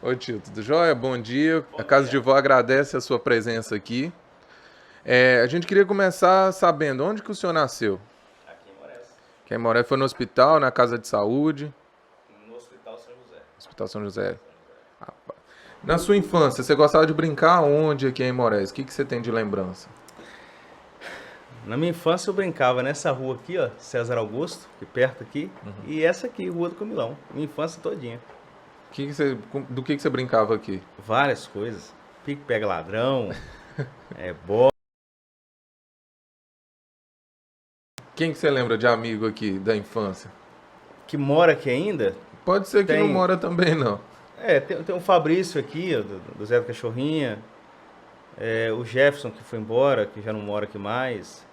Oi, tio, tudo jóia? Bom dia. A Casa de Vó agradece a sua presença aqui. A gente queria começar sabendo onde que o senhor nasceu. Aqui em Moraes, Quem mora foi no hospital, na casa de saúde, no Hospital São José. Hospital São José. São José. Na sua infância, você gostava de brincar onde aqui em Moraes? O que que você tem de lembrança? Na minha infância eu brincava nessa rua aqui, ó, César Augusto, que perto aqui, e essa aqui, Rua do Camilão. Minha infância todinha. Do que você brincava aqui? Várias coisas. Pique pega ladrão, bola. Quem que você lembra de amigo aqui da infância? Que mora aqui ainda, Pode ser que não tem. mora também, não. Tem o Fabrício aqui, ó, do Zé da Cachorrinha. O Jefferson que foi embora, que já não mora aqui mais.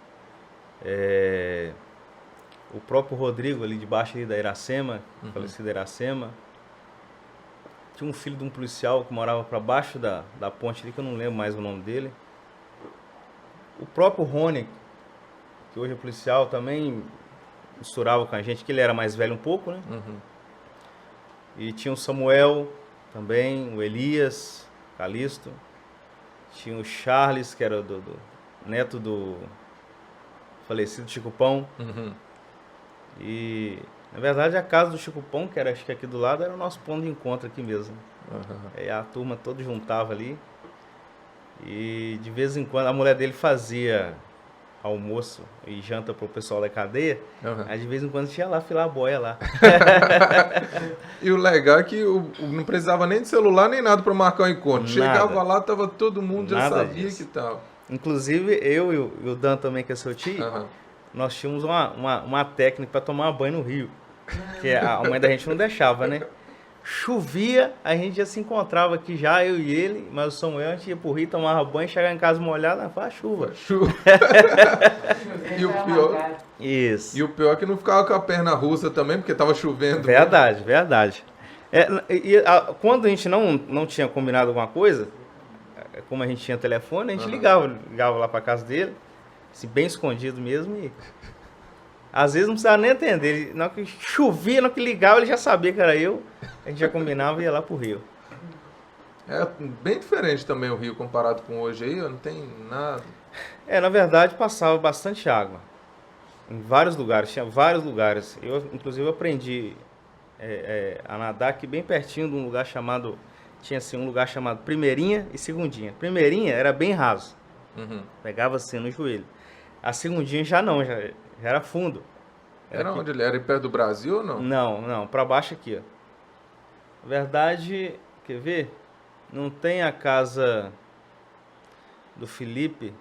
É, o próprio Rodrigo ali debaixo ali da Iracema, falecido Iracema. Tinha um filho de um policial que morava para baixo da ponte ali, que eu não lembro mais o nome dele. O próprio Rony, que hoje é policial, também misturava com a gente, que ele era mais velho um pouco, né? E tinha o Samuel também, o Elias, Calisto. Tinha o Charles, que era do neto do falecido Chico Pão. E, na verdade, a casa do Chico Pão, que era acho que aqui do lado, era o nosso ponto de encontro aqui mesmo. Aí a turma toda juntava ali. E de vez em quando a mulher dele fazia almoço e janta pro pessoal da cadeia. Aí de vez em quando tinha lá filar a boia lá. E o legal é que não precisava nem de celular nem nada para marcar o encontro. Chegava Nada, lá, tava todo mundo já nada sabia disso. que tava. Inclusive eu e o Dan também, que é seu tio, Aham. nós tínhamos uma técnica para tomar banho no rio. Que a mãe da gente não deixava, né? Chovia, a gente já se encontrava aqui já, eu e ele, mas o Samuel, a gente ia pro rio, tomava banho, chegava em casa molhado, faz chuva. Chuva. E o pior, Isso. e o pior é que não ficava com a perna russa também, porque tava chovendo. Verdade, verdade. Quando a gente não tinha combinado alguma coisa, como a gente tinha telefone, a gente ligava lá pra casa dele, assim, bem escondido mesmo, e às vezes não precisava nem atender. Na hora que chovia, na hora que ligava, ele já sabia que era eu, a gente já combinava e ia lá pro rio. É bem diferente também o rio comparado com hoje aí, ó, não tem nada. Na verdade, passava bastante água. Em vários lugares, tinha vários lugares. Eu, inclusive, aprendi a nadar aqui bem pertinho de um lugar chamado... Tinha assim um lugar chamado Primeirinha e Segundinha. Primeirinha era bem raso. Pegava assim no joelho. A Segundinha já não, já era fundo. Era aqui. onde ele era, em perto do Brasil ou não? Não, pra baixo aqui, ó. Na verdade, quer ver? Não tem a casa do Felipe.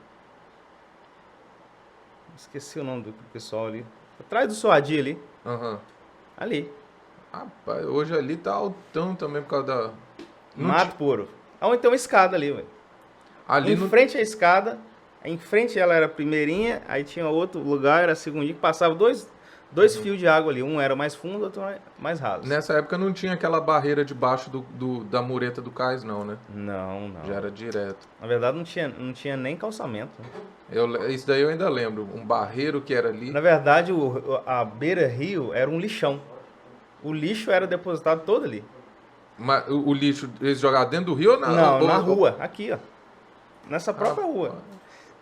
Esqueci o nome do pessoal ali. Atrás do Suadi ali. Aham. Ali. Rapaz, hoje ali tá altão também por causa da. Não Mato puro. Ah, então uma escada ali, velho. Ali Em não. frente à escada, em frente ela era a primeirinha, aí tinha outro lugar, era a segundinha, que passava dois fios de água ali. Um era mais fundo, outro mais raso. Nessa época não tinha aquela barreira debaixo da mureta do cais, não, né? Não. Já era direto. Na verdade não tinha nem calçamento, né? Isso daí eu ainda lembro. Um barreiro que era ali. Na verdade, a beira-rio era um lixão. O lixo era depositado todo ali. Mas o lixo, eles jogavam dentro do rio ou na Não, ou- na ou- rua, aqui, ó. Nessa própria rua.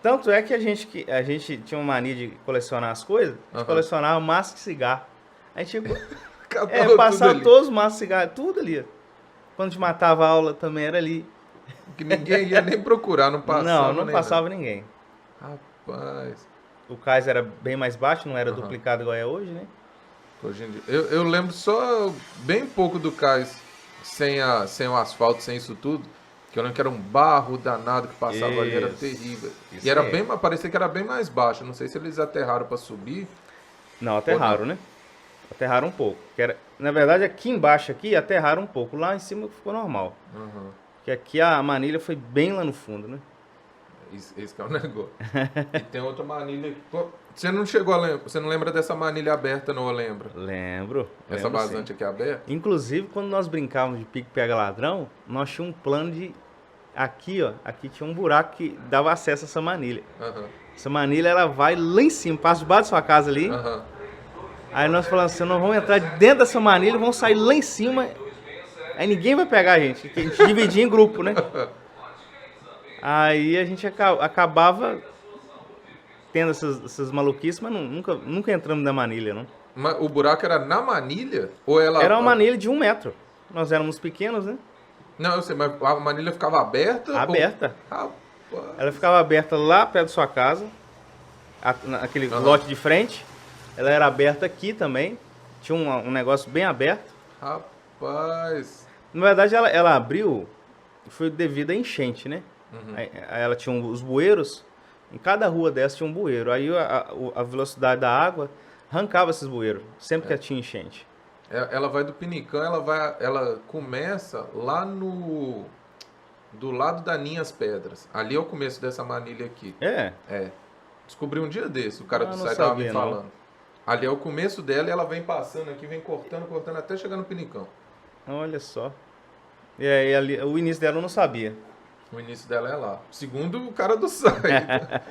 Tanto é que a gente tinha uma mania de colecionar as coisas, a gente colecionava massa de cigarro. A gente Catava tudo passava ali. todos os maços de cigarro, tudo ali. Ó. Quando a gente matava a aula também era ali. Que ninguém ia nem procurar, não passava. Não nem passava ninguém. nada. Rapaz. O cais era bem mais baixo, não era duplicado igual é hoje, né? Hoje em dia. Eu lembro só bem pouco do cais sem o asfalto, sem isso tudo. Que eu lembro que era um barro danado que passava ali, era Isso. terrível. Isso E era aí. parecia que era bem mais baixo. Não sei se eles aterraram pra subir. Não, aterraram, né? Aterraram um pouco. Na verdade, aqui embaixo aqui aterraram um pouco. Lá em cima ficou normal. Porque aqui a manilha foi bem lá no fundo, né? Esse que é o negócio. E tem outra manilha. Pô, você não chegou a lembrar. Você não lembra dessa manilha aberta, não, lembra? Lembro. Essa lembro, vazante sim. aqui aberta? Inclusive, quando nós brincávamos de pique pega ladrão, nós tínhamos um plano de... Aqui, ó. Aqui tinha um buraco que dava acesso a essa manilha. Aham. Essa manilha, ela vai lá em cima, passa debaixo da sua casa ali. Aham. Aí nós falamos assim, nós vamos entrar dentro dessa manilha, vamos sair lá em cima Aí ninguém vai pegar a gente dividia em grupo, né? Aí a gente acabava tendo essas maluquices, mas nunca entramos na manilha, não. Mas o buraco era na manilha? Ou ela... Era uma manilha de 1 metro. Nós éramos pequenos, né? Não, eu sei, mas a manilha ficava aberta? Aberta. Ou... Rapaz. Ela ficava aberta lá perto da sua casa, naquele lote de frente. Ela era aberta aqui também. Tinha um negócio bem aberto. Rapaz. Na verdade, ela abriu, foi devido à enchente, né? Aí ela tinha os bueiros. Em cada rua dessa tinha um bueiro. Aí a velocidade da água arrancava esses bueiros, sempre que tinha enchente. Ela vai do Pinicã, ela começa lá do lado da Ninhas Pedras. Ali é o começo dessa manilha aqui. É? É. Descobri um dia desse, o cara do não site tava me sabia, falando. Ali é o começo dela e ela vem passando aqui, vem cortando até chegar no Pinicão. Olha só. E aí ali, o início dela eu não sabia. O início dela é lá. Segundo o cara do site.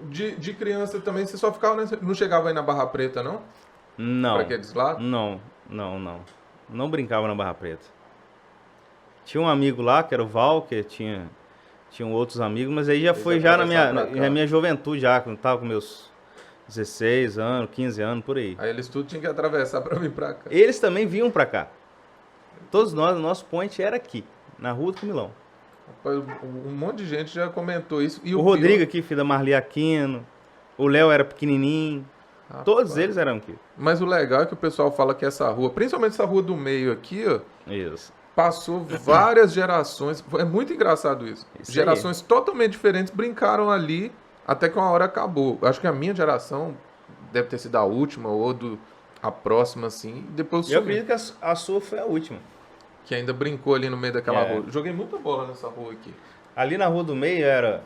De criança também, você só ficava... Não chegava aí na Barra Preta, não? Não. Pra aqueles lados? Não. Não brincava na Barra Preta. Tinha um amigo lá, que era o Val, que tinham outros amigos, mas aí já foi já na minha juventude, já, quando tava com meus 16 anos, 15 anos, por aí. Aí eles tudo tinham que atravessar pra vir pra cá. Eles também vinham pra cá. Todos nós, o nosso point era aqui, na Rua do Camilão. Rapaz, um monte de gente já comentou isso. E o Rodrigo aqui, filho da Marli Aquino, o Léo era pequenininho, todos eles eram aqui. Mas o legal é que o pessoal fala que essa rua, principalmente essa rua do meio aqui, ó, isso. Passou várias gerações, é muito engraçado isso. Gerações totalmente diferentes brincaram ali até que uma hora acabou. Acho que a minha geração deve ter sido a última ou a próxima, assim. Depois eu acredito que a sua foi a última. Que ainda brincou ali no meio daquela rua. Joguei muita bola nessa rua aqui. Ali na rua do meio era...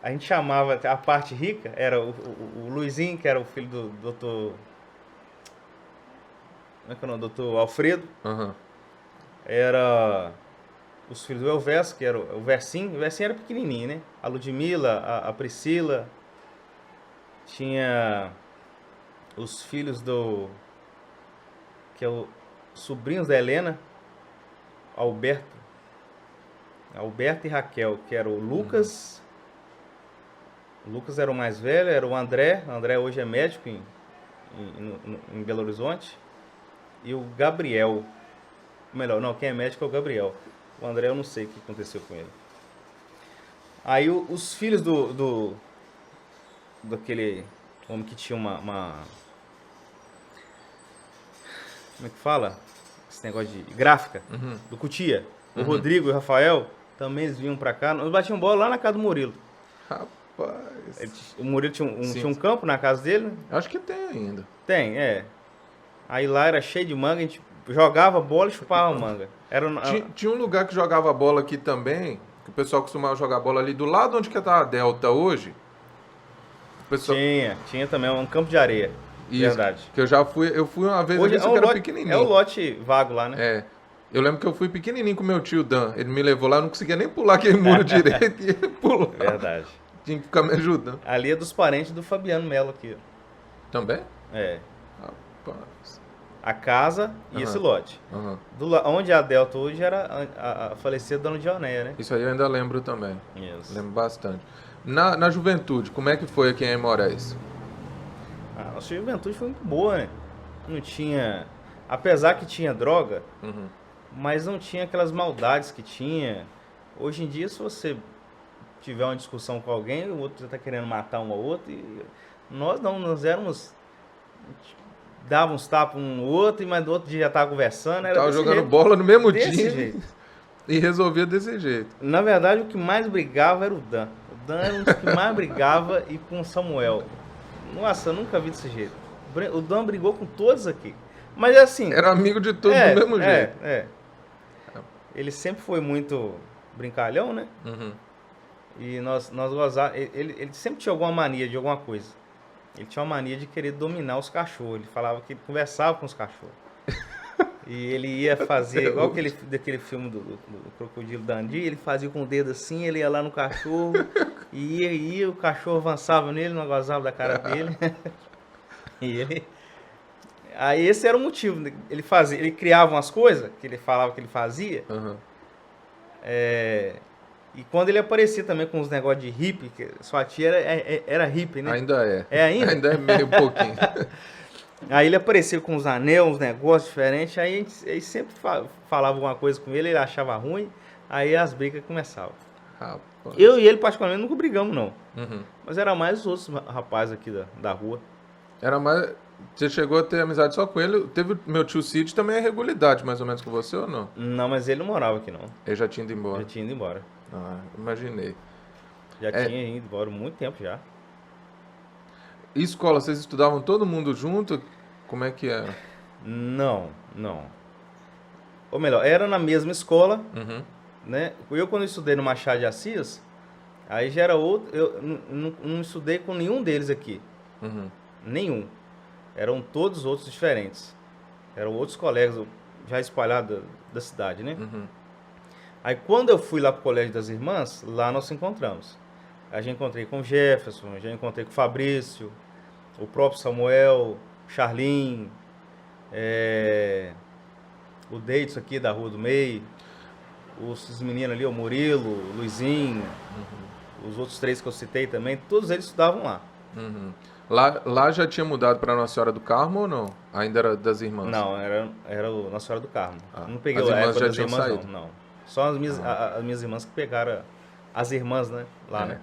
A gente chamava, a parte rica, era o Luizinho, que era o filho do doutor... Como é que é o nome? Doutor Alfredo. Era os filhos do Elvésio, que era o Versinho. O Versinho era pequenininho, né? A Ludmila, a Priscila. Tinha os filhos que é o sobrinhos da Helena. Alberto e Raquel, que era o Lucas. O Lucas era o mais velho, era o André. O André hoje é médico em Belo Horizonte. E o Gabriel. Melhor, não, quem é médico é o Gabriel. O André eu não sei o que aconteceu com ele. Aí os filhos daquele homem que tinha uma... Como é que fala? Esse negócio de gráfica. Do Cutia. O Rodrigo e o Rafael também eles vinham pra cá. Nós batíamos bola lá na casa do Murilo. Rapaz. O Murilo tinha um campo na casa dele, né? Acho que tem ainda. Tem, é. Aí lá era cheio de manga, a gente jogava bola e chupava manga. Tinha um lugar que jogava bola aqui também, que o pessoal costumava jogar bola ali do lado onde que tá a Delta hoje. O pessoal... Tinha também um campo de areia. Isso, verdade. Que eu fui uma vez hoje ali, que era pequenininho. É o lote vago lá, né? É. Eu lembro que eu fui pequenininho com meu tio Dan. Ele me levou lá, eu não conseguia nem pular aquele muro direito e ele pulou. Verdade. Tinha que ficar me ajudando. Ali é dos parentes do Fabiano Melo aqui. Também? É. Rapaz. A casa e esse lote. Onde a Delta hoje era a falecida Dona Dionéia, né? Isso aí eu ainda lembro também. Isso. Lembro bastante. Na juventude, como é que foi aqui em Moraes? A nossa juventude foi muito boa, né? Não tinha... Apesar que tinha droga, mas não tinha aquelas maldades que tinha. Hoje em dia, se você tiver uma discussão com alguém, o outro já tá querendo matar um ao outro. E nós não, nós éramos... Dava uns tapas um no outro, mas do outro dia já tava conversando. Era tava jogando bola no mesmo dia. Jeito. E resolvia desse jeito. Na verdade, o que mais brigava era o Dan. O Dan era um dos que mais brigava e com o Samuel. Nossa, eu nunca vi desse jeito. O Dan brigou com todos aqui. Mas assim... Era amigo de todos do mesmo jeito. Ele sempre foi muito brincalhão, né? E nós gozávamos... Ele sempre tinha alguma mania de alguma coisa. Ele tinha uma mania de querer dominar os cachorros. Ele falava que ele conversava com os cachorros. E ele ia fazer, igual daquele filme do Crocodilo Dundee, ele fazia com o dedo assim, ele ia lá no cachorro, e ia, o cachorro avançava nele, não gozava da cara dele. Aí esse era o motivo. Né? Ele criava umas coisas que ele falava que ele fazia. Uhum. E quando ele aparecia também com uns negócios de hippie, que sua tia era hippie, né? Ainda é. É ainda? Ainda é meio pouquinho. Aí ele aparecia com uns anel, uns negócios diferentes, aí a gente sempre falava alguma coisa com ele achava ruim, aí as brigas começavam. Rapaz. Eu e ele, particularmente, nunca brigamos, não. Uhum. Mas era mais os outros rapazes aqui da rua. Era mais... Você chegou a ter amizade só com ele? Teve meu tio Cid também é regularidade, mais ou menos, com você ou não? Não, mas ele não morava aqui, não. Ele já tinha ido embora. Já tinha ido embora. Ah, imaginei. Já tinha ido embora há muito tempo já. E escola, vocês estudavam todo mundo junto? Como é que era? Não. Ou melhor, era na mesma escola, Uhum. né? Eu, quando estudei no Machado de Assis, aí já era outro... Eu não estudei com nenhum deles aqui. Uhum. Nenhum. Eram todos outros diferentes. Eram outros colegas já espalhados da cidade, né? Uhum. Aí quando eu fui lá pro Colégio das Irmãs, lá nós nos encontramos. Aí já encontrei com o Jefferson, já encontrei com o Fabrício, o próprio Samuel, o Charlin, o Deitz aqui da Rua do Meio, os meninos ali, o Murilo, o Luizinho, os outros 3 que eu citei também, todos eles estudavam lá. Uhum. Lá já tinha mudado para Nossa Senhora do Carmo ou não? Ainda era das irmãs? Não, era o Nossa Senhora do Carmo. Não peguei as a irmãs época já das tinham irmãs, saído? não. Só as minhas irmãs que pegaram as irmãs, né? Lá, né?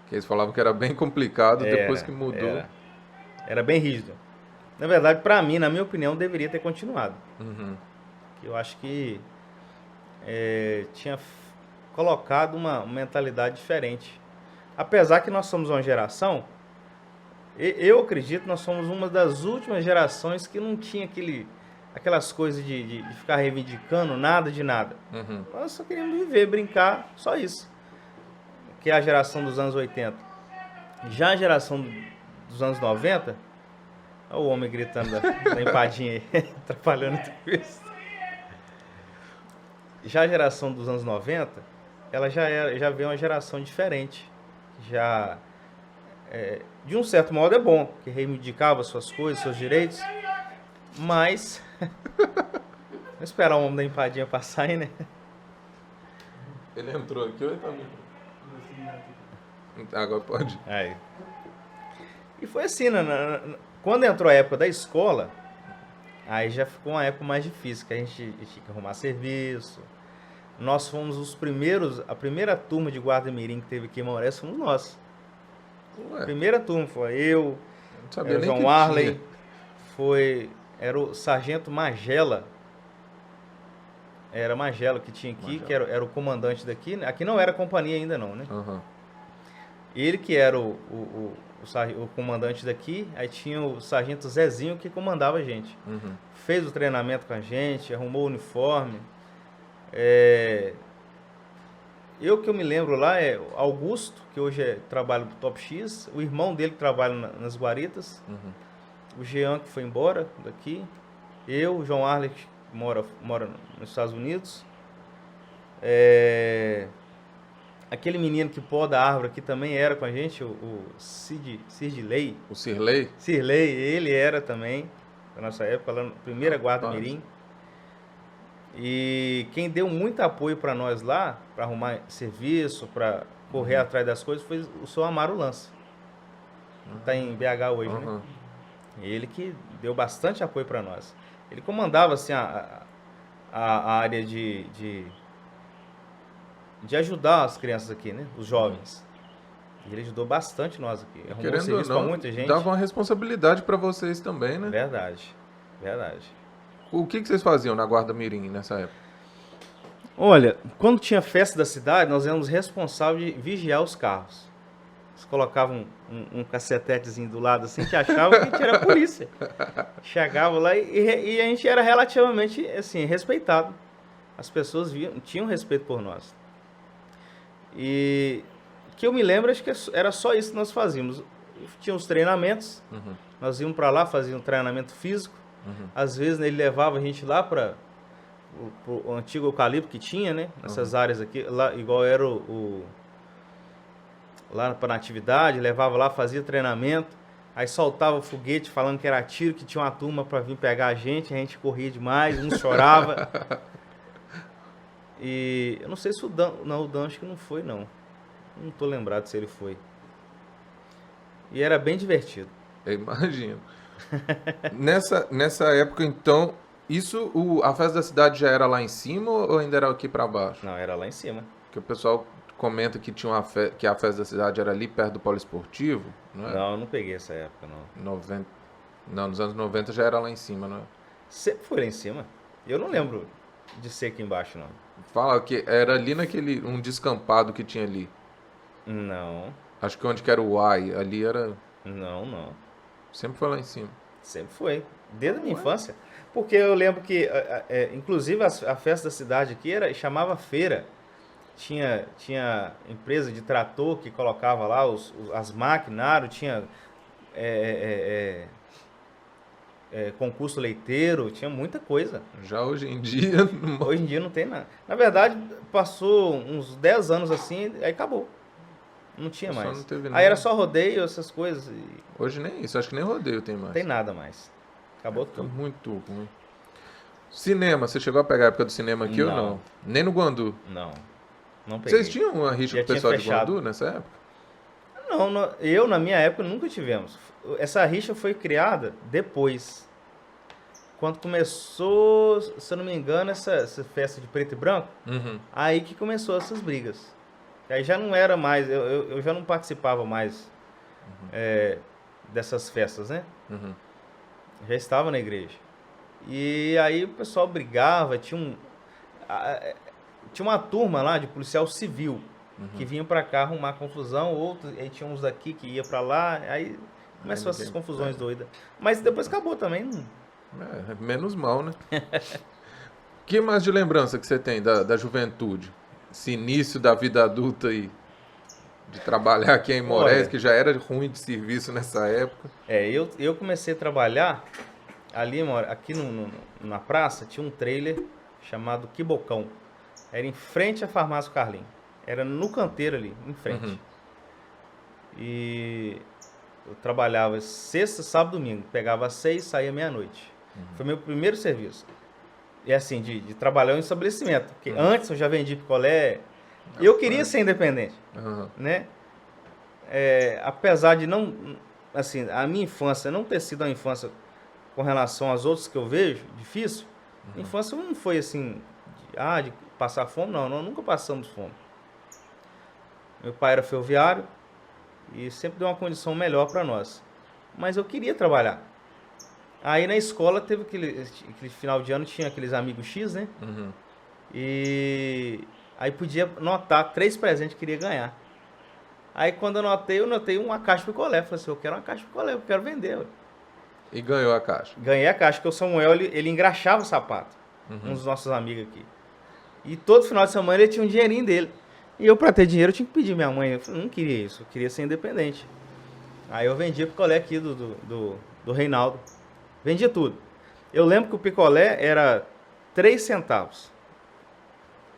Que eles falavam que era bem complicado, depois que mudou. Era bem rígido. Na verdade, pra mim, na minha opinião, deveria ter continuado. Uhum. Eu acho que tinha colocado uma mentalidade diferente. Apesar que nós somos uma geração, eu acredito que nós somos uma das últimas gerações que não tinha aquelas coisas de ficar reivindicando nada de nada. Uhum. Nós só queríamos viver, brincar, só isso. Que é a geração dos anos 80. Já a geração dos anos 90, olha o homem gritando da empadinha aí, atrapalhando tudo isso. Já a geração dos anos 90, ela já veio uma geração diferente. Já, de um certo modo, é bom, que reivindicava suas coisas, seus direitos, mas... Vamos esperar o homem da empadinha passar aí, né? Ele entrou aqui ou ele tá vindo? Agora pode. Aí. E foi assim, né? Quando entrou a época da escola, aí já ficou uma época mais difícil, que a gente tinha que arrumar serviço. Nós fomos os primeiros, a primeira turma de guarda-mirim que teve aqui em Maurés fomos nós. Ué, A primeira turma foi eu, não sabia era o nem que João Arley, tinha. era o Sargento Magela. Era Magela que tinha aqui, Magela. que era o comandante daqui. Aqui não era companhia ainda não, né? Uhum. Ele que era o comandante daqui, aí tinha o Sargento Zezinho que comandava a gente. Uhum. Fez o treinamento com a gente, arrumou o uniforme. Eu que eu me lembro lá é Augusto, que hoje trabalha pro Top X, o irmão dele que trabalha nas Guaritas, o Jean que foi embora daqui, eu, o João Arley que mora nos Estados Unidos, aquele menino que poda a árvore aqui também era com a gente, o Cirlei. O Cirlei? Cirlei, ele era também, na nossa época, lá na primeira guarda mirim. E quem deu muito apoio para nós lá, para arrumar serviço, para correr atrás das coisas, foi o seu Amaro Lança. Que está em BH hoje, né? Ele que deu bastante apoio para nós. Ele comandava assim, a área de ajudar as crianças aqui, né? Os jovens. E ele ajudou bastante nós aqui. Arrumou Querendo serviço ou não, para muita gente. dava uma responsabilidade para vocês também, né? Verdade. O que vocês faziam na Guarda Mirim nessa época? Olha, quando tinha festa da cidade, nós éramos responsáveis de vigiar os carros. Eles colocavam um cacetetezinho do lado assim, que achavam que a gente era a polícia. Chegava lá e a gente era relativamente assim, respeitado. As pessoas tinham respeito por nós. E que eu me lembro, acho que era só isso que nós fazíamos. Tinha os treinamentos, nós íamos para lá, fazíamos um treinamento físico. Às vezes ele levava a gente lá para o antigo eucalipto que tinha, né? Nessas áreas aqui, lá, igual era lá para Natividade, levava lá, fazia treinamento. Aí soltava foguete falando que era tiro, que tinha uma turma para vir pegar a gente corria demais, um chorava. E eu não sei se o Dan... Não, o Dan acho que não foi, não. Não tô lembrado se ele foi. E era bem divertido. Eu imagino. Nessa época, então, a festa da cidade já era lá em cima ou ainda era aqui pra baixo? Não, era lá em cima. Que o pessoal comenta que que a festa da cidade era ali perto do Poliesportivo, não é? Não, eu não peguei essa época, não. Não, nos anos 90 já era lá em cima, não é? Sempre foi lá em cima. Eu não lembro de ser aqui embaixo, não. Fala que era ali um descampado que tinha ali. Não, Acho que onde que era o Uai, ali era... não. Sempre foi lá em cima. Sempre foi. Desde a minha infância. Porque eu lembro que, inclusive, a festa da cidade aqui chamava feira. Tinha empresa de trator que colocava lá as maquinários, tinha concurso leiteiro, tinha muita coisa. Já hoje em dia... Hoje em dia não tem nada. Na verdade, passou uns 10 anos assim, aí acabou. Não tinha mais. Não teve aí nada. era só rodeio, essas coisas. Hoje nem isso, acho que nem rodeio tem mais. Não tem nada mais. Acabou Fica tudo. muito ruim. Cinema, você chegou a pegar a época do cinema aqui ou Não. não? Nem no Guandu? Não peguei. Vocês tinham uma rixa Já com o pessoal tinha de fechado. Guandu nessa época? Não, na minha época, nunca tivemos. Essa rixa foi criada depois. Quando começou, se eu não me engano, essa festa de preto e branco, Uhum. aí que começou essas brigas. Aí já não era mais, eu já não participava mais dessas festas, né? Uhum. Já estava na igreja. E aí o pessoal brigava, tinha uma turma lá de policial civil que vinha pra cá arrumar confusão, outros, aí tinha uns daqui que ia pra lá, aí começou essas confusões doidas. Mas depois acabou também. Menos mal, né? O que mais de lembrança que você tem da juventude? Esse início da vida adulta aí, de trabalhar aqui em Moraes, Olha, que já era ruim de serviço nessa época. Eu comecei a trabalhar ali, aqui na praça, tinha um trailer chamado Quibocão. Era em frente à farmácia Carlinhos. Era no canteiro ali, em frente. Uhum. E eu trabalhava sexta, sábado, domingo. Pegava às 6, saía meia-noite. Foi meu primeiro serviço. E assim, de trabalhar em estabelecimento. Porque antes eu já vendi picolé. E eu queria ser independente, né? Apesar de não... Assim, a minha infância não ter sido uma infância com relação às outras que eu vejo, difícil. A infância não foi assim, de passar fome, não. Nós nunca passamos fome. Meu pai era ferroviário e sempre deu uma condição melhor para nós. Mas eu queria trabalhar. Aí na escola teve aquele final de ano, tinha aqueles amigos X, né? Uhum. E aí podia notar 3 presentes que queria ganhar. Aí quando eu notei uma caixa de picolé. Falei assim, eu quero uma caixa de picolé, eu quero vender. Ué. E ganhou a caixa. Ganhei a caixa, porque o Samuel, ele engraxava o sapato. Um dos nossos amigos aqui. E todo final de semana ele tinha um dinheirinho dele. E eu, pra ter dinheiro, eu tinha que pedir minha mãe. Eu não queria isso, eu queria ser independente. Aí eu vendia picolé aqui do Reinaldo. Vendia tudo. Eu lembro que o picolé era 3 centavos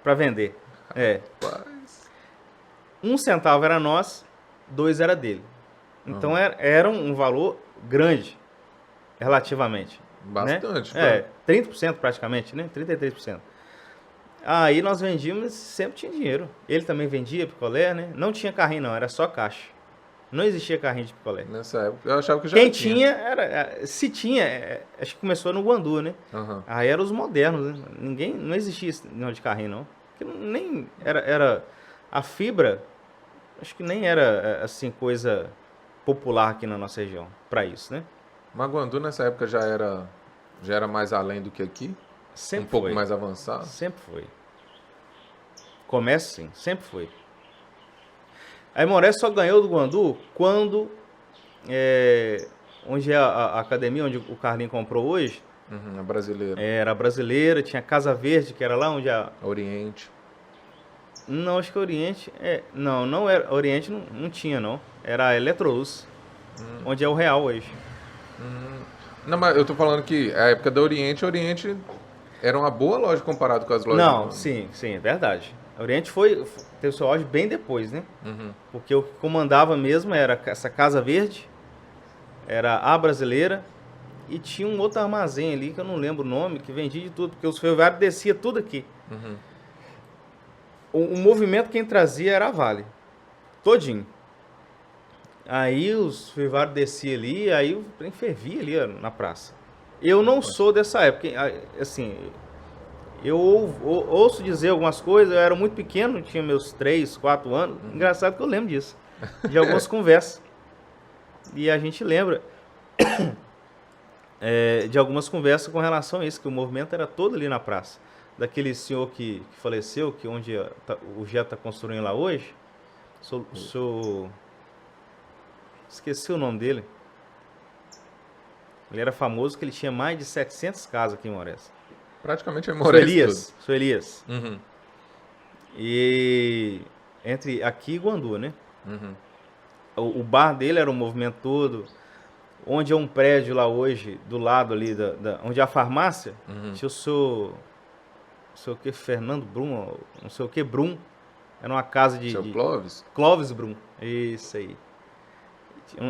para vender. Rapaz. 1 centavo era nosso, 2 era dele. Então era um valor grande, relativamente. Bastante. Né? 30% praticamente, né? 33%. Aí nós vendíamos e sempre tinha dinheiro. Ele também vendia picolé, né? Não tinha carrinho não, era só caixa. Não existia carrinho de picolé. Nessa época, eu achava que já Quem tinha, se tinha, acho que começou no Guandu, né? Uhum. Aí eram os modernos, né? Não existia esse negócio de carrinho, não. Porque nem era a fibra, acho que nem era, assim, coisa popular aqui na nossa região, para isso, né? Mas Guandu nessa época já era mais além do que aqui? Sempre um pouco foi. mais avançado? Sempre foi. Comércio, sim, sempre foi. A Moraes só ganhou do Guandu quando, onde é a academia, onde o Carlinhos comprou hoje, A brasileira. era brasileira, tinha Casa Verde, que era lá onde Oriente. Não, acho que Oriente... não era... Oriente não tinha, não. Era a Eletroluz, onde é o Real hoje. Não, mas eu tô falando que a época da Oriente era uma boa loja comparado com as lojas. Não, sim, é verdade. A Oriente teve seu auge bem depois, né? Porque o que comandava mesmo era essa Casa Verde, era a Brasileira, e tinha um outro armazém ali, que eu não lembro o nome, que vendia de tudo, porque os ferroviários desciam tudo aqui. Uhum. O movimento quem trazia era a Vale, todinho. Aí os ferroviários desciam ali, aí o trem fervia ali ó, na praça. Eu não sou dessa época, assim, eu ouço dizer algumas coisas, eu era muito pequeno, tinha meus 3, 4 anos, engraçado que eu lembro disso, de algumas conversas. E a gente lembra de algumas conversas com relação a isso, que o movimento era todo ali na praça. Daquele senhor que faleceu, que onde o Jet está construindo lá hoje, esqueci o nome dele. Ele era famoso que ele tinha mais de 700 casas aqui em Moraes. Praticamente é Moraes. Seu Elias. Uhum. E entre aqui e Guandu, né? Uhum. O bar dele era o movimento todo. Onde é um prédio lá hoje, do lado ali, onde é a farmácia, tinha o seu que, Fernando Brum, não sei o que, Brum. Era uma casa de... Seu Clóvis? Clóvis Brum, isso aí.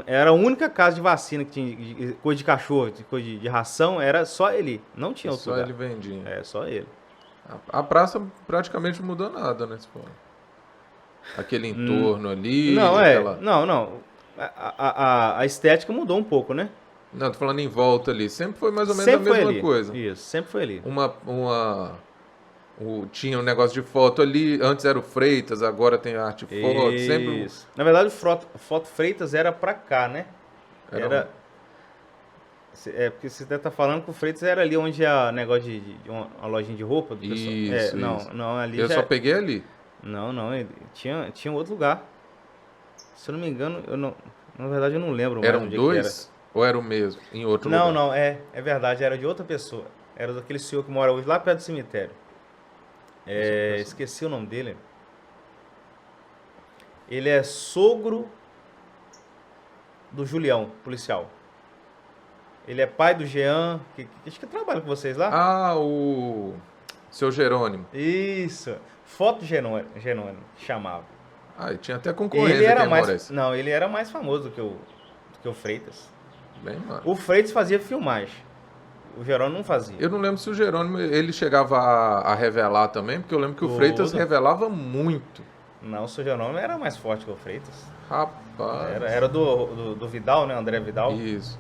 Era a única casa de vacina que tinha coisa de cachorro, coisa de ração, era só ele. Não tinha outro lugar. Só ele vendia. É, só ele. A praça praticamente não mudou nada, né? Aquele entorno ali. Não, aquela... Não. A estética mudou um pouco, né? Não, tô falando em volta ali. Sempre foi mais ou menos sempre a mesma coisa. Isso, sempre foi ali. Tinha um negócio de foto ali. Antes era o Freitas, agora tem a arte foto. Sempre... Na verdade, o Foto Freitas era pra cá, né? Era... porque você tá falando que o Freitas era ali onde é o negócio de uma lojinha de roupa do pessoal. Isso. Não, ali eu só peguei ali. Não, tinha outro lugar. Se eu não me engano, na verdade eu não lembro mais onde dois? Era. Ou era o mesmo, em outro lugar? Não, é verdade, era de outra pessoa. Era daquele senhor que mora hoje lá perto do cemitério. Esqueci o nome dele. Ele é sogro do Julião, policial. Ele é pai do Jean, acho que trabalha com vocês lá. Ah, o seu Jerônimo. Isso, Foto Jerônimo, chamava. Ah, e tinha até concorrência ele era mais, não, ele era mais famoso do que o Freitas. Bem, mano. O Freitas fazia filmagem. O Jerônimo não fazia. Eu não lembro se o Jerônimo ele chegava a revelar também, porque eu lembro que o Freitas revelava muito. Não, o seu Jerônimo era mais forte que o Freitas. Rapaz. Era do Vidal, né? André Vidal. Isso.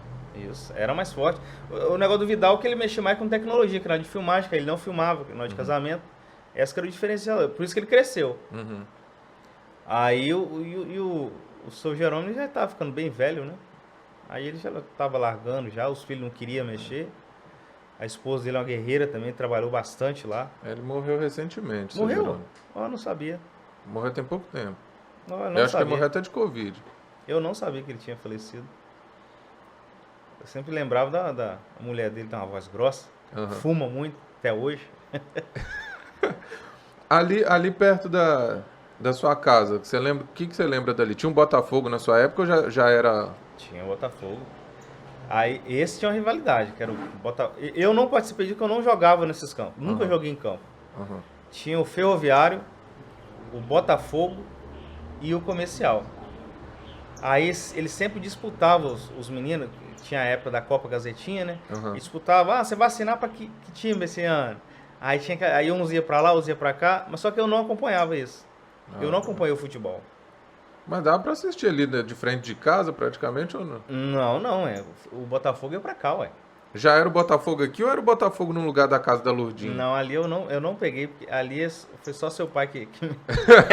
Era mais forte. O negócio do Vidal é que ele mexia mais com tecnologia, que era de filmagem, que ele não filmava, que era de casamento. Essa que era o diferencial. Por isso que ele cresceu. Uhum. Aí o seu Jerônimo já estava ficando bem velho, né? Aí ele já estava largando já, os filhos não queriam mexer. A esposa dele é uma guerreira também, trabalhou bastante lá. Ele morreu recentemente. Morreu? Eu não sabia. Morreu tem pouco tempo. Eu acho que ele morreu até de Covid. Eu não sabia que ele tinha falecido. Eu sempre lembrava da mulher dele, tem uma voz grossa, fuma muito, até hoje. ali perto da sua casa, você lembra, o que você lembra dali? Tinha um Botafogo na sua época ou já era... Tinha um Botafogo. Aí esse tinha uma rivalidade, que era o Botafogo. Eu não participei disso, porque eu não jogava nesses campos. Nunca joguei em campo. Tinha o Ferroviário, o Botafogo e o Comercial. Aí eles sempre disputavam, os meninos, tinha a época da Copa Gazetinha, né? Disputavam, você vai assinar para que time esse ano? Aí uns ia para lá, uns ia para cá, mas só que eu não acompanhava isso. Eu não acompanhei o futebol. Mas dava pra assistir ali de frente de casa, praticamente, ou não? Não. O Botafogo ia pra cá, ué. Já era o Botafogo aqui ou era o Botafogo no lugar da casa da Lourdinha? Não, ali eu não peguei, porque ali foi só seu pai que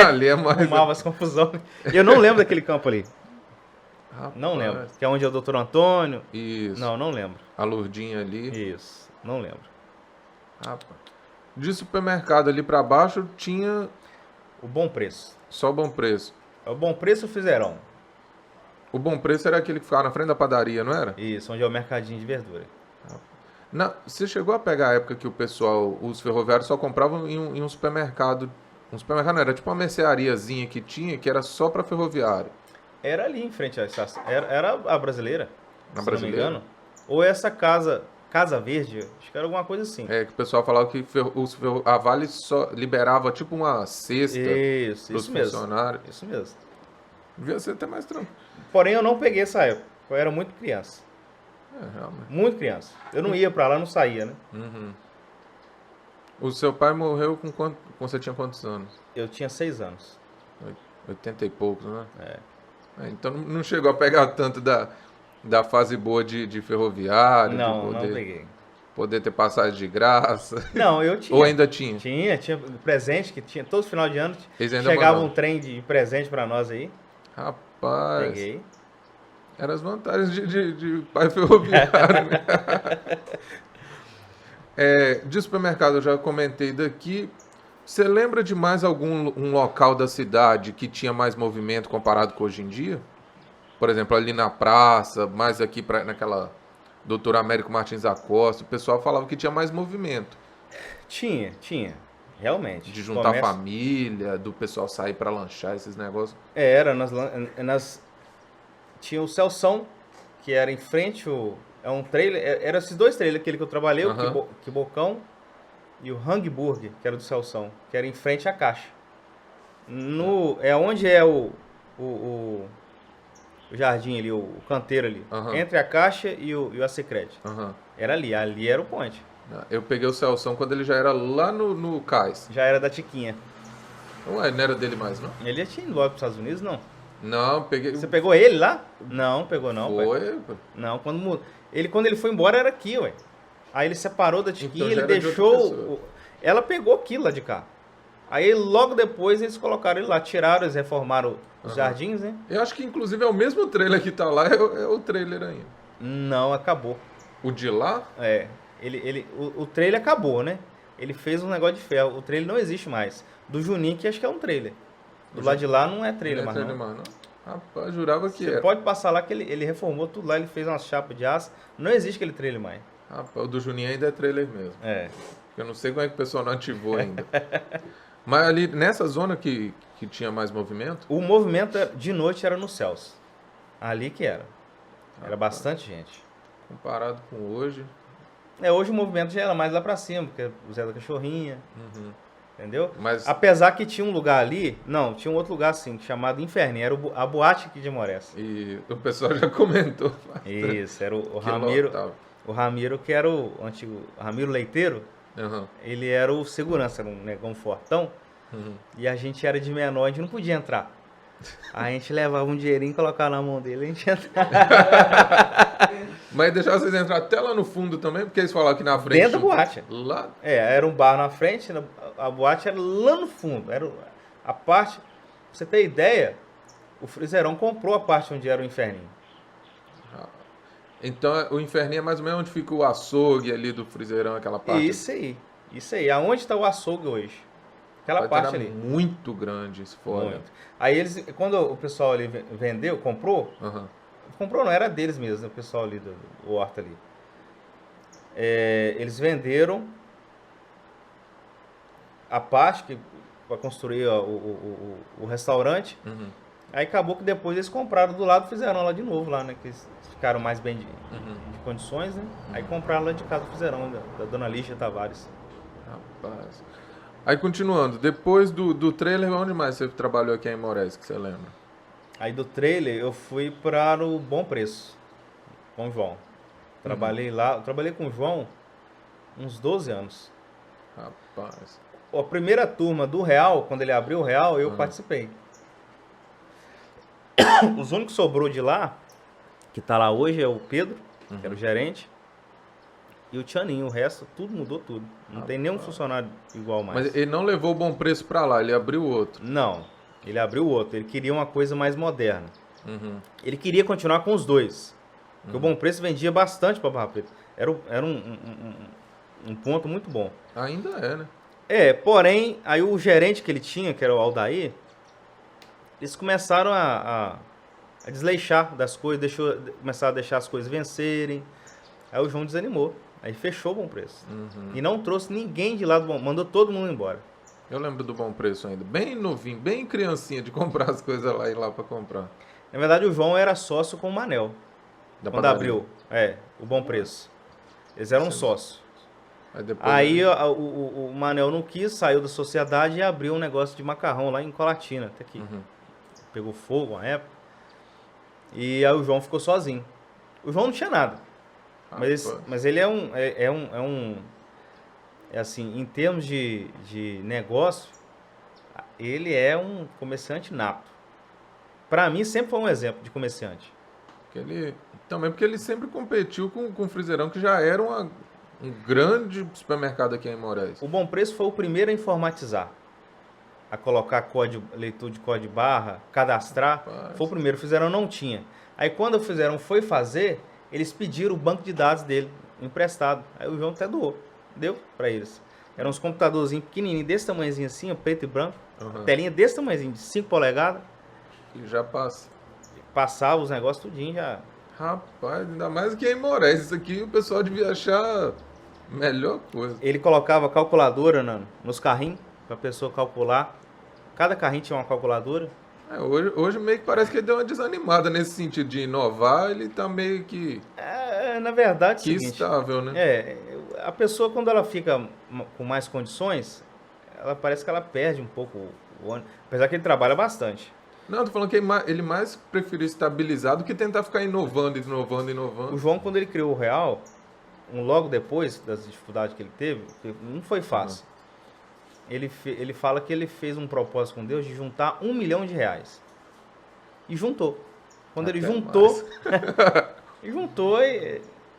ali é mais... arrumava as confusões. Eu não lembro daquele campo ali. Rapaz. Não lembro. Que é onde é o Dr. Antônio. Isso. Não lembro. A Lourdinha ali. Isso, não lembro. Rapaz. De supermercado ali pra baixo tinha... O Bom Preço. Só o Bom Preço. É o Bom Preço ou o Fizerão? O Bom Preço era aquele que ficava na frente da padaria, não era? Isso, onde é o mercadinho de verdura. Não, você chegou a pegar a época que o pessoal, os ferroviários só compravam em um supermercado. Um supermercado não, era tipo uma merceariazinha que tinha, que era só pra ferroviário. Era ali em frente à estação. Era a Brasileira. Na Brasileira? Não me engano. Ou essa Casa Verde, acho que era alguma coisa assim. É, que o pessoal falava que a Vale só liberava tipo uma cesta pros funcionários. Isso mesmo. Devia ser até mais tranquilo. Porém, eu não peguei essa época. Eu era muito criança. Realmente. Muito criança. Eu não ia pra lá, não saía, né? Uhum. O seu pai morreu quando você tinha quantos anos? Eu tinha 6 anos. 80 e poucos, né? Então não chegou a pegar tanto da fase boa de ferroviário, Não, não peguei. poder ter passagem de graça. Não, eu tinha. Ou ainda tinha? Tinha presente, que tinha todo final de ano. Eles ainda Chegava mandavam. um trem de presente pra nós aí. Rapaz, Peguei. eram as vantagens de pai ferroviário, né? De supermercado, eu já comentei daqui. Você lembra de mais um local da cidade que tinha mais movimento comparado com hoje em dia? Por exemplo, ali na praça, mais aqui naquela Doutor Américo Martins da Costa, o pessoal falava que tinha mais movimento. Tinha. Realmente. De juntar família, do pessoal sair para lanchar, esses negócios. Era, tinha o Celção, que era em frente, é um trailer, eram esses dois trailers, aquele que eu trabalhei, o Quibocão e o Hangburg, que era do Celção, que era em frente à caixa. É onde é o jardim ali, o canteiro ali, entre a caixa e o Acicred. Era ali era o ponte. Eu peguei o Celção quando ele já era lá no cais. Já era da Tiquinha. Ué, não era dele mais, não? Ele já tinha ido logo para os Estados Unidos, não? Não, peguei... Você pegou ele lá? Não, pegou não. Foi? Não, quando ele foi embora era aqui, ué. Aí ele separou da Tiquinha, Então, ele deixou... Ela pegou aquilo lá de cá. Aí logo depois eles colocaram ele lá, tiraram, eles reformaram os jardins, né? Eu acho que inclusive é o mesmo trailer que tá lá, é o trailer ainda. Não, acabou. O de lá? É. O trailer acabou, né? Ele fez um negócio de ferro. O trailer não existe mais. Do Juninho, que acho que é um trailer. Do lado de lá não é trailer mais, não. Rapaz, jurava que era. Você pode passar lá que ele reformou tudo lá, ele fez umas chapas de aço. Não existe aquele trailer mais. Rapaz, o do Juninho ainda é trailer mesmo. É. Eu não sei como é que o pessoal não ativou ainda. Mas ali, nessa zona que tinha mais movimento? O movimento de noite era no Celso. Ali que era. Era bastante gente. Comparado com hoje... Hoje o movimento já era mais lá pra cima, porque o Zé da Cachorrinha, entendeu? Mas... Apesar que tinha um lugar ali, não, tinha um outro lugar assim, chamado Inferninho, era a boate aqui de Amorés. E o pessoal já comentou. Isso, era o Ramiro, o Ramiro que era o antigo, Ramiro Leiteiro, ele era o segurança, era um negão fortão, e a gente era de menor, a gente não podia entrar. A gente levava um dinheirinho, colocava na mão dele e a gente entrava. Mas deixava vocês entrar até lá no fundo também, porque eles falaram que na frente... Dentro da boate. Lá? Era um bar na frente, a boate era lá no fundo. Era a parte... Pra você ter ideia, o Friseirão comprou a parte onde era o Inferninho. Então o Inferninho é mais ou menos onde fica o açougue ali do Friseirão, aquela parte... Isso aí. Aonde está o açougue hoje? Aquela parte ali. Muito grande esse fora. Muito. Aí quando o pessoal ali vendeu, comprou... Comprou não, era deles mesmo, o pessoal ali do Horta ali. Eles venderam a parte para construir o restaurante. Aí acabou que depois eles compraram do lado e fizeram lá de novo, lá, né? Que eles ficaram mais bem de condições, né? Aí compraram lá de casa fizeram, da dona Lígia Tavares. Rapaz. Aí continuando, depois do trailer, onde mais você trabalhou aqui em Amorés, que você lembra? Aí do trailer eu fui para o Bom Preço, com o João. Trabalhei lá, trabalhei com o João uns 12 anos. Rapaz. A primeira turma do Real, quando ele abriu o Real, eu participei. Os únicos que sobrou de lá, que tá lá hoje, é o Pedro, que era o gerente, e o Tianinho. O resto, tudo mudou tudo. Não tem nenhum funcionário igual mais. Mas ele não levou o Bom Preço para lá, ele abriu outro. Não. Ele abriu outro, ele queria uma coisa mais moderna. Ele queria continuar com os dois. Porque o Bom Preço vendia bastante para Barra Preta. Era um ponto muito bom. Ainda é, né? Porém, aí o gerente que ele tinha, que era o Aldair, eles começaram a desleixar das coisas, começaram a deixar as coisas vencerem. Aí o João desanimou. Aí fechou o Bom Preço. E não trouxe ninguém de lá do Bom, mandou todo mundo embora. Eu lembro do Bom Preço ainda, bem novinho, bem criancinha de comprar as coisas lá e ir lá para comprar. Na verdade, o João era sócio com o Manel. Quando abriu, o Bom Preço. Eles eram sócios. Aí o Manel não quis, saiu da sociedade e abriu um negócio de macarrão lá em Colatina, até aqui. Pegou fogo na época. E aí o João ficou sozinho. O João não tinha nada. Mas ele é assim, em termos de negócio, ele é um comerciante nato. Para mim, sempre foi um exemplo de comerciante. Porque ele sempre competiu com o Friseirão, que já era um grande supermercado aqui em Moraes. O Bom Preço foi o primeiro a informatizar, a colocar leitura de código de barra, cadastrar. Foi o primeiro. O Friseirão não tinha. Aí quando o Friseirão foi fazer, eles pediram o banco de dados dele emprestado. Aí o João até doou, deu para eles. Eram uns computadorzinhos pequenininhos, desse tamanhozinho assim, preto e branco, telinha desse tamanhozinho, de 5 polegadas. E já passa. Passava os negócios tudinho já. Rapaz, ainda mais que em Moraes. Isso aqui o pessoal devia achar melhor coisa. Ele colocava calculadora nos carrinhos, para a pessoa calcular. Cada carrinho tinha uma calculadora. Hoje meio que parece que ele deu uma desanimada nesse sentido de inovar. Ele tá meio que... na verdade, que estável, né? A pessoa, quando ela fica com mais condições, ela parece que ela perde um pouco o ônibus. Apesar que ele trabalha bastante. Não, tô falando que ele mais preferiu estabilizar do que tentar ficar inovando. O João, quando ele criou o Real, logo depois das dificuldades que ele teve, não foi fácil. Ele fala que ele fez um propósito com Deus de juntar R$1 milhão. E juntou. Quando ele juntou,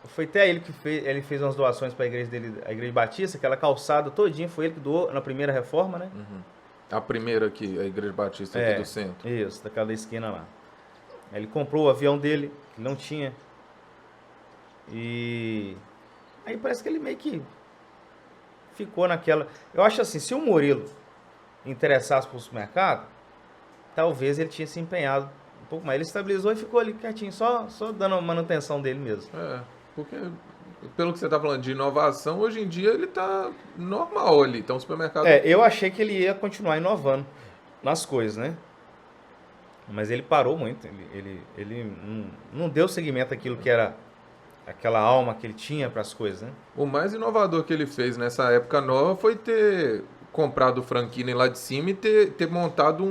foi até ele que fez. Ele fez umas doações para a igreja dele, a Igreja Batista, aquela calçada todinha, foi ele que doou na primeira reforma, né? A primeira aqui, a Igreja Batista aqui do centro. Isso, daquela da esquina lá. Aí ele comprou o avião dele, que não tinha. E aí parece que ele meio que ficou naquela... Eu acho assim, se o Murilo interessasse por supermercado, talvez ele tinha se empenhado um pouco mais. Ele estabilizou e ficou ali quietinho, só dando a manutenção dele mesmo. Porque pelo que você está falando de inovação, hoje em dia ele está normal ali. Então o supermercado... eu achei que ele ia continuar inovando nas coisas, né? Mas ele parou muito. Ele não deu seguimento àquilo que era aquela alma que ele tinha para as coisas, né? O mais inovador que ele fez nessa época nova foi ter comprado o Franquini lá de cima e ter montado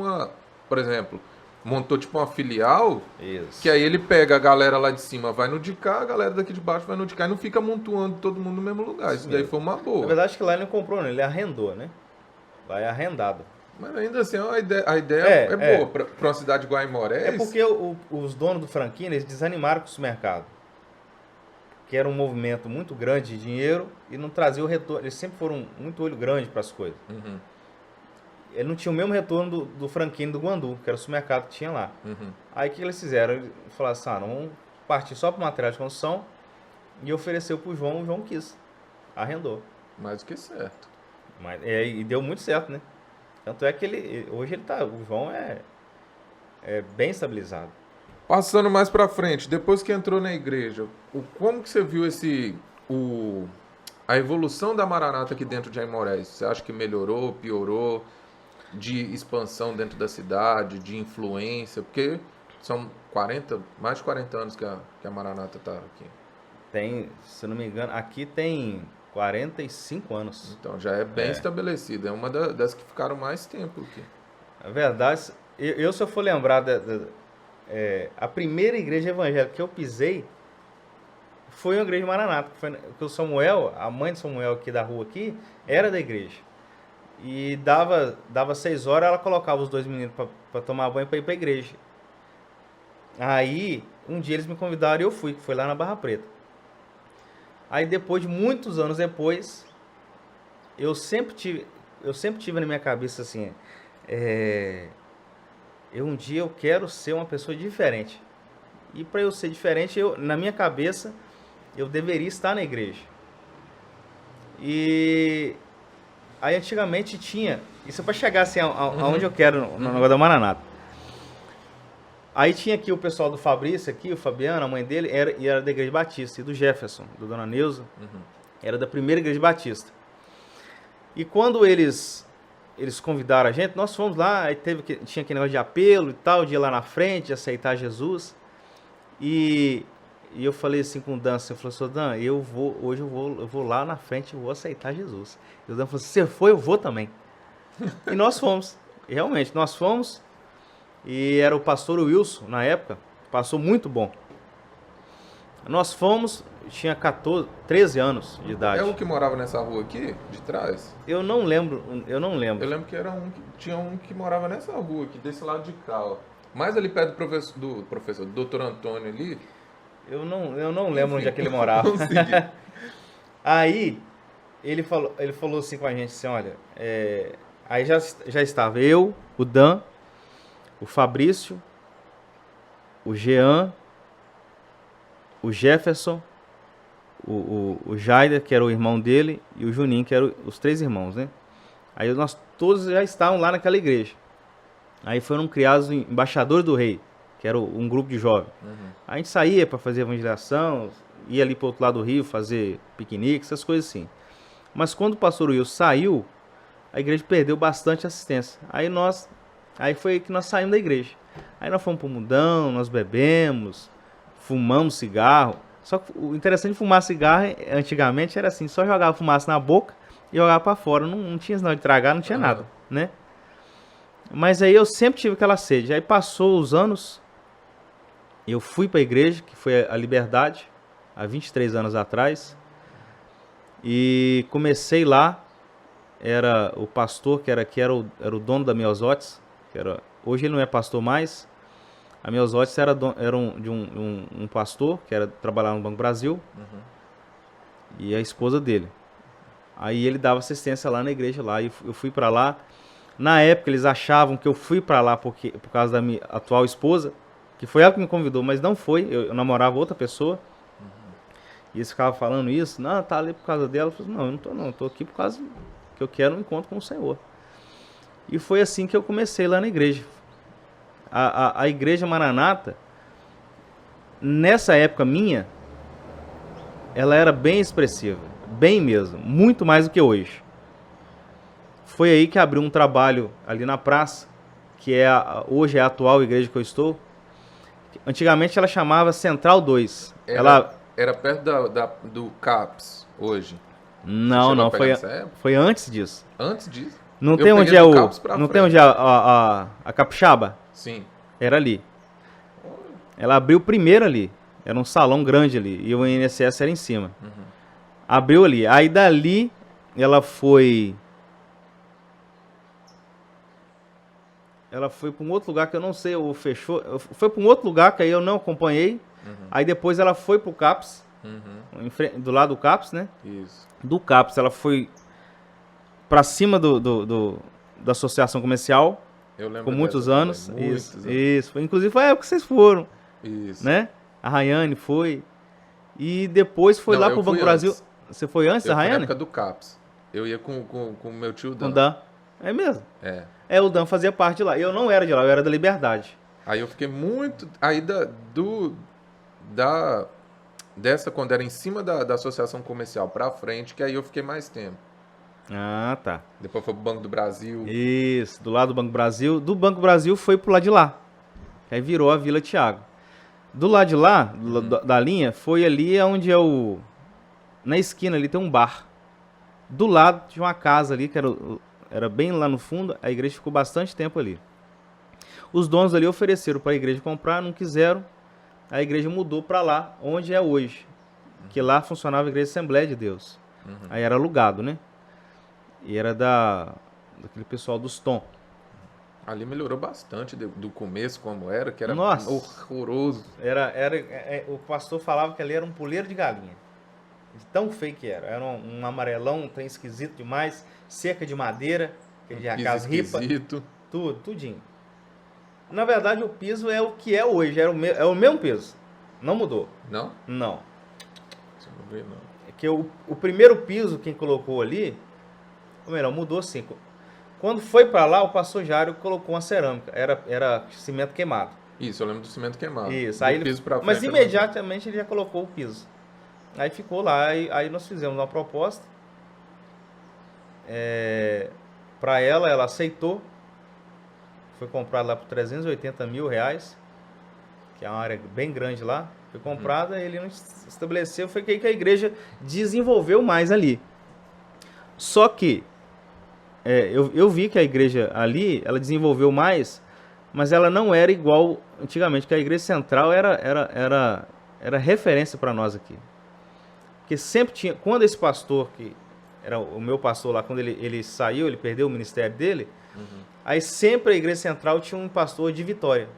por exemplo, montou tipo uma filial. Isso. Que aí ele pega a galera lá de cima, vai no de cá, a galera daqui de baixo vai no de cá e não fica amontoando todo mundo no mesmo lugar. Isso daí foi uma boa. Na verdade, que lá ele não comprou, não, ele arrendou, né? Lá é arrendado. Mas ainda assim, a ideia é boa para uma cidade igual a Moraes. É porque os donos do Franquini, eles desanimaram com o mercado. Que era um movimento muito grande de dinheiro e não trazia o retorno. Eles sempre foram muito olho grande para as coisas. Ele não tinha o mesmo retorno do Franquini do Guandu, que era o supermercado que tinha lá. Aí o que eles fizeram? Eles falaram assim, não, vamos partir só para o material de construção e ofereceu para o João quis. Arrendou. Mais do que certo. E deu muito certo, né? Tanto é que hoje o João é bem estabilizado. Passando mais pra frente, depois que entrou na igreja, como que você viu a evolução da Maranata aqui dentro de Aimorés? Você acha que melhorou, piorou, de expansão dentro da cidade, de influência? Porque são mais de 40 anos que a Maranata está aqui. Tem, se não me engano, aqui tem 45 anos. Então já é bem estabelecido, é uma das que ficaram mais tempo aqui. Na verdade, se eu for lembrar a primeira igreja evangélica que eu pisei foi uma igreja Maranata, que o Samuel, a mãe de Samuel aqui da rua aqui, era da igreja. E dava 6 horas, ela colocava os 2 meninos para tomar banho para ir para a igreja. Aí, um dia eles me convidaram e eu fui, que foi lá na Barra Preta. Aí depois de muitos anos depois, eu sempre tive na minha cabeça assim, um dia eu quero ser uma pessoa diferente. E para eu ser diferente, na minha cabeça, eu deveria estar na igreja. E aí antigamente tinha, isso é para chegar assim aonde eu quero no negócio da Maranata. Aí tinha aqui o pessoal do Fabrício, aqui, o Fabiano, a mãe dele, era da Igreja Batista, e do Jefferson, do Dona Neuza, era da primeira Igreja Batista. E quando eles convidaram a gente, nós fomos lá, aí tinha aquele negócio de apelo e tal, de ir lá na frente, de aceitar Jesus. E eu falei assim com o Dan, eu falei assim, Dan, hoje eu vou lá na frente e vou aceitar Jesus. E o Dan falou assim, você foi, eu vou também. E nós fomos, e realmente, nós fomos. E era o pastor Wilson, na época, passou muito bom. Nós fomos, tinha 13 anos de idade. É o que morava nessa rua aqui, de trás? Eu não lembro. Eu lembro que tinha um que morava nessa rua aqui, desse lado de cá, ó. Mais ali perto do professor, do Dr. Antônio ali. Eu não lembro onde é que ele morava. Aí, ele falou assim com a gente, assim, olha, aí já estava eu, o Dan, o Fabrício, o Jean, o Jefferson, o Jaider, que era o irmão dele, e o Juninho, que eram os 3 irmãos, né? Aí nós todos já estavam lá naquela igreja. Aí foram criados embaixadores do rei, que era um grupo de jovens. A gente saía para fazer evangelização, ia ali para o outro lado do rio fazer piquenique, essas coisas assim. Mas quando o pastor Will saiu, a igreja perdeu bastante assistência. Aí foi que nós saímos da igreja. Aí nós fomos pro mundão, nós bebemos, fumamos cigarro. Só que o interessante de fumar cigarro antigamente era assim, só jogava fumaça na boca e jogava para fora. Não tinha sinal de tragar, não tinha nada, né? Mas aí eu sempre tive aquela sede. Aí passou os anos, eu fui para a igreja, que foi a Liberdade, há 23 anos atrás. E comecei lá, era o pastor que era o dono da Miosotes, hoje ele não é pastor mais. A Miosotes era de um pastor que trabalhava no Banco Brasil, e a esposa dele. Aí ele dava assistência lá na igreja lá, e eu fui para lá. Na época eles achavam que eu fui para lá por causa da minha atual esposa, que foi ela que me convidou, mas não foi, eu namorava outra pessoa. E eles ficavam falando isso, não, tá ali por causa dela. Eu falei, não, eu não tô não, eu tô aqui por causa que eu quero um encontro com o Senhor. E foi assim que eu comecei lá na igreja. A igreja Maranata, nessa época minha, ela era bem expressiva, bem mesmo, muito mais do que hoje. Foi aí que abriu um trabalho ali na praça, que hoje é a atual igreja que eu estou. Antigamente ela chamava Central 2. Era perto do CAPS, hoje. Não, foi antes disso. Antes disso? Não tem onde é a Capixaba? Sim. Era ali. Ela abriu primeiro ali. Era um salão grande ali. E o INSS era em cima. Abriu ali. Aí dali ela foi para um outro lugar que eu não sei, ou fechou. Foi para um outro lugar que aí eu não acompanhei. Aí depois ela foi pro CAPS, do lado do CAPS, né? Isso. Do CAPS ela foi para cima da associação comercial, eu lembro com muitos anos. Também, Isso. Inclusive foi a época que vocês foram. Isso. Né? A Rayane foi. E depois foi lá pro Banco Brasil. Você foi antes da Rayane? Na época do CAPS. Eu ia com o meu tio Dan. Com o Dan. É mesmo? É. O Dan fazia parte de lá. Eu não era de lá, eu era da Liberdade. Aí eu fiquei muito... Aí dessa, quando era em cima da associação comercial pra frente, que aí eu fiquei mais tempo. Ah, tá. Depois foi pro Banco do Brasil. Isso, do lado do Banco Brasil. Do Banco Brasil foi pro lado de lá. Aí virou a Vila Tiago. Do lado de lá, da linha, foi ali onde na esquina ali tem um bar. Do lado de uma casa ali, que era bem lá no fundo, a igreja ficou bastante tempo ali. Os donos ali ofereceram para a igreja comprar, não quiseram. A igreja mudou para lá, onde é hoje. Que lá funcionava a igreja Assembleia de Deus. Aí era alugado, né? E era daquele pessoal dos Tom. Ali melhorou bastante do começo, como era, que era horroroso. O pastor falava que ali era um puleiro de galinha. De tão feio que era. Era um amarelão, um trem esquisito demais. Cerca de madeira, aquelas ripas. Tudinho. Na verdade, o piso é o que é hoje. É o mesmo piso. Não mudou. Não? Não. Você não vê, não. É que o primeiro piso, quem colocou ali, ou melhor, mudou sim. Quando foi para lá, o pastor Jário colocou uma cerâmica. Era cimento queimado. Isso, eu lembro do cimento queimado. Isso. Aí mas imediatamente ele já colocou o piso. Aí ficou lá. Aí nós fizemos uma proposta. Para ela aceitou. Foi comprado lá por 380 mil reais. Que é uma área bem grande lá. Foi comprada, ele não estabeleceu. Foi que a igreja desenvolveu mais ali. Só que eu vi que a igreja ali, ela desenvolveu mais, mas ela não era igual antigamente, que a igreja central era era referência para nós aqui. Porque sempre tinha, quando esse pastor, que era o meu pastor lá, quando ele saiu, ele perdeu o ministério dele, aí sempre a igreja central tinha um pastor de Vitória.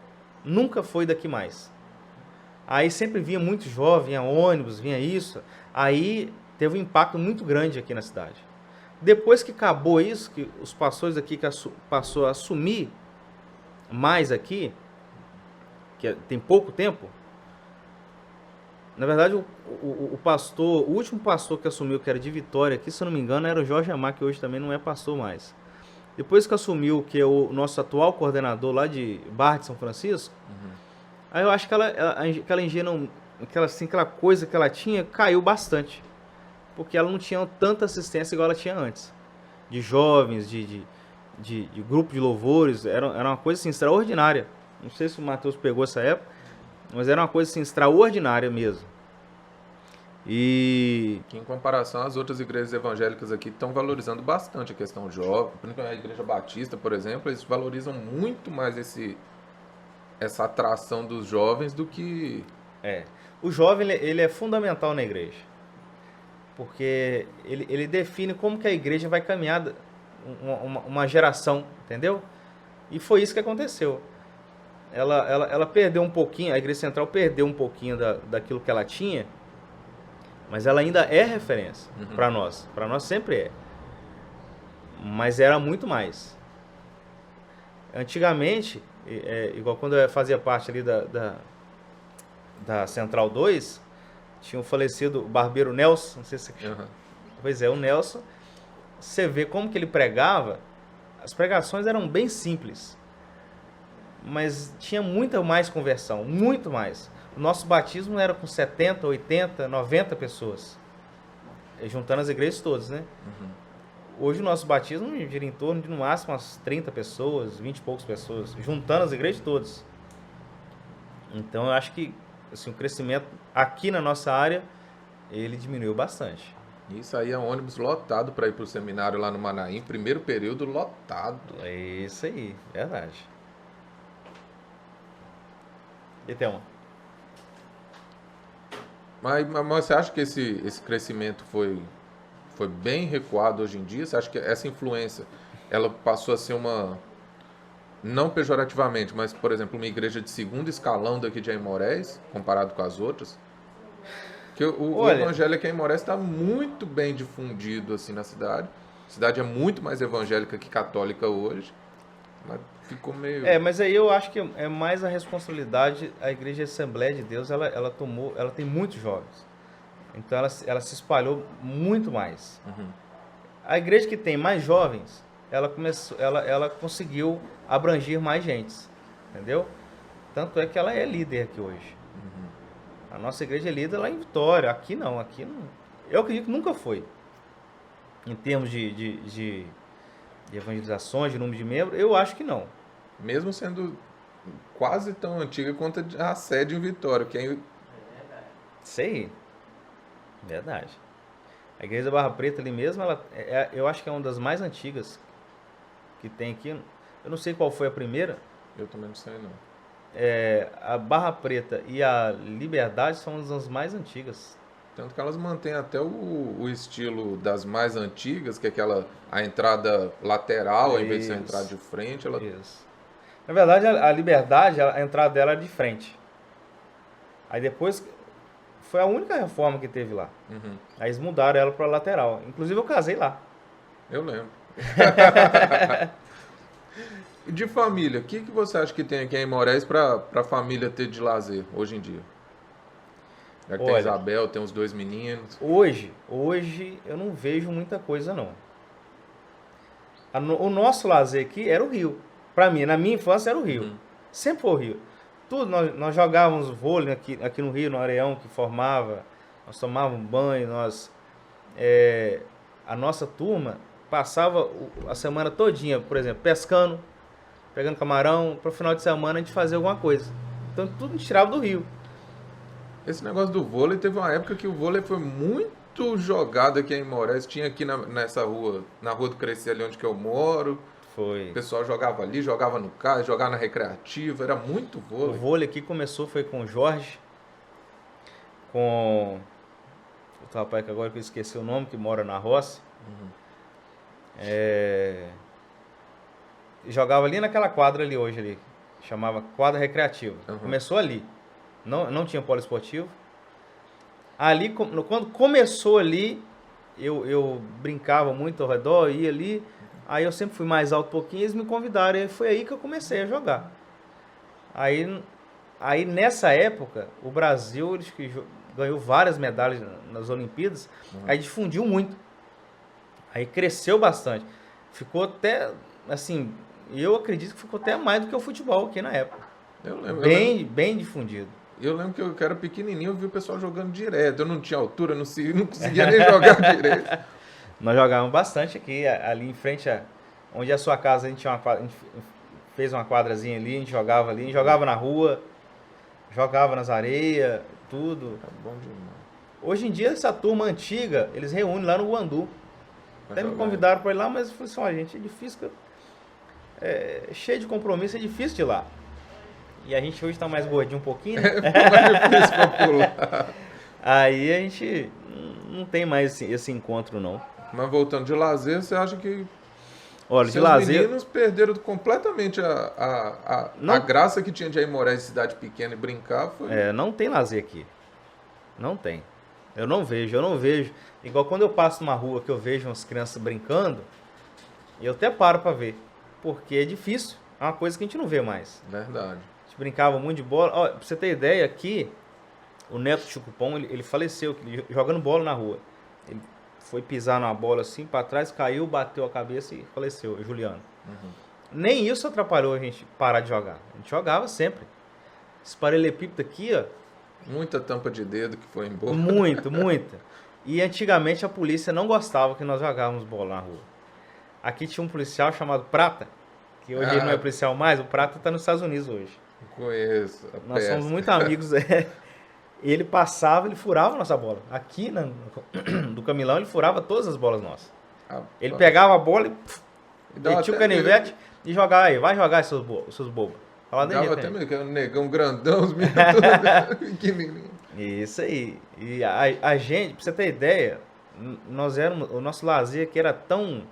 Nunca foi daqui mais. Aí sempre vinha muito jovem, vinha ônibus, vinha isso. Aí teve um impacto muito grande aqui na cidade. Depois que acabou isso, que os pastores aqui que passou a assumir mais aqui, que tem pouco tempo, na verdade o pastor, o último pastor que assumiu, que era de Vitória aqui, se eu não me engano, era o Jorge Amar, que hoje também não é pastor mais. Depois que assumiu, que é o nosso atual coordenador lá de Barra de São Francisco, aí eu acho que aquela engenharia, aquela coisa que ela tinha, caiu bastante. Porque ela não tinha tanta assistência igual ela tinha antes. De jovens, de grupo de louvores, era uma coisa assim, extraordinária. Não sei se o Matheus pegou essa época, mas era uma coisa assim, extraordinária mesmo. E que em comparação às outras igrejas evangélicas aqui estão valorizando bastante a questão jovem, principalmente a Igreja Batista, por exemplo, eles valorizam muito mais essa atração dos jovens do que... O jovem, ele é fundamental na igreja. Porque ele define como que a igreja vai caminhar uma geração, entendeu? E foi isso que aconteceu. Ela perdeu um pouquinho, a igreja central perdeu um pouquinho daquilo que ela tinha, mas ela ainda é referência para nós. Para nós sempre é. Mas era muito mais. Antigamente, igual quando eu fazia parte ali da Central 2, tinha o falecido barbeiro Nelson, não sei se você... Pois é, o Nelson, você vê como que ele pregava, as pregações eram bem simples, mas tinha muita mais conversão, muito mais. O nosso batismo era com 70, 80, 90 pessoas, juntando as igrejas todas, né? Hoje o nosso batismo gira em torno de no máximo umas 30 pessoas, 20 e poucas pessoas, juntando as igrejas todas. Então eu acho que assim, o crescimento aqui na nossa área, ele diminuiu bastante. Isso aí é um ônibus lotado para ir para o seminário lá no Manaim, primeiro período lotado. É isso aí, verdade. E tem uma. Mas você acha que esse crescimento foi bem recuado hoje em dia? Você acha que essa influência, ela passou a ser uma... Não pejorativamente, mas, por exemplo, uma igreja de segundo escalão daqui de Aimorés, comparado com as outras? Porque o evangelho aqui em Aimorés está muito bem difundido assim, na cidade. A cidade é muito mais evangélica que católica hoje. Mas ficou meio... mas aí eu acho que é mais a responsabilidade, a Igreja Assembleia de Deus, ela tem muitos jovens. Então ela se espalhou muito mais. A igreja que tem mais jovens, ela conseguiu abranger mais gente, entendeu? Tanto é que ela é líder aqui hoje. A nossa igreja é líder lá em Vitória. Aqui não. Eu acredito que nunca foi. Em termos de evangelizações, de número de membros, eu acho que não. Mesmo sendo quase tão antiga quanto a sede em Vitória. Sei. Verdade. A igreja da Barra Preta ali mesmo, eu acho que é uma das mais antigas que tem aqui. Eu não sei qual foi a primeira. Eu também não sei, não. A Barra Preta e a Liberdade são das mais antigas. Tanto que elas mantêm até o estilo das mais antigas, que é a entrada lateral, ao invés de você entrar de frente. Isso. Na verdade, a Liberdade, a entrada dela era de frente. Aí depois, foi a única reforma que teve lá. Aí eles mudaram ela para lateral. Inclusive eu casei lá. Eu lembro. De família, o que você acha que tem aqui em Aimorés para a família ter de lazer hoje em dia? Já que tem Isabel, tem os 2 meninos. Hoje eu não vejo muita coisa não. O nosso lazer aqui era o rio. Para mim, na minha infância era o rio. Sempre foi o rio. Tudo, nós jogávamos vôlei aqui no rio, no areião que formava. Nós tomávamos banho, a nossa turma passava a semana todinha, por exemplo, pescando, pegando camarão, para o final de semana a gente fazia alguma coisa. Então tudo a gente tirava do rio. Esse negócio do vôlei, teve uma época que o vôlei foi muito jogado aqui em Aimorés. Tinha aqui nessa rua, na rua do Crescer, ali onde que eu moro. Foi. O pessoal jogava ali, jogava no carro, jogava na recreativa, era muito vôlei. O vôlei aqui foi com o Jorge. com o rapaz que agora que eu esqueci o nome, que mora na roça. Jogava ali naquela quadra ali hoje, ali, chamava quadra recreativa. Começou ali. Não tinha poliesportivo. Ali, quando começou ali, eu brincava muito ao redor, ia ali. Aí eu sempre fui mais alto um pouquinho, eles me convidaram. E foi aí que eu comecei a jogar. Aí nessa época, o Brasil ganhou várias medalhas nas Olimpíadas. Aí difundiu muito. Aí cresceu bastante. Ficou até, assim, eu acredito que ficou até mais do que o futebol aqui na época. Eu lembro. Bem difundido. Eu lembro que eu era pequenininho, eu vi o pessoal jogando direto. Eu não tinha altura, não conseguia nem jogar direito. Nós jogávamos bastante aqui, ali em frente onde é a sua casa, a gente fez uma quadrazinha ali, a gente jogava na rua, jogava nas areias, tudo. Tá bom demais. Hoje em dia, essa turma antiga, eles reúnem lá no Guandu. Até me convidaram para ir lá, mas eu falei assim, ó, gente, é difícil, cheio de compromisso, é difícil de ir lá. E a gente hoje tá mais gordinho um pouquinho, né? Mais difícil pra pular. Aí a gente não tem mais esse encontro, não. Mas voltando de lazer, você acha que olha, de os lazer, meninos perderam completamente a graça que tinha de ir morar em cidade pequena e brincar? Não tem lazer aqui. Não tem. Eu não vejo. Igual quando eu passo numa rua que eu vejo umas crianças brincando, eu até paro para ver. Porque é difícil. É uma coisa que a gente não vê mais. Verdade. A gente brincava muito de bola. Ó, pra você ter ideia, aqui, o neto Chucupom, ele faleceu jogando bola na rua. Ele foi pisar numa bola assim, para trás, caiu, bateu a cabeça e faleceu, Juliano. Nem isso atrapalhou a gente parar de jogar. A gente jogava sempre. Esse paralelepípedo aqui, ó. Muita tampa de dedo que foi embora. Muita. E antigamente a polícia não gostava que nós jogávamos bola na rua. Aqui tinha um policial chamado Prata, que hoje ele não é policial mais, o Prata está nos Estados Unidos hoje. Conheço. Nós somos muito amigos. Ele passava, ele furava a nossa bola. Aqui do Camilão, ele furava todas as bolas nossas. Ele pegava a bola e metia o canivete e jogava aí. Vai jogar, seus bobos. Dava até meio que era um negão grandão, os meninos pequenininhos. Isso aí. E a gente, pra você ter ideia, o nosso lazer aqui era tão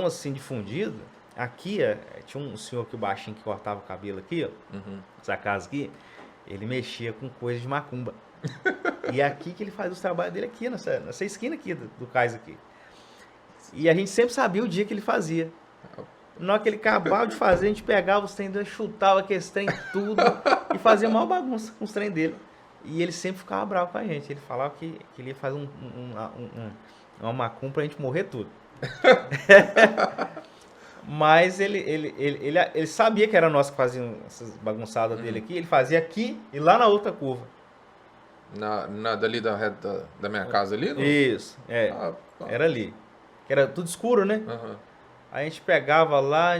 assim difundido. Aqui, tinha um senhor aqui, o baixinho, que cortava o cabelo aqui, ó. Essa casa aqui, ele mexia com coisa de macumba. E é aqui que ele faz os trabalhos dele aqui, nessa esquina aqui do cais aqui. E a gente sempre sabia o dia que ele fazia. Na hora que ele acabava de fazer, a gente pegava os trem dele, chutava aqueles trem tudo e fazia a maior bagunça com os trem dele. E ele sempre ficava bravo com a gente. Ele falava que ele ia fazer uma macumba pra gente morrer tudo. Mas ele sabia que era nós que fazíamos essas bagunçadas dele aqui. Ele fazia aqui e lá na outra curva. Dali da reta da minha casa ali? Não? Isso, era ali. Que era tudo escuro, né? A gente pegava lá,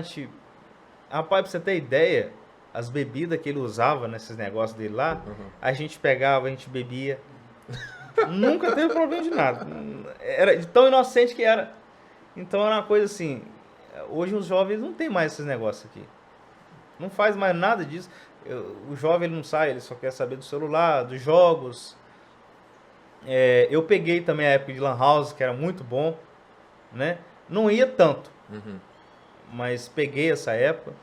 Rapaz, pra você ter ideia, as bebidas que ele usava nesses negócios dele lá, a gente pegava, a gente bebia. Nunca teve problema de nada. Era de tão inocente que era. Então era uma coisa assim. Hoje os jovens não tem mais esses negócios aqui. Não faz mais nada disso. O jovem ele não sai, ele só quer saber do celular, dos jogos. Eu peguei também a época de Lan House, que era muito bom, né? Não ia tanto, mas peguei essa época,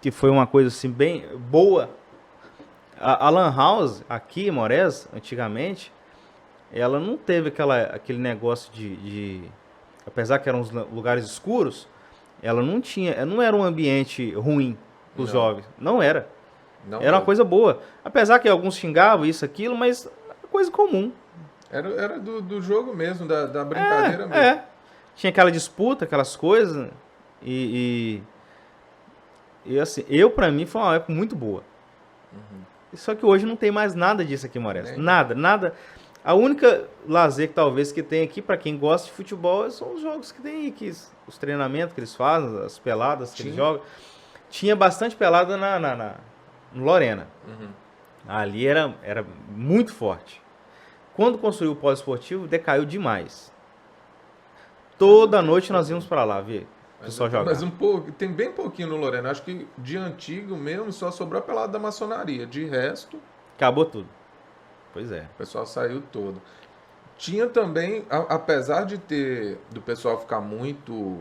que foi uma coisa assim bem boa. A Lan House aqui em Morés, antigamente, ela não teve aquele negócio de apesar que eram uns lugares escuros, ela não era um ambiente ruim para os jovens. Não era. Era uma coisa boa. Apesar que alguns xingavam isso, aquilo, mas era coisa comum. Era do jogo mesmo, da brincadeira mesmo. Tinha aquela disputa, aquelas coisas. E assim, pra mim foi uma época muito boa. Só que hoje não tem mais nada disso aqui em Morés. Nada. A única lazer que talvez que tem aqui, para quem gosta de futebol, são os jogos que tem aqui, os treinamentos que eles fazem, as peladas que eles jogam. Tinha bastante pelada no Lorena. Ali era muito forte. Quando construiu o poliesportivo, decaiu demais. Toda noite nós íamos para lá ver o pessoal jogar. Mas tem bem pouquinho no Lorena. Acho que de antigo mesmo só sobrou a pelada da maçonaria. De resto... Acabou tudo. Pois é. O pessoal saiu todo. Tinha também, apesar do pessoal ficar muito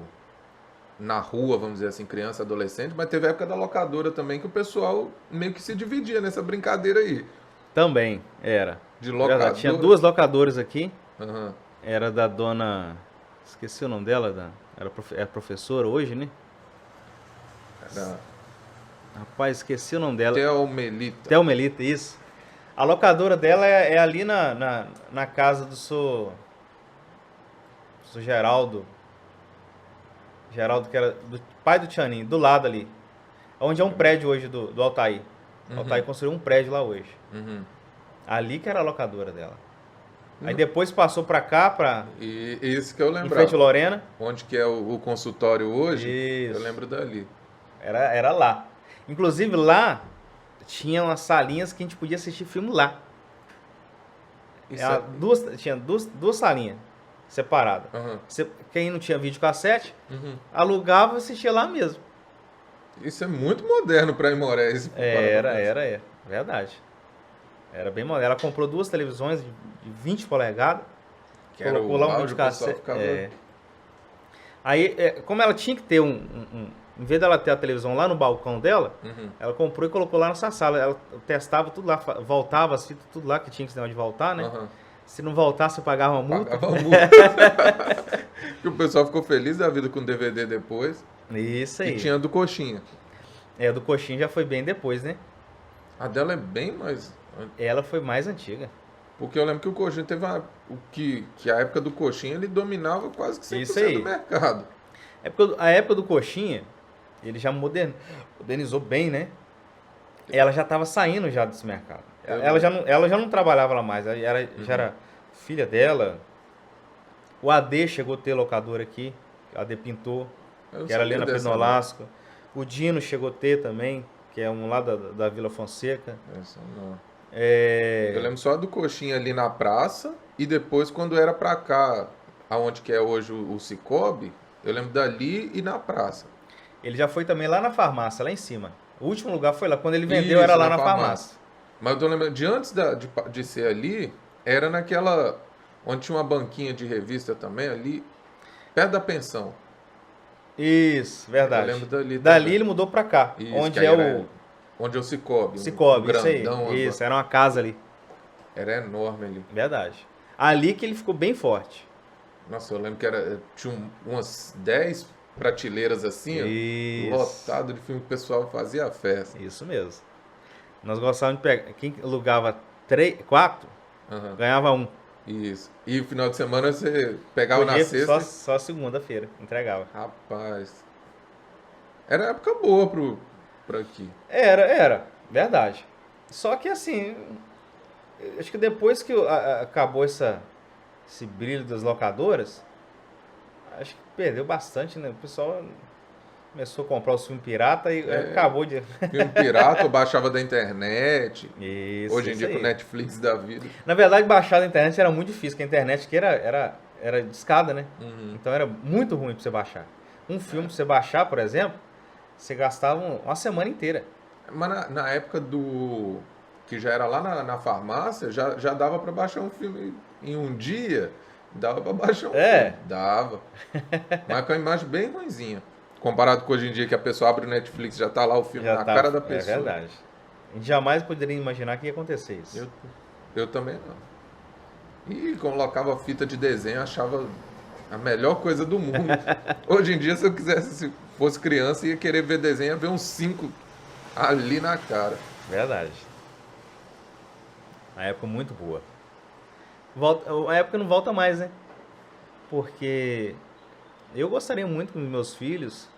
na rua, vamos dizer assim, criança, adolescente, mas teve a época da locadora também que o pessoal meio que se dividia nessa brincadeira aí. Também era. De locadora. Tinha 2 locadoras aqui. Uhum. Era da dona... Esqueci o nome dela. É professora hoje, né? Era Rapaz, esqueci o nome dela. Telmelita. Telmelita, isso. A locadora dela é ali na casa do seu Geraldo. Geraldo, que era do pai do Tianinho, do lado ali. Onde é um prédio hoje do Altair. O Altair construiu um prédio lá hoje. Uhum. Ali que era a locadora dela. Aí depois passou pra cá, E isso que eu em lembrava. frente a Lorena. Onde que é o consultório hoje, Isso. eu lembro dali. Era lá. Inclusive lá tinha umas salinhas que a gente podia assistir filme lá. Tinha duas salinhas separadas. Uhum. Quem não tinha videocassete, Uhum. alugava e assistia lá mesmo. Isso é muito moderno para Imoré. Era. Verdade. Era bem moderno. Ela comprou 2 televisões de 20 polegadas. Que era colocou o lá um áudio, o pessoal videocassete. ficava... Aí, como ela tinha que ter em vez dela ter a televisão lá no balcão dela, Uhum. ela comprou e colocou lá nessa sala. Ela testava tudo lá, voltava as fitas, tudo lá, que tinha que ser de voltar, né? Uhum. Se não voltasse, pagava uma multa. Pagava multa. E o pessoal ficou feliz da vida com o DVD depois. Isso aí. E tinha a do Coxinha. Do Coxinha já foi bem depois, né? A dela é bem mais... Ela foi mais antiga. Porque eu lembro que o Coxinha teve que a época do Coxinha ele dominava quase que 100% Isso aí. do mercado. A época do Coxinha, ele já modernizou bem, né? Ela já estava saindo já desse mercado. Ela já não trabalhava lá mais. Já era filha dela. O AD chegou a ter locadora aqui. O AD Pintor, que era ali na Pedro Nolasco. O Dino chegou a ter também, que é um lá da Vila Fonseca. Essa não. Eu lembro só do Coxinha ali na praça. E depois, quando era pra cá, aonde que é hoje o Cicobi, eu lembro dali e na praça. Ele já foi também lá na farmácia, lá em cima. O último lugar foi lá. Quando ele vendeu, Isso, era lá na farmácia. Mas eu tô lembrando, de antes de ser ali, era naquela... Onde tinha uma banquinha de revista também, ali, perto da pensão. Isso, verdade. Eu lembro dali também. Ele mudou pra cá, isso, onde é onde é o Cicobi. Cicobi, isso aí. Isso, era uma casa ali. Era enorme ali. Verdade. Ali que ele ficou bem forte. Nossa, eu lembro que tinha umas 10 prateleiras assim, ó, lotado de filme que o pessoal fazia a festa. Isso mesmo. Nós gostávamos de pegar. Quem alugava 4, ganhava 1. Isso. E o final de semana você pegava na sexta. Só segunda-feira, entregava. Rapaz. Era época boa pra aqui. Era. Verdade. Só que assim, acho que depois que acabou esse brilho das locadoras, acho que perdeu bastante, né? O pessoal começou a comprar os filmes pirata e acabou de... Filme pirata, eu baixava da internet. Isso, hoje em dia aí. com o Netflix da vida. Na verdade, baixar da internet era muito difícil, porque a internet aqui era discada, né? Então era muito ruim pra você baixar. Um filme pra você baixar, por exemplo, você gastava uma semana inteira. Mas na época que já era lá na farmácia, já dava pra baixar um filme em um dia. Dava pra baixar um filme. Dava. Mas com a imagem bem ruinzinha. Comparado com hoje em dia que a pessoa abre o Netflix, já tá lá o filme na cara da pessoa. É verdade. A gente jamais poderia imaginar que ia acontecer isso. Eu também não. E colocava fita de desenho, achava a melhor coisa do mundo. Hoje em dia, se fosse criança, ia querer ver desenho, ia ver uns 5 ali na cara. Verdade. A época muito boa. A época não volta mais, né? Porque eu gostaria muito com meus filhos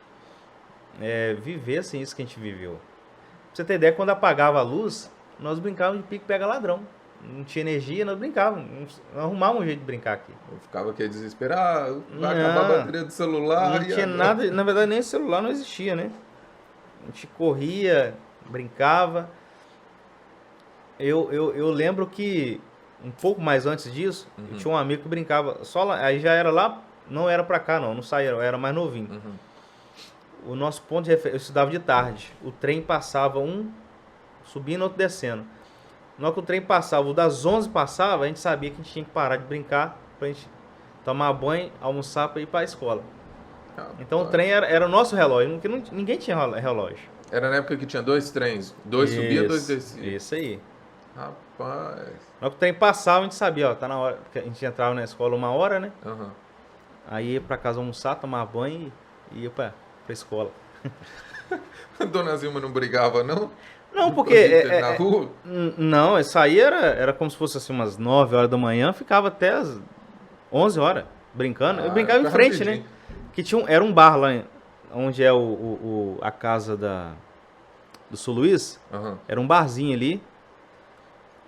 viver assim isso que a gente viveu. Pra você ter ideia, quando apagava a luz, nós brincávamos de pique-pega-ladrão. Não tinha energia, nós brincávamos. Nós arrumávamos um jeito de brincar aqui. Eu ficava aqui desesperado, vai acabar a bateria do celular. Não tinha nada, na verdade nem celular não existia, né? A gente corria, brincava. Eu lembro que um pouco mais antes disso, eu tinha um amigo que brincava só lá, aí já era lá, não era pra cá não saía, eu era mais novinho. O nosso ponto de referência, eu estudava de tarde, o trem passava um subindo, outro descendo. Na hora que o trem passava, o das 11 passava, a gente sabia que a gente tinha que parar de brincar pra gente tomar banho, almoçar pra ir pra escola. Então o trem era o nosso relógio, porque ninguém tinha relógio. Era na época que tinha 2 trens. 2 subia, 2 descia. Isso aí. Rapaz. Na hora que o trem passava, a gente sabia, ó, tá na hora. Porque a gente entrava na escola 1 hora, né? Uhum. Aí ia pra casa almoçar, tomar banho e ia pra escola. A Dona Zilma não brigava, não? Não, porque... na rua? Não, isso aí era como se fosse assim, umas 9 horas da manhã, ficava até as 11 horas brincando. Eu brincava em frente, rapidinho, né? Que era um bar lá, onde é a casa do São Luís. Uhum. Era um barzinho ali.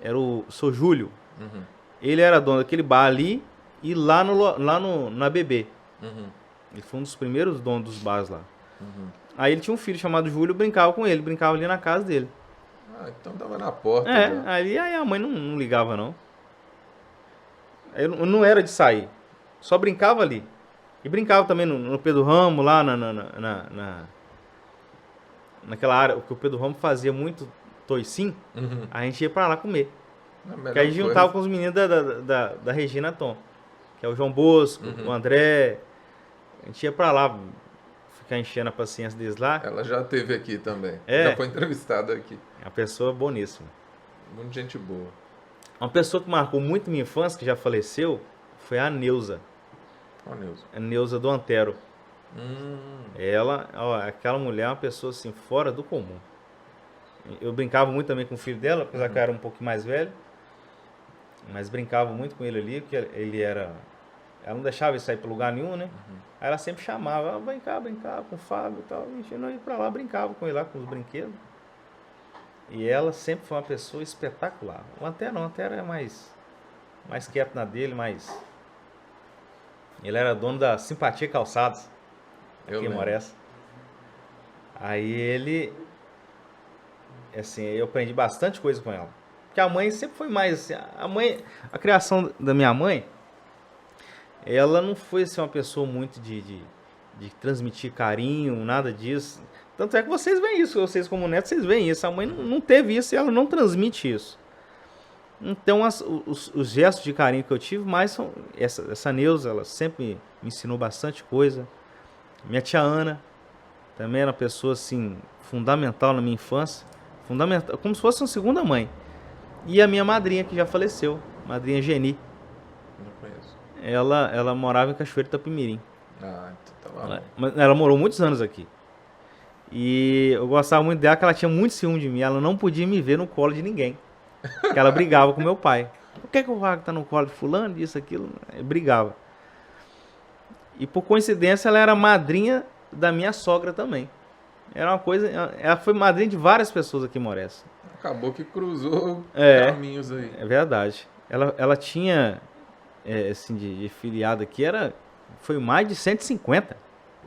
Era o Sr. Júlio. Uhum. Ele era dono daquele bar ali e lá no ABB. Uhum. Ele foi um dos primeiros donos dos bares lá. Uhum. Aí ele tinha um filho chamado Júlio, brincava com ele, brincava ali na casa dele. Então tava na porta. Aí a mãe não ligava, não. Eu não era de sair. Só brincava ali. E brincava também no Pedro Ramo, lá naquela área, o que o Pedro Ramo fazia muito toicinho, a gente ia pra lá comer. Porque a gente juntava com os meninos da Regina Tom, que é o João Bosco, o André. A gente ia pra lá ficar enchendo a paciência deles lá. Ela já esteve aqui também. Já foi entrevistada aqui. É uma pessoa boníssima. Muita gente boa. Uma pessoa que marcou muito minha infância, que já faleceu, foi a Neuza. Qual Neuza? A Neuza do Antero. Ela, aquela mulher é uma pessoa assim, fora do comum. Eu brincava muito também com o filho dela, apesar que eu era um pouco mais velho. Mas brincava muito com ele ali, porque ele era... Ela não deixava ele sair para lugar nenhum, né? Aí ela sempre chamava, vem cá brincar com o Fábio e tal. E a gente não ia pra lá, brincava com ele lá, com os brinquedos. E ela sempre foi uma pessoa espetacular. O Antero não, o Antero é mais quieto na dele, mais... Ele era dono da Simpatia Calçados, aqui em Moressa. Aí ele... Assim, eu aprendi bastante coisa com ela. Porque a mãe sempre foi mais... Assim, a criação da minha mãe, ela não foi assim, uma pessoa muito de transmitir carinho, nada disso. Tanto é que vocês veem isso, vocês como netos, vocês veem isso. A mãe não teve isso e ela não transmite isso. Então, os gestos de carinho que eu tive, mais são... Essa Neuza, ela sempre me ensinou bastante coisa. Minha tia Ana, também era uma pessoa, assim, fundamental na minha infância. Fundamental, como se fosse uma segunda mãe. E a minha madrinha, que já faleceu, madrinha Geni. Não conheço. Ela morava em Cachoeiro Itapemirim. Então tá lá. Ela morou muitos anos aqui. E eu gostava muito dela, que ela tinha muito ciúme de mim. Ela não podia me ver no colo de ninguém. Porque ela brigava com meu pai. Por que o Wagner tá no colo de fulano, isso, aquilo? Eu brigava. E por coincidência, ela era madrinha da minha sogra também. Era uma coisa... Ela foi madrinha de várias pessoas aqui em Moressa. Acabou que cruzou caminhos aí. É verdade. Ela tinha, assim, de filiado aqui, foi mais de 150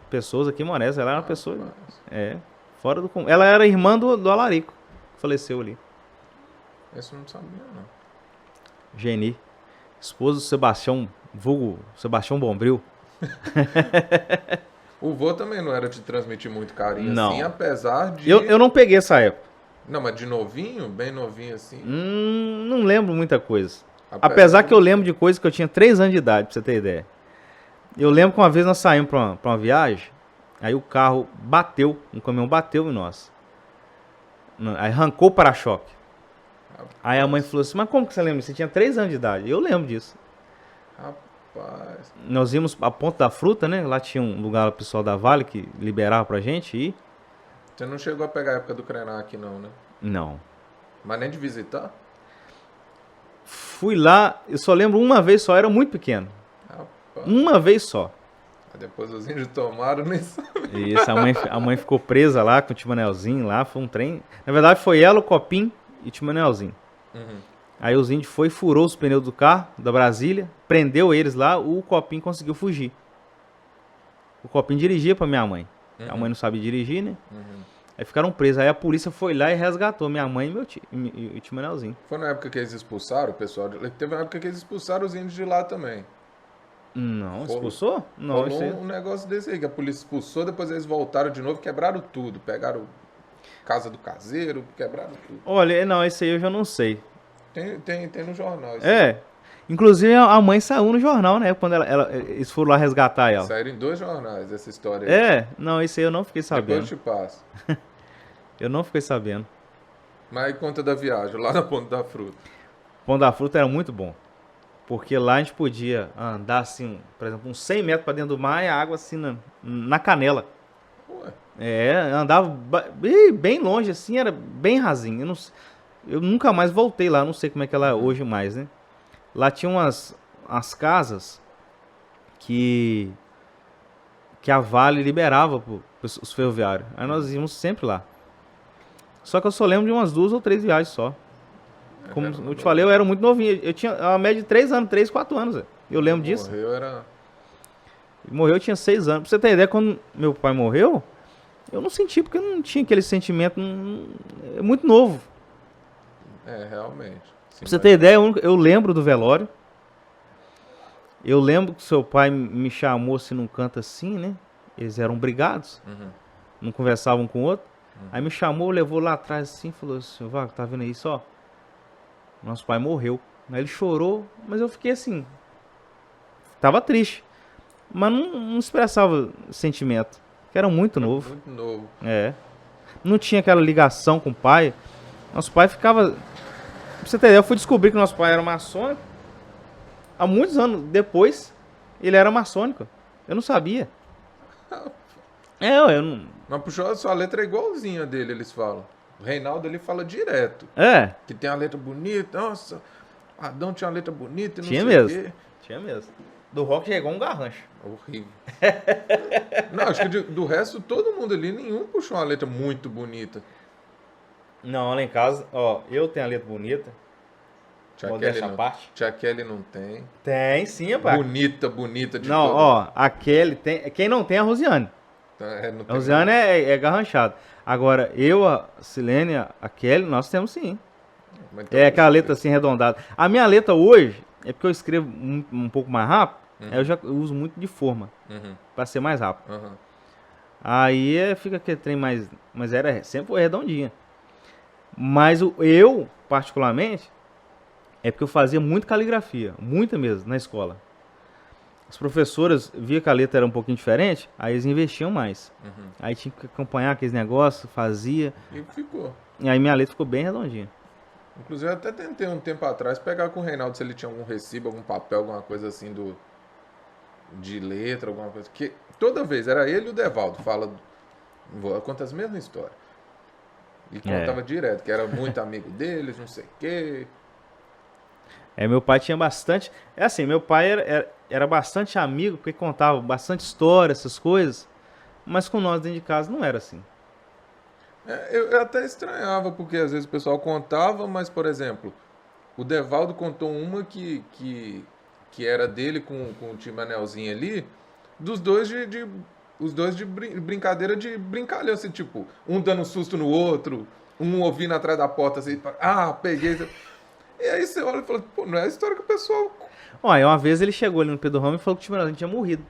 pessoas aqui em Moressa. Ela era uma pessoa... fora do comum. Ela era irmã do Alarico, que faleceu ali. Esse eu não sabia, não. Geni. Esposa do Sebastião, vulgo Sebastião Bombril. O vô também não era de transmitir muito carinho, não. Assim, apesar de... Eu não peguei essa época. Não, mas de novinho, bem novinho assim? Não lembro muita coisa. Apesar que eu lembro de coisas que eu tinha 3 anos de idade, pra você ter ideia. Eu lembro que uma vez nós saímos pra uma viagem, aí o carro bateu, um caminhão bateu em nós. Aí arrancou o para-choque. Aí a mãe falou assim, mas como que você lembra? Você tinha 3 anos de idade. Eu lembro disso. Rapaz. Nós íamos a Ponta da Fruta, né? Lá tinha um lugar o pessoal da Vale que liberava pra gente ir. Você não chegou a pegar a época do Krenak, não, né? Não. Mas nem de visitar? Fui lá, eu só lembro uma vez só, era muito pequeno. Rapaz. Uma vez só. Aí depois os índios tomaram, nem sabia. Isso, a mãe ficou presa lá com o Timanelzinho lá, foi um trem. Na verdade foi ela, o Copim e o Timanelzinho. Aí os índios furou os pneus do carro, da Brasília, prendeu eles lá, o Copim conseguiu fugir. O Copim dirigia pra minha mãe. A mãe não sabia dirigir, né? Aí ficaram presos. Aí a polícia foi lá e resgatou minha mãe e meu tio, e o Timanelzinho. Foi na época que eles expulsaram o pessoal? Teve uma época que eles expulsaram os índios de lá também. Não, expulsou? Não, isso um negócio desse aí, que a polícia expulsou, depois eles voltaram de novo, quebraram tudo. Pegaram casa do caseiro, quebraram tudo. Olha, não, esse aí eu já não sei. Tem no jornal. Inclusive a mãe saiu no jornal, né? Quando eles foram lá resgatar ela. Saíram em 2 jornais essa história aí. Não, isso aí eu não fiquei sabendo. Depois eu te passo. Eu não fiquei sabendo. Mas aí conta da viagem, lá na Ponta da Fruta. Pão da Fruta era muito bom. Porque lá a gente podia andar assim, por exemplo, uns 100 metros para dentro do mar e a água assim na canela. Ué. Andava bem longe assim, era bem rasinho. Eu nunca mais voltei lá, não sei como é que ela é hoje mais, né? Lá tinha umas casas que a Vale liberava os ferroviários. Aí nós íamos sempre lá. Só que eu só lembro de umas 2 ou 3 viagens só. Como eu te falei, eu era muito novinho. Eu tinha uma média de 3 anos, 3, 4 anos. Zé. Eu lembro disso. Morreu, eu tinha 6 anos. Pra você ter ideia, quando meu pai morreu, eu não senti, porque eu não tinha aquele sentimento. É muito novo. Realmente. Sim, Pra você ter ideia, eu lembro do velório. Eu lembro que seu pai me chamou assim num canto assim, né? Eles eram brigados. Não conversavam um com o outro. Aí me chamou, levou lá atrás assim e falou assim: Vago, tá vendo isso, ó? Nosso pai morreu. Aí ele chorou, mas eu fiquei assim. Tava triste. Mas não expressava sentimento. Que era muito novo. Muito novo. Não tinha aquela ligação com o pai. Nosso pai ficava. Pra você ter ideia, eu fui descobrir que nosso pai era maçônico. Há muitos anos depois, ele era maçônico. Eu não sabia. Eu não. Mas puxou, a sua letra é igualzinha dele, eles falam. O Reinaldo, ele fala direto. Que tem a letra bonita. Nossa, Adão tinha uma letra bonita e não tinha sei mesmo. o quê. Tinha mesmo. Do rock chegou um garrancho. Horrível. Não, acho que do resto, todo mundo ali, nenhum puxou uma letra muito bonita. Não, lá em casa, ó, eu tenho a letra bonita. Tia Kelly não tem. Tem sim, rapaz. Bonita de não, todo. Ó, a Kelly tem. Quem não tem é a Rosiane. Não tem a Rosiane é garranchado. Agora, eu, a Silene, a Kelly, nós temos sim. Aquela letra assim arredondada. A minha letra hoje, é porque eu escrevo um pouco mais rápido, aí eu já uso muito de forma. Pra ser mais rápido. Aí fica aquele trem mais. Mas sempre foi redondinha. Mas eu, particularmente, é porque eu fazia muita caligrafia, muita mesmo, na escola. As professoras via que a letra era um pouquinho diferente, aí eles investiam mais. Aí tinha que acompanhar aqueles negócios, fazia. E ficou. E aí minha letra ficou bem redondinha. Inclusive eu até tentei um tempo atrás pegar com o Reinaldo se ele tinha algum recibo, algum papel, alguma coisa assim de letra, alguma coisa. Que toda vez era ele e o Devaldo, conta as mesmas histórias. E contava direto, que era muito amigo deles, não sei o quê. Meu pai tinha bastante. Meu pai era bastante amigo, porque contava bastante história, essas coisas. Mas com nós dentro de casa não era assim. Eu até estranhava, porque às vezes o pessoal contava, mas, por exemplo, o Devaldo contou uma que era dele com o tio Manelzinho ali, dos dois os dois de brincadeira de brincalhão, assim, tipo, um dando susto no outro, um ouvindo atrás da porta, assim, peguei. E aí você olha e fala, pô, não é a história que o pessoal... Olha, uma vez ele chegou ali no Pedro Ramos e falou que o tio Manelzinho tinha morrido.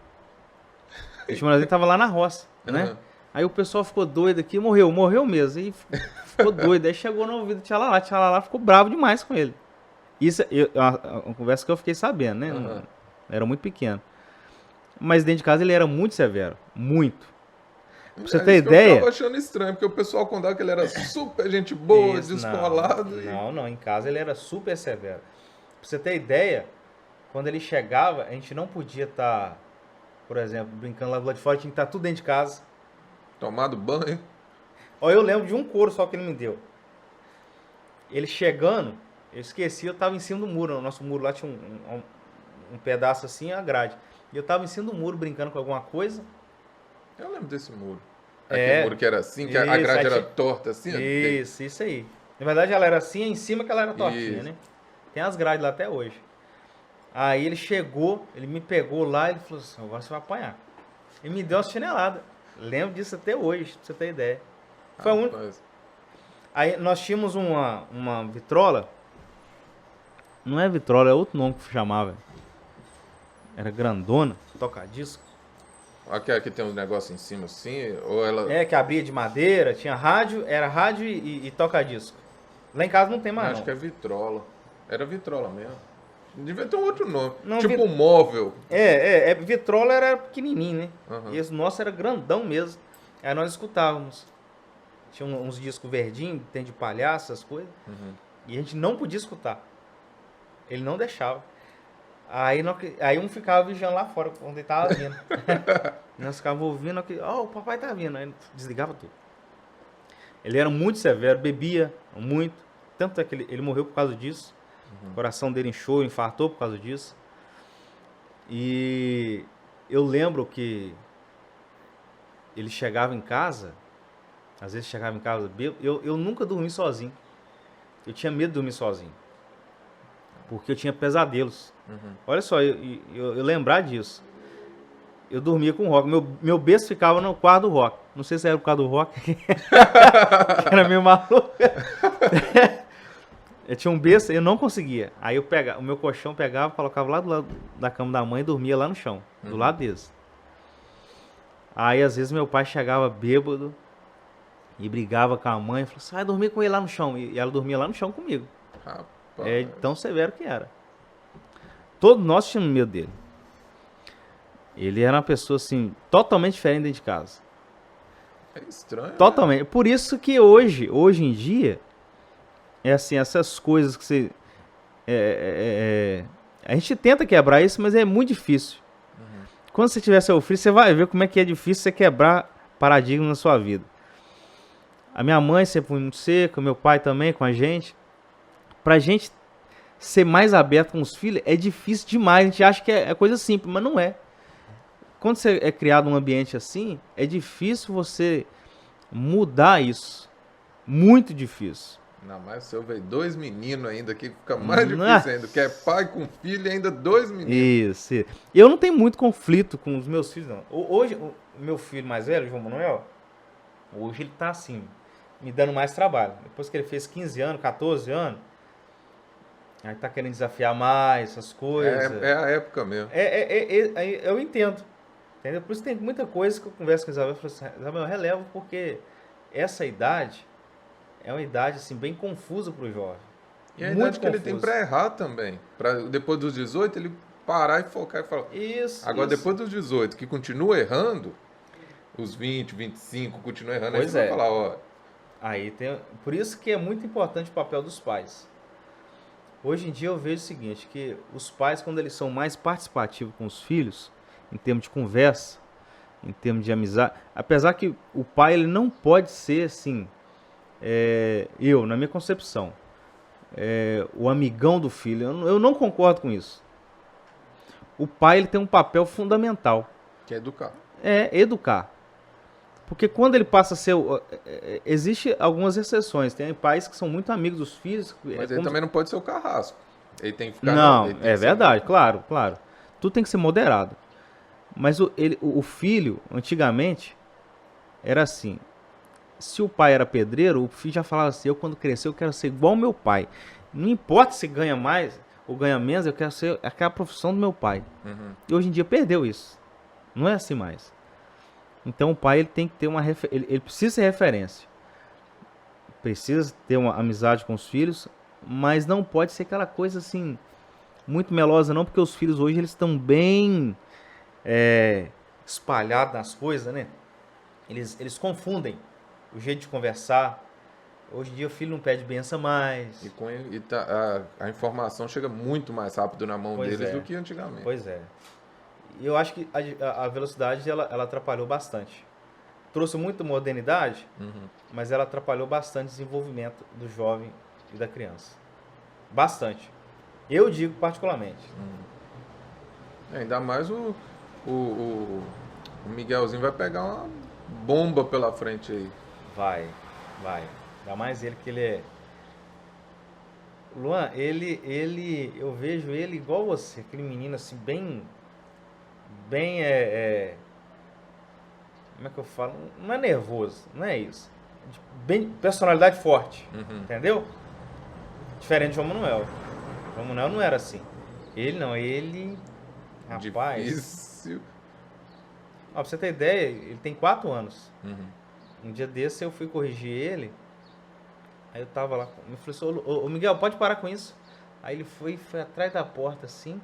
O tio Manelzinho tava lá na roça, né? Aí o pessoal ficou doido aqui, morreu mesmo. E ficou doido. Aí chegou no ouvido do Tchalalá ficou bravo demais com ele. Isso é uma conversa que eu fiquei sabendo, né? Era muito pequeno. Mas dentro de casa ele era muito severo. Muito. Pra você ter ideia... Eu tava achando estranho, porque o pessoal contava que ele era super gente boa, descolado. Não, em casa ele era super severo. Pra você ter ideia, quando ele chegava, a gente não podia estar, por exemplo, brincando lá do lado de fora, tinha que estar tudo dentro de casa. Tomado banho. Ó, eu lembro de um couro só que ele me deu. Ele chegando, eu esqueci, eu tava em cima do muro. O nosso muro lá tinha um pedaço assim, a grade. E eu tava em cima do muro brincando com alguma coisa. Eu lembro desse muro. Aquele muro que era assim, que a grade era torta assim? Isso aí. Na verdade ela era assim, em cima que ela era tortinha, né? Tem as grades lá até hoje. Aí ele chegou, ele me pegou lá e ele falou assim, agora você vai apanhar. E me deu uma chinelada. Lembro disso até hoje, pra você ter ideia. Foi muito. Aí nós tínhamos uma vitrola. Não é vitrola, é outro nome que chamava. Era grandona, toca-disco. Aquela que tem um negócio em cima assim, ou ela... que abria de madeira, tinha rádio, era rádio e toca-disco. Lá em casa não tem mais, Acho que é vitrola. Era vitrola mesmo. Devia ter um outro nome. Não, tipo móvel. vitrola era pequenininho, né? Uhum. E esse nosso era grandão mesmo. Aí nós escutávamos. Tinha uns discos verdinhos, tem de palhaço, essas coisas. Uhum. E a gente não podia escutar. Ele não deixava. Aí um ficava vigiando lá fora, quando ele tava vindo. Nós ficávamos ouvindo, o papai tá vindo. Aí desligava tudo. Ele era muito severo, bebia muito. Tanto é que ele morreu por causa disso. O coração dele inchou, infartou por causa disso. E eu lembro que ele chegava em casa, às vezes chegava em casa bêbado, eu nunca dormi sozinho. Eu tinha medo de dormir sozinho. Porque eu tinha pesadelos. Olha só, eu lembrar disso. Eu dormia com o Rock. Meu berço ficava no quarto do Rock. Não sei se era por causa do Rock. Que era meio maluco. Eu tinha um berço, eu não conseguia. Aí o meu colchão pegava, colocava lá do lado da cama da mãe e dormia lá no chão, do lado deles. Aí às vezes meu pai chegava bêbado e brigava com a mãe e falou assim, vai dormir com ele lá no chão. E ela dormia lá no chão comigo. Rapaz. É tão severo que era. Todos nós tínhamos medo dele. Ele era uma pessoa assim, totalmente diferente dentro de casa. É estranho. Totalmente. Né? Por isso que hoje em dia, é assim, essas coisas que você... a gente tenta quebrar isso, mas é muito difícil. Quando você tiver seu filho, você vai ver como é que é difícil você quebrar paradigma na sua vida. A minha mãe sempre foi muito seca, meu pai também, com a gente. Pra gente ser mais aberto com os filhos é difícil demais. A gente acha que é coisa simples, mas não é. Quando você é criado num ambiente assim, é difícil você mudar isso. Muito difícil. Não, mas se eu ver 2 meninos ainda aqui, fica mais difícil ainda. Que é pai com filho e ainda 2 meninos. Isso. Eu não tenho muito conflito com os meus filhos, não. Hoje, o meu filho mais velho, João Manuel, hoje ele tá assim, me dando mais trabalho. Depois que ele fez 15 anos, 14 anos, aí tá querendo desafiar mais, essas coisas. É a época mesmo. Eu entendo. Entendeu? Por isso tem muita coisa que eu converso com o Isabel. Eu falo assim, Isabel, eu relevo porque essa idade é uma idade assim, bem confusa para o jovem. E a idade que ele tem para errar também. Para depois dos 18 ele parar e focar e falar. Isso. Agora, depois dos 18, que continua errando, os 20, 25, continua errando, pois aí você vai falar, ó. Aí tem. Por isso que é muito importante o papel dos pais. Hoje em dia eu vejo o seguinte, que os pais, quando eles são mais participativos com os filhos, em termos de conversa, em termos de amizade, apesar que o pai ele não pode ser assim, na minha concepção, o amigão do filho, eu não concordo com isso. O pai ele tem um papel fundamental. Que é educar. Educar. Porque quando ele passa a ser... Existe algumas exceções. Tem pais que são muito amigos dos filhos. Mas ele também não pode ser o carrasco. Ele tem que ficar... Não, é verdade, claro. Tudo tem que ser moderado. Mas o filho, antigamente, era assim. Se o pai era pedreiro, o filho já falava assim, eu quando crescer eu quero ser igual ao meu pai. Não importa se ganha mais ou ganha menos, eu quero ser aquela profissão do meu pai. E hoje em dia perdeu isso. Não é assim mais. Então o pai ele tem que ter ele precisa ser referência. Precisa ter uma amizade com os filhos, mas não pode ser aquela coisa assim, muito melosa não, porque os filhos hoje eles estão bem espalhados nas coisas, né? Eles confundem o jeito de conversar. Hoje em dia o filho não pede benção mais. A informação chega muito mais rápido na mão deles do que antigamente. Pois é. E eu acho que a velocidade ela atrapalhou bastante. Trouxe muita modernidade, mas ela atrapalhou bastante o desenvolvimento do jovem e da criança. Bastante. Eu digo particularmente. Ainda mais o Miguelzinho vai pegar uma bomba pela frente aí. Vai. Ainda mais ele que ele é... Luan, eu vejo ele igual você, aquele menino assim, bem como é que eu falo? Não é nervoso, não é isso. Bem, personalidade forte, entendeu? Diferente de João Manuel. João Manuel não era assim. Ele... Rapaz... Difícil. Pra você ter ideia, ele tem 4 anos. Um dia desse eu fui corrigir ele. Aí eu tava lá, me falei assim, ô Miguel, pode parar com isso. Aí ele foi atrás da porta assim,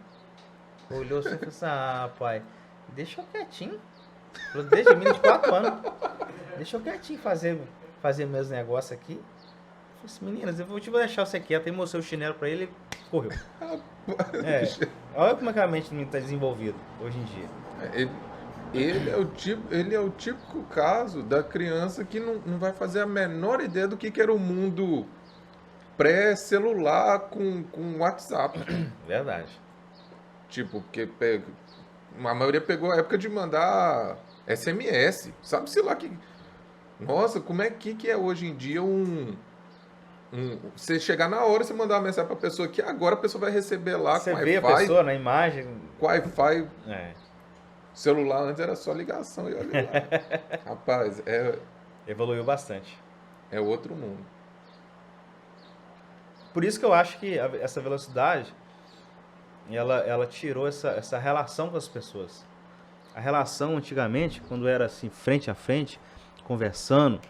olhou assim e falou assim, ah, pai, deixa eu quietinho. Falou, deixa, menino de 4 anos. Deixa eu quietinho fazer meus negócios aqui. Eu falei assim, meninas, eu vou te deixar você quieto. Aí mostrei o chinelo pra ele e correu. Olha como é que a mente não está desenvolvida hoje em dia. Ele é o típico caso da criança que não vai fazer a menor ideia do que era o mundo pré-celular com WhatsApp. Verdade. Tipo, porque a maioria pegou a época de mandar SMS. Sabe-se lá que... Nossa, como é que é hoje em dia você chegar na hora, você mandar uma mensagem pra pessoa que agora a pessoa vai receber lá você com vê Wi-Fi. A pessoa na imagem. Com Wi-Fi. É. Celular antes era só ligação e olha lá. Rapaz, evoluiu bastante. É outro mundo. Por isso que eu acho que essa velocidade ela tirou essa relação com as pessoas. A relação antigamente, quando era assim, frente a frente, conversando,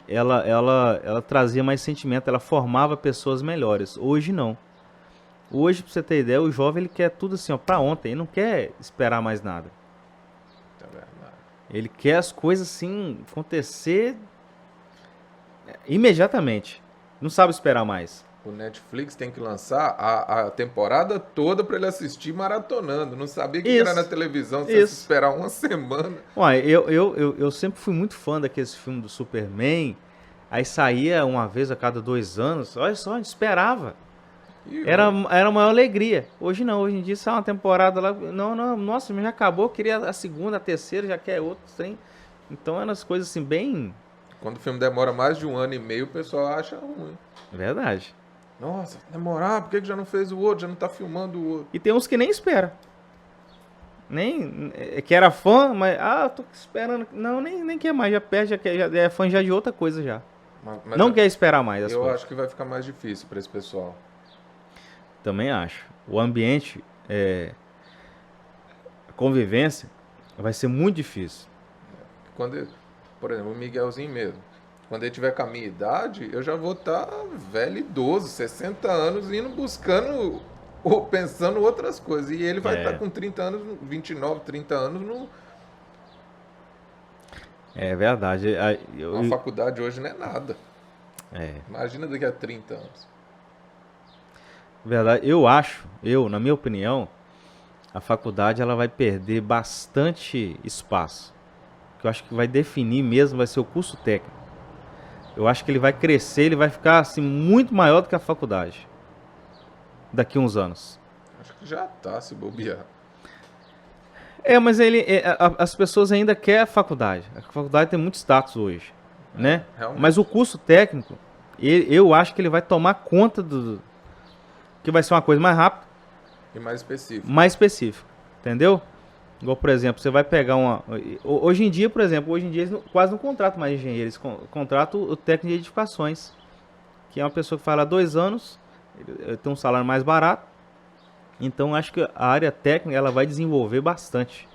ela trazia mais sentimento, ela formava pessoas melhores. Hoje não. Hoje, pra você ter ideia, o jovem ele quer tudo assim, ó, pra ontem, ele não quer esperar mais nada. É verdade. Ele quer as coisas assim acontecer imediatamente. Não sabe esperar mais. O Netflix tem que lançar a temporada toda pra ele assistir maratonando. Não sabia que era na televisão, você esperar uma semana. Ué, eu sempre fui muito fã daqueles filmes do Superman. Aí saía uma vez a cada 2 anos. Olha só, a gente esperava. Era a maior alegria. Hoje não, hoje em dia sai uma temporada lá. Não, nossa, já acabou, queria a segunda, a terceira, já quer outro trem. Então eram as coisas assim bem... Quando o filme demora mais de 1 ano e meio, o pessoal acha ruim. Verdade. Nossa, demorar, por que já não fez o outro, já não tá filmando o outro? E tem uns que nem espera. Que era fã, mas tô esperando. Não, nem quer mais, já perde, já é fã já de outra coisa já. Mas não quer esperar mais as coisas. Eu acho que vai ficar mais difícil para esse pessoal. Também acho. O ambiente, a convivência, vai ser muito difícil. Por exemplo, o Miguelzinho mesmo. Quando ele tiver com a minha idade, eu já vou estar velho, idoso, 60 anos, indo buscando ou pensando outras coisas. E ele vai estar com 30 anos, 29, 30 anos no... É verdade. A faculdade hoje não é nada. Imagina daqui a 30 anos. Verdade. Na minha opinião, a faculdade ela vai perder bastante espaço. O que eu acho que vai definir mesmo vai ser o curso técnico. Eu acho que ele vai crescer, ele vai ficar assim, muito maior do que a faculdade. Daqui a uns anos. Acho que já tá, se bobear. Mas as pessoas ainda querem a faculdade. A faculdade tem muito status hoje, né? Realmente. Mas o curso técnico, eu acho que ele vai tomar conta do... Que vai ser uma coisa mais rápida. E mais específica. Mais específica, entendeu? Igual, por exemplo, você vai pegar Hoje em dia eles quase não contratam mais engenheiro, eles contratam o técnico de edificações, que é uma pessoa que faz lá 2 anos, ele tem um salário mais barato. Então, acho que a área técnica ela vai desenvolver bastante.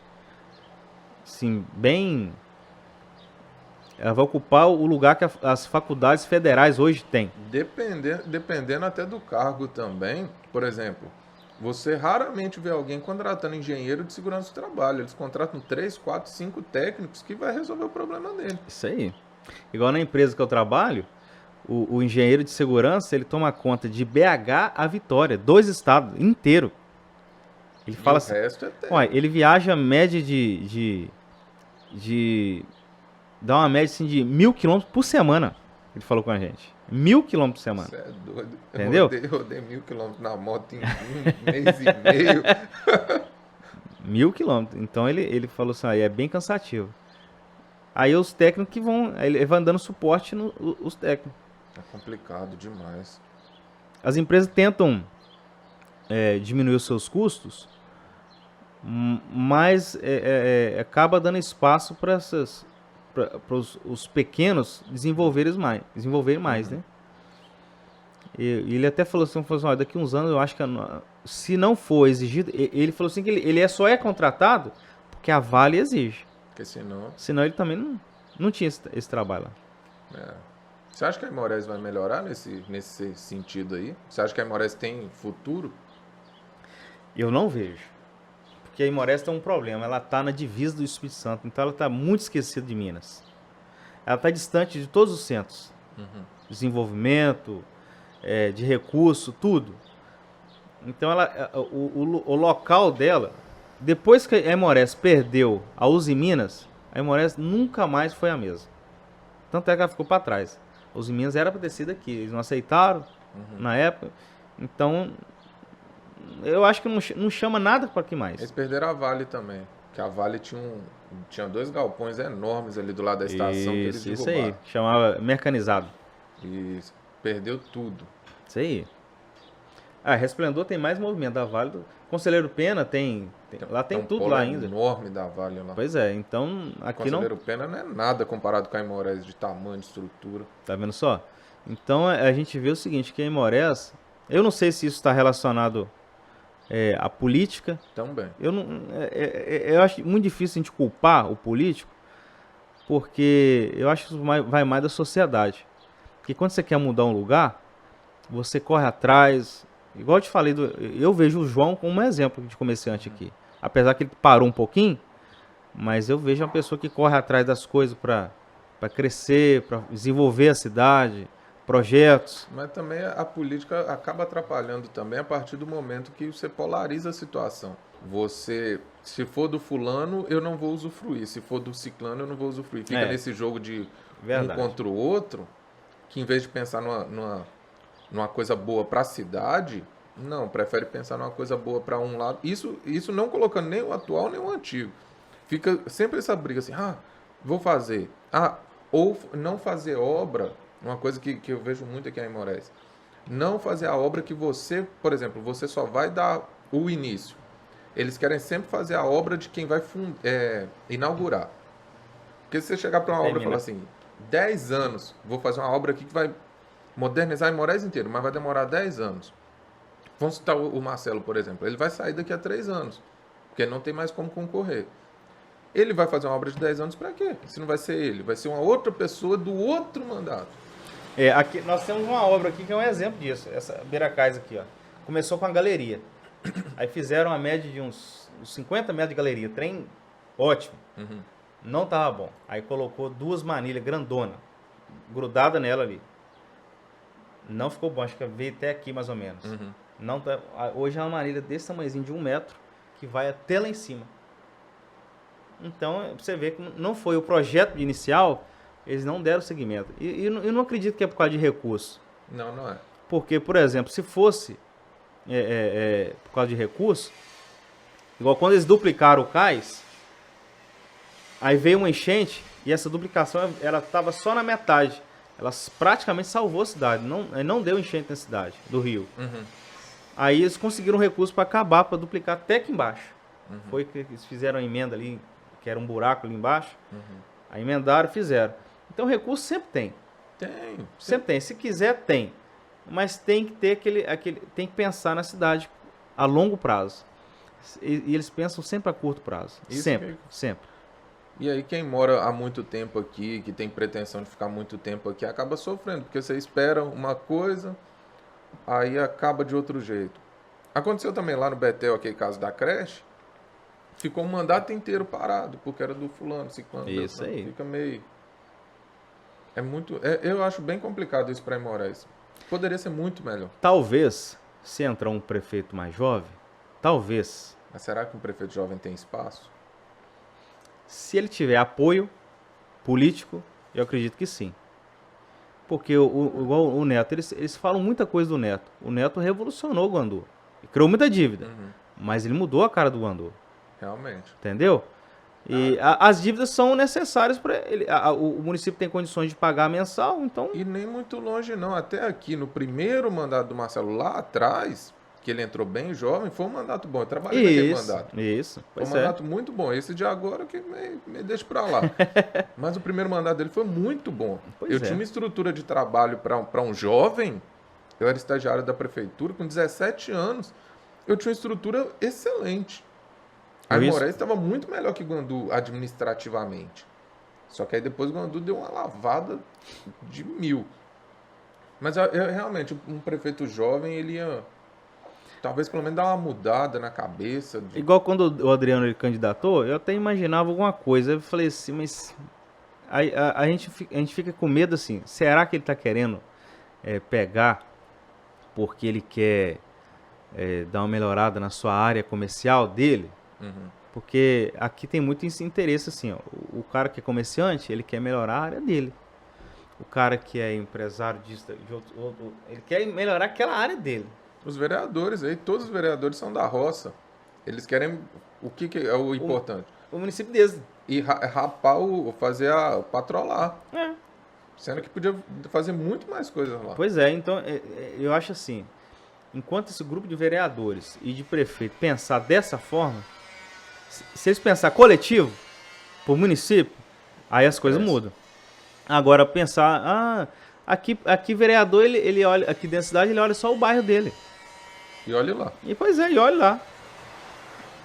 Sim, bem... Ela vai ocupar o lugar que as faculdades federais hoje têm. Dependendo até do cargo também. Por exemplo, você raramente vê alguém contratando engenheiro de segurança do trabalho. Eles contratam 3, 4, 5 técnicos que vai resolver o problema dele. Isso aí. Igual na empresa que eu trabalho, o engenheiro de segurança, ele toma conta de BH a Vitória, 2 estados inteiros. Ele fala assim, o resto é técnico. Ele viaja a média dá uma média assim, de 1.000 quilômetros por semana. Ele falou com a gente. 1.000 quilômetros por semana. Você é doido. Entendeu? Eu rodei 1.000 quilômetros na moto em 1 mês e meio. 1.000 quilômetros. Então ele falou assim, é bem cansativo. Aí os técnicos que vão... Ele vai dando suporte os técnicos. É complicado demais. As empresas tentam diminuir os seus custos, mas acaba dando espaço para os pequenos desenvolverem mais, né? E ele até falou assim, olha, daqui a uns anos eu acho que se não for exigido, ele falou assim que ele só é contratado porque a Vale exige. Porque senão ele também não tinha esse trabalho lá. Você acha que a Aimorés vai melhorar nesse sentido aí? Você acha que a Aimorés tem futuro? Eu não vejo. Porque a Aimorés tem um problema. Ela está na divisa do Espírito Santo. Então ela está muito esquecida de Minas. Ela está distante de todos os centros. Desenvolvimento, de recurso, tudo. Então o local dela, depois que a Aimorés perdeu a Uzi Minas, a Aimorés nunca mais foi a mesma. Tanto é que ela ficou para trás. A Uzi Minas era para ter sido aqui. Eles não aceitaram na época. Então, eu acho que não chama nada para aqui mais. Eles perderam a Vale também. Que a Vale tinha 2 galpões enormes ali do lado da estação que eles derrubaram. Isso aí, chamava mecanizado. Isso, perdeu tudo. Isso aí. Resplendor tem mais movimento da Vale. Conselheiro Pena lá tem tudo polo lá ainda. Enorme da Vale lá. Pois é, então aqui Conselheiro Pena não é nada comparado com a Aimorés de tamanho, de estrutura. Tá vendo só? Então a gente vê o seguinte, que a Aimorés, eu não sei se isso está relacionado à política. Também. Eu acho muito difícil a gente culpar o político, porque eu acho que isso vai mais da sociedade. Porque quando você quer mudar um lugar, você corre atrás. Igual eu te falei, eu vejo o João como um exemplo de comerciante aqui. Apesar que ele parou um pouquinho, mas eu vejo uma pessoa que corre atrás das coisas para crescer, para desenvolver a cidade, projetos. Mas também a política acaba atrapalhando também a partir do momento que você polariza a situação. Se for do fulano, eu não vou usufruir. Se for do ciclano, eu não vou usufruir. Fica nesse jogo de Verdade. um contra o outro, que em vez de pensar numa coisa boa para a cidade, não, prefere pensar numa coisa boa para um lado. Isso não colocando nem o atual nem o antigo. Fica sempre essa briga assim, vou fazer. Ou não fazer obra, uma coisa que eu vejo muito aqui em Aimorés. Não fazer a obra que você, por exemplo, você só vai dar o início. Eles querem sempre fazer a obra de quem vai inaugurar. Porque se você chegar para uma obra e falar assim, 10 anos, vou fazer uma obra aqui que vai modernizar Aimorés inteiro, mas vai demorar 10 anos. Vamos citar o Marcelo, por exemplo. Ele vai sair daqui a 3 anos, porque não tem mais como concorrer. Ele vai fazer uma obra de 10 anos para quê? Se não vai ser ele, vai ser uma outra pessoa do outro mandato. Aqui nós temos uma obra aqui que é um exemplo disso. Essa Beiracais aqui, ó. Começou com a galeria. Aí fizeram a média de uns 50 metros de galeria. Trem ótimo. Não tava bom. Aí colocou 2 manilhas grandona, grudada nela ali. Não ficou bom, acho que veio até aqui mais ou menos. Não tá, hoje é uma manilha desse tamanhozinho de 1 metro, que vai até lá em cima. Então, você vê que não foi o projeto inicial, eles não deram seguimento. E eu não acredito que é por causa de recurso. Não é. Porque, por exemplo, se fosse por causa de recurso, igual quando eles duplicaram o cais, aí veio uma enchente e essa duplicação ela estava só na metade. Ela praticamente salvou a cidade, não deu enchente na cidade do rio. Aí eles conseguiram recurso para acabar, para duplicar até aqui embaixo. Foi que eles fizeram a emenda ali, que era um buraco ali embaixo. Aí emendaram e fizeram. Então recurso sempre tem. Sempre tem. Se quiser, tem. Mas tem que ter tem que pensar na cidade a longo prazo. E eles pensam sempre a curto prazo. Sempre. E aí quem mora há muito tempo aqui, que tem pretensão de ficar muito tempo aqui, acaba sofrendo, porque você espera uma coisa, aí acaba de outro jeito. Aconteceu também lá no Betel, aquele caso da creche, ficou um mandato inteiro parado, porque era do fulano, ciclano. Isso aí. Fica meio... eu acho bem complicado isso para Aimorés. Poderia ser muito melhor. Talvez, se entrar um prefeito mais jovem, talvez. Mas será que um prefeito jovem tem espaço? Se ele tiver apoio político, eu acredito que sim. Porque igual o Neto, eles falam muita coisa do Neto. O Neto revolucionou o Guandu. Criou muita dívida. Mas ele mudou a cara do Guandu. Realmente. Entendeu? E as dívidas são necessárias para ele. O município tem condições de pagar mensal, então... E nem muito longe não. Até aqui, no primeiro mandato do Marcelo, lá atrás, que ele entrou bem jovem, foi um mandato bom. Eu trabalhei naquele mandato. Isso. Foi um mandato muito bom. Esse de agora que me deixa pra lá. Mas o primeiro mandato dele foi muito bom. Eu tinha uma estrutura de trabalho para um jovem. Eu era estagiário da prefeitura com 17 anos. Eu tinha uma estrutura excelente. A Aimorés estava muito melhor que Guandu administrativamente. Só que aí depois o Guandu deu uma lavada de 1000. Mas realmente, um prefeito jovem, ele ia, talvez pelo menos dar uma mudada na cabeça. Igual quando o Adriano ele candidatou, eu até imaginava alguma coisa. Eu falei assim, mas a gente fica com medo assim, será que ele está querendo pegar porque ele quer dar uma melhorada na sua área comercial dele? Uhum. Porque aqui tem muito esse interesse assim, ó, o cara que é comerciante, ele quer melhorar a área dele. O cara que é empresário de outro, ele quer melhorar aquela área dele. Os vereadores aí, todos os vereadores são da roça. Eles querem o que é o importante? O município deles. E rapar patrolar. Sendo que podia fazer muito mais coisas lá. Pois é, então eu acho assim, enquanto esse grupo de vereadores e de prefeito pensar dessa forma, se eles pensar coletivo, por município, aí as coisas mudam. Agora pensar, aqui vereador, ele olha, aqui dentro da cidade, ele olha só o bairro dele. E olha lá. E pois é, e olha lá.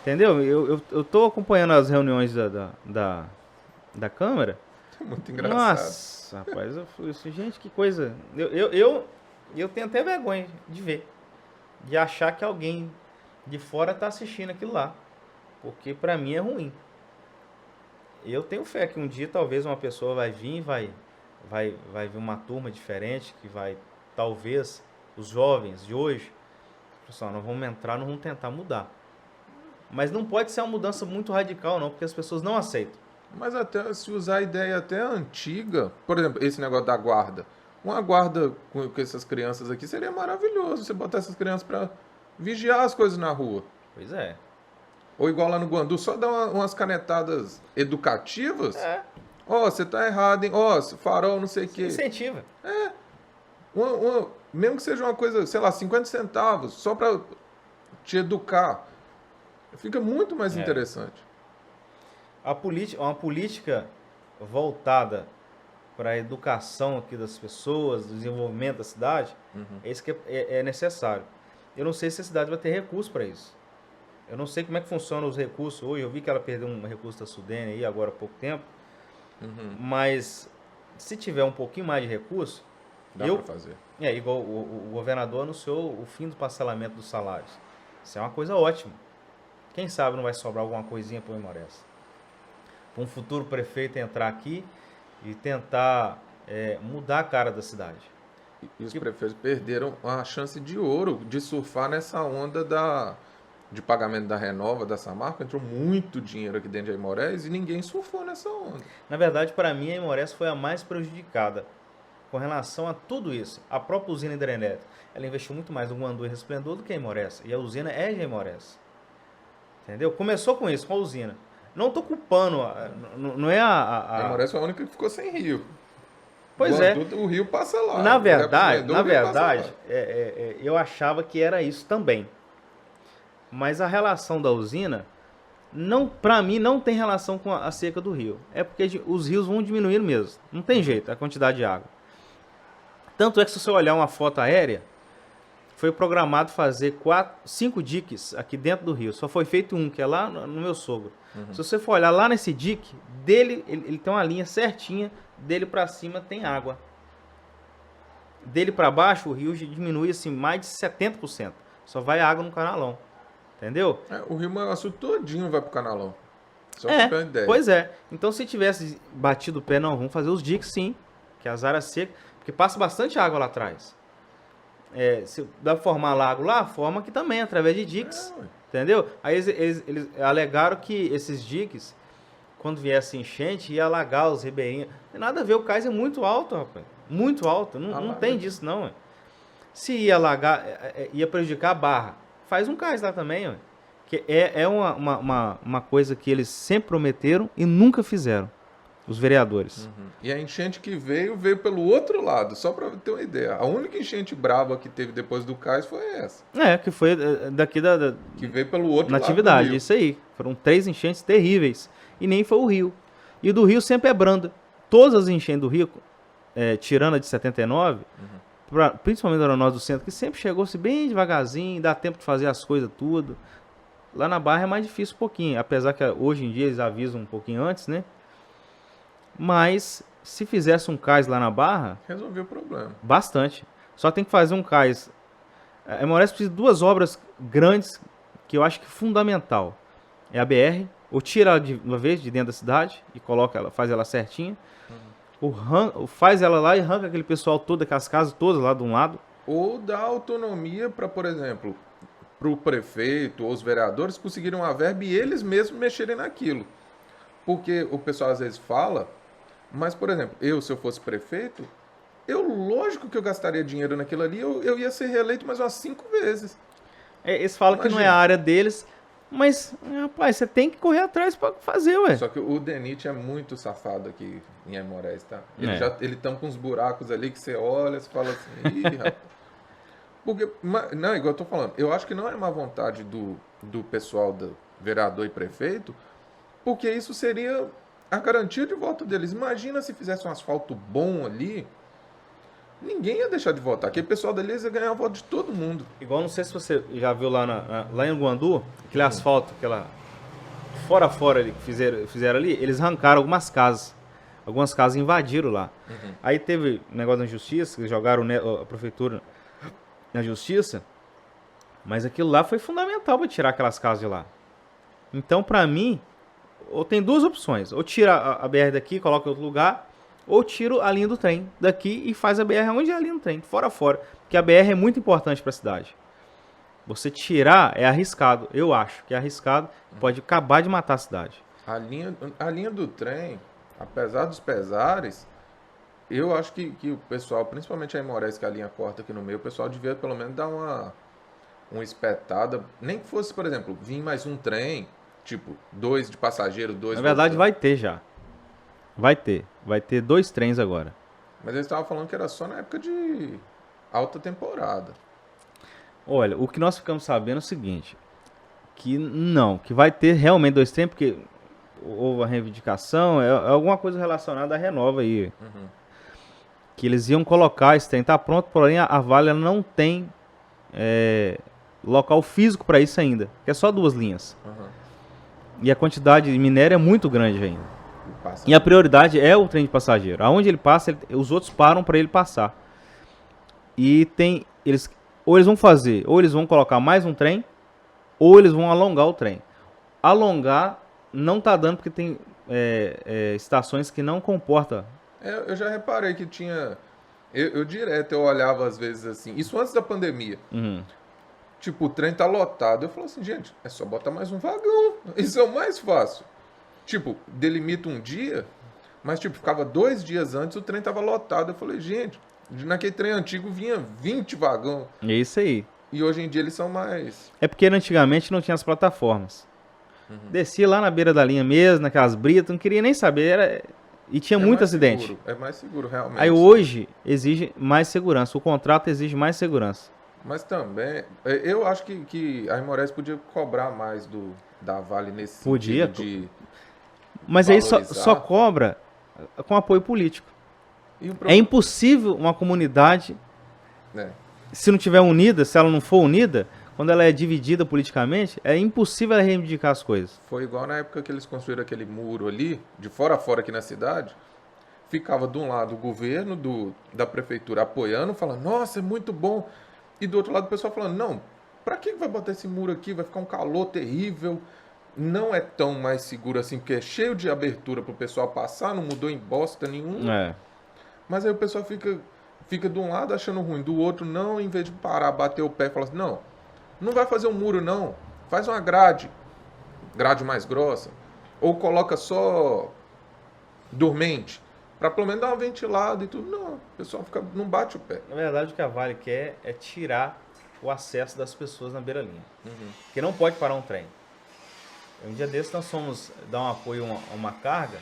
Entendeu? Eu tô acompanhando as reuniões da Câmara. Muito engraçado. Nossa, rapaz, eu falei assim, gente, que coisa. Eu tenho até vergonha de ver. De achar que alguém de fora tá assistindo aquilo lá. Porque pra mim é ruim. Eu tenho fé que um dia talvez uma pessoa vai vir, vai vir uma turma diferente, que vai, talvez, os jovens de hoje, pessoal, nós vamos entrar, nós vamos tentar mudar. Mas não pode ser uma mudança muito radical, não, porque as pessoas não aceitam. Mas até se usar a ideia até antiga, por exemplo, esse negócio da guarda. Uma guarda com essas crianças aqui seria maravilhoso. Você botar essas crianças para vigiar as coisas na rua. Pois é. Ou igual lá no Guandu, só dar umas canetadas educativas. Você tá errado, hein? Farol, não sei o quê. Incentiva. Mesmo que seja uma coisa, sei lá, 50 centavos, só para te educar. Fica muito mais interessante. Uma política voltada para a educação aqui das pessoas, desenvolvimento da cidade, é isso que é necessário. Eu não sei se a cidade vai ter recurso para isso. Eu não sei como é que funcionam os recursos hoje. Eu vi que ela perdeu um recurso da Sudene aí agora há pouco tempo. Mas se tiver um pouquinho mais de recurso, dá para fazer. Igual o governador anunciou o fim do parcelamento dos salários. Isso é uma coisa ótima. Quem sabe não vai sobrar alguma coisinha para o Imorés. Para um futuro prefeito entrar aqui e tentar mudar a cara da cidade. E os prefeitos perderam a chance de ouro de surfar nessa onda de pagamento da Renova, da Samarco. Entrou muito dinheiro aqui dentro de Aimorés e ninguém surfou nessa onda. Na verdade, para mim, a Aimorés foi a mais prejudicada com relação a tudo isso. A própria usina hidrelétrica, ela investiu muito mais no Guandu e Resplendor do que a Aimorés. E a usina é de Aimorés. Entendeu? Começou com isso, com a usina. Não estou culpando, não é a... Aimorés foi a única que ficou sem rio. Pois Guandu, o rio passa lá. Na verdade, eu achava que era isso também. Mas a relação da usina, para mim, não tem relação com a seca do rio. É porque os rios vão diminuir mesmo. Não tem jeito, a quantidade de água. Tanto é que se você olhar uma foto aérea, foi programado fazer 5 diques aqui dentro do rio. Só foi feito um, que é lá no meu sogro. Se você for olhar lá nesse dique, ele tem uma linha certinha, dele para cima tem água. Dele para baixo, o rio diminui assim, mais de 70%. Só vai água no canalão. Entendeu? O Rio Mangaçu todinho vai pro canalão. Só pra ter uma ideia. Pois é. Então se tivesse batido o pé, não, vamos fazer os diques sim. Que as áreas secas, porque passa bastante água lá atrás. Se dá pra formar lago lá, forma aqui também, através de diques. Entendeu? Aí eles alegaram que esses diques, quando viesse enchente, ia alagar os ribeirinhos. Não tem nada a ver, o cais é muito alto, rapaz. Muito alto. Não tem disso, não. Se ia alagar, ia prejudicar a barra. Faz um cais lá também, ó. Que é uma coisa que eles sempre prometeram e nunca fizeram, os vereadores. E a enchente que veio pelo outro lado, só para ter uma ideia. A única enchente brava que teve depois do cais foi essa. Que foi daqui que veio pelo outro lado Natividade, do rio. isso aí. Foram 3 enchentes terríveis. E nem foi o rio. E do rio sempre é branda. Todas as enchentes do rio, tirando a de 79... principalmente da Nós do Centro, que sempre chegou-se bem devagarzinho, dá tempo de fazer as coisas tudo. Lá na Barra é mais difícil um pouquinho, apesar que hoje em dia eles avisam um pouquinho antes, né? Mas se fizesse um cais lá na Barra... resolveu o problema. Bastante. Só tem que fazer um cais. A Aimorés precisa de 2 obras grandes que eu acho que é fundamental. É a BR, ou tira ela de uma vez de dentro da cidade e coloca ela, faz ela certinha. Faz ela lá e arranca aquele pessoal todo, aquelas casas todas lá de um lado. Ou dá autonomia para, por exemplo, para o prefeito ou os vereadores conseguirem uma verba e eles mesmos mexerem naquilo. Porque o pessoal às vezes fala, mas, por exemplo, se eu fosse prefeito, lógico que eu gastaria dinheiro naquilo ali, eu ia ser reeleito mais umas 5 vezes. Eles falam que não é a área deles, mas, rapaz, você tem que correr atrás pra fazer, ué. Só que o DENIT é muito safado aqui em Aimorés, tá? Ele tampa uns buracos ali que você olha, você fala assim, ih, rapaz. Porque, não, igual eu tô falando, eu acho que não é má vontade do pessoal, do vereador e prefeito, porque isso seria a garantia de voto deles. Imagina se fizesse um asfalto bom ali, ninguém ia deixar de votar. Aquele pessoal dali ia ganhar o voto de todo mundo. Igual, não sei se você já viu lá, lá em Guandu, aquele asfalto, aquela fora ali que fizeram ali, eles arrancaram algumas casas. Algumas casas invadiram lá. Aí teve um negócio na justiça, que jogaram a prefeitura na justiça, mas aquilo lá foi fundamental para tirar aquelas casas de lá. Então, para mim, ou tem 2 opções. Ou tira a BR daqui, coloca em outro lugar, ou tiro a linha do trem daqui e faz a BR onde é a linha do trem, fora. Porque a BR é muito importante para a cidade. Você tirar é arriscado, eu acho que é arriscado, pode acabar de matar a cidade. A linha do trem, apesar dos pesares, eu acho que o pessoal, principalmente a Aimorés, que a linha corta aqui no meio, o pessoal devia pelo menos dar uma espetada, nem que fosse, por exemplo, vir mais um trem, tipo, 2 de passageiro, 2... Na verdade vai ter já. Vai ter 2 trens agora. Mas eles estavam falando que era só na época de alta temporada. Olha, o que nós ficamos sabendo é o seguinte, que vai ter realmente 2 trens, porque houve a reivindicação, é alguma coisa relacionada à Renova aí. Que eles iam colocar, esse trem tá pronto, porém a Vale ela não tem local físico para isso ainda, que é só 2 linhas. E a quantidade de minério é muito grande ainda. E a prioridade é o trem de passageiro. Aonde ele passa, os outros param para ele passar. E ou eles vão colocar mais um trem, ou eles vão alongar o trem. Alongar não tá dando porque tem estações que não comportam. Eu já reparei que tinha... Eu olhava às vezes assim, isso antes da pandemia. Tipo, o trem tá lotado. Eu falo assim, gente, é só botar mais um vagão. Isso é o mais fácil. Tipo, delimita um dia, mas tipo, ficava 2 dias antes, o trem tava lotado. Eu falei, gente, naquele trem antigo vinha 20 vagão. É isso aí. E hoje em dia eles são mais... É porque antigamente não tinha as plataformas. Descia lá na beira da linha mesmo, naquelas britas, não queria nem saber, e tinha muito acidente. Seguro, é mais seguro, realmente. Aí hoje exige mais segurança, o contrato exige mais segurança. Mas também, eu acho que a Aimorés podia cobrar mais da Vale nesse sentido de mas valorizar. Aí só cobra com apoio político. É impossível uma comunidade, se não tiver unida, se ela não for unida, quando ela é dividida politicamente, é impossível ela reivindicar as coisas. Foi igual na época que eles construíram aquele muro ali, de fora a fora aqui na cidade, ficava de um lado o governo da prefeitura apoiando, falando, nossa, é muito bom. E do outro lado o pessoal falando, não, pra que vai botar esse muro aqui? Vai ficar um calor terrível. Não é tão mais seguro assim, porque é cheio de abertura pro pessoal passar, não mudou em bosta nenhum. Mas aí o pessoal fica de um lado achando ruim, do outro não, em vez de parar, bater o pé e falar assim, não vai fazer um muro não, faz uma grade mais grossa, ou coloca só dormente, para pelo menos dar uma ventilada e tudo. Não, o pessoal não bate o pé. Na verdade, o que a Vale quer é tirar o acesso das pessoas na beira-linha. Porque não pode parar um trem. Um dia desses nós fomos dar um apoio a uma carga,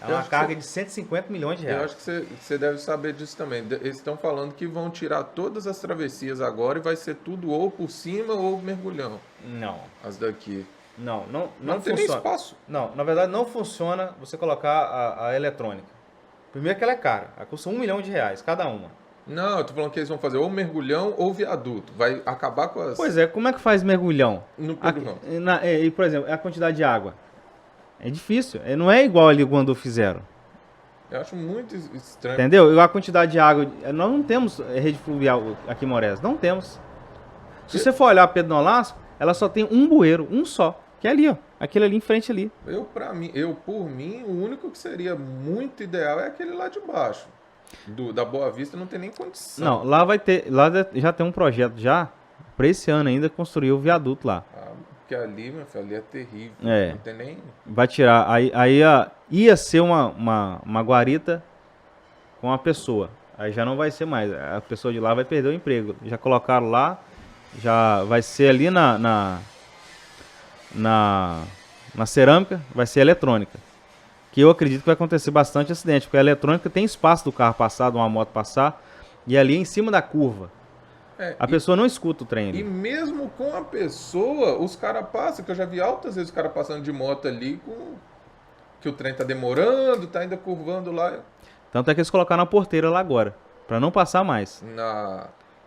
uma carga de 150 milhões de reais. Eu acho que você deve saber disso também. Eles estão falando que vão tirar todas as travessias agora e vai ser tudo ou por cima ou mergulhão. Não. As daqui. Não tem funciona. Nem espaço. Não, na verdade não funciona você colocar a eletrônica. Primeiro que ela é cara, ela custa R$1 milhão cada uma. Não, eu tô falando que eles vão fazer ou mergulhão ou viaduto. Vai acabar com as... Pois é, como é que faz mergulhão? No Pedro por exemplo, a quantidade de água. É difícil, não é igual ali quando fizeram. Eu acho muito estranho. Entendeu? E a quantidade de água... Nós não temos rede fluvial aqui em Morés. Não temos. Se você for olhar Pedro Nolasco, ela só tem um bueiro, um só. Que é ali, ó. Aquele ali em frente ali. Por mim, o único que seria muito ideal é aquele lá de baixo. Da Boa Vista não tem nem condição. Não, lá vai ter... Lá já tem um projeto já, pra esse ano ainda, construir o viaduto lá. Porque ali, meu filho, ali é terrível. É. Não tem nem... Vai tirar... Aí ia ser uma guarita com uma pessoa. Aí já não vai ser mais. A pessoa de lá vai perder o emprego. Já colocaram lá, já vai ser ali na cerâmica, vai ser eletrônica. Que eu acredito que vai acontecer bastante acidente, porque a eletrônica tem espaço do carro passar, de uma moto passar, e ali em cima da curva. A pessoa não escuta o trem ali. E mesmo com a pessoa, os caras passam, que eu já vi altas vezes os caras passando de moto ali, que o trem tá demorando, tá ainda curvando lá. Tanto é que eles colocaram a porteira lá agora, pra não passar mais.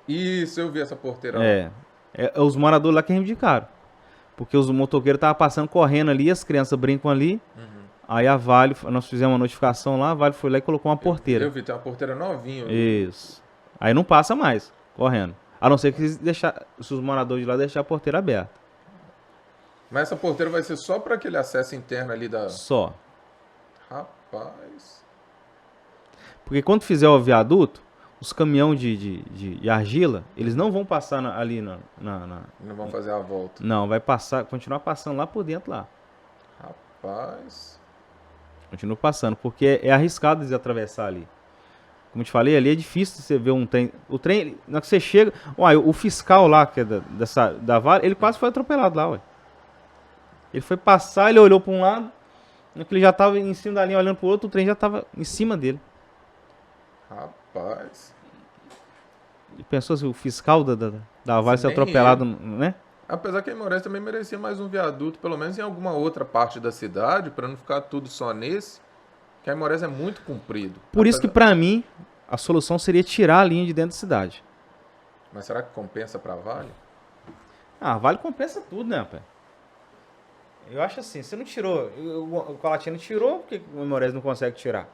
Isso, eu vi essa porteira lá. Os moradores lá que reivindicaram. Porque os motoqueiros estavam passando correndo ali, as crianças brincam ali. Aí a Vale, nós fizemos uma notificação lá, a Vale foi lá e colocou uma porteira. Eu vi, tem uma porteira novinha. Isso. Aí não passa mais, correndo. A não ser que se os moradores de lá deixarem a porteira aberta. Mas essa porteira vai ser só para aquele acesso interno ali da... Só. Rapaz... Porque quando fizer o viaduto, os caminhões de argila, eles não vão passar ali Não vão fazer a volta. Não, vai continuar passando lá por dentro lá. Rapaz... Continua passando, porque é arriscado eles atravessar ali. Como eu te falei, ali é difícil você ver um trem. O trem, na hora que você chega... Ué, o fiscal lá, que é da Vale, ele quase foi atropelado lá, ué. Ele foi passar, ele olhou para um lado, ele já estava em cima da linha olhando para o outro, o trem já estava em cima dele. Rapaz... E pensou se o fiscal da Vale ser atropelado, né? Apesar que a Morés também merecia mais um viaduto, pelo menos em alguma outra parte da cidade, para não ficar tudo só nesse, que a Morés é muito comprido. Por isso que, para mim, a solução seria tirar a linha de dentro da cidade. Mas será que compensa para a Vale? A Vale compensa tudo, né, rapaz? Eu acho assim, você não tirou, o Colatina tirou, por que o Morés não consegue tirar?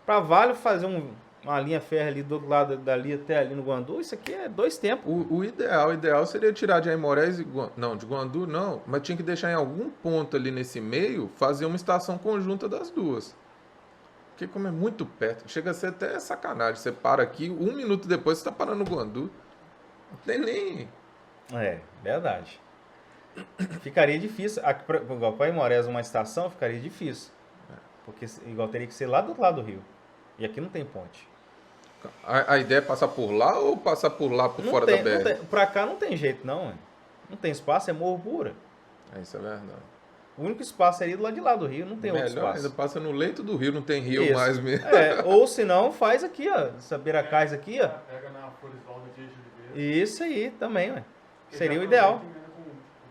Pra Vale fazer uma linha férrea ali do outro lado dali até ali no Guandu, isso aqui é 2 tempos. O ideal seria tirar de Aimorés e não, de Guandu não, mas tinha que deixar em algum ponto ali nesse meio, fazer uma estação conjunta das duas. Porque como é muito perto, chega a ser até sacanagem. Você para aqui, 1 minuto depois você tá parando no Guandu. Não tem nem... Verdade. Ficaria difícil. Igual para Aimorés uma estação, ficaria difícil. Porque igual teria que ser lá do outro lado do rio. E aqui não tem ponte. A ideia é passar por lá ou passar por lá, por fora da BR? Pra cá não tem jeito, não. Não tem espaço, é morro pura. Isso é verdade. O único espaço é do lado de lá do rio, não tem outro espaço. Ainda passa no leito do rio, não tem rio mais mesmo. Ou se não, faz aqui, ó. Essa beira-cais aqui, ó. Pega na Floresvaldo de Oliveira. Isso aí, também, ué. Seria o ideal.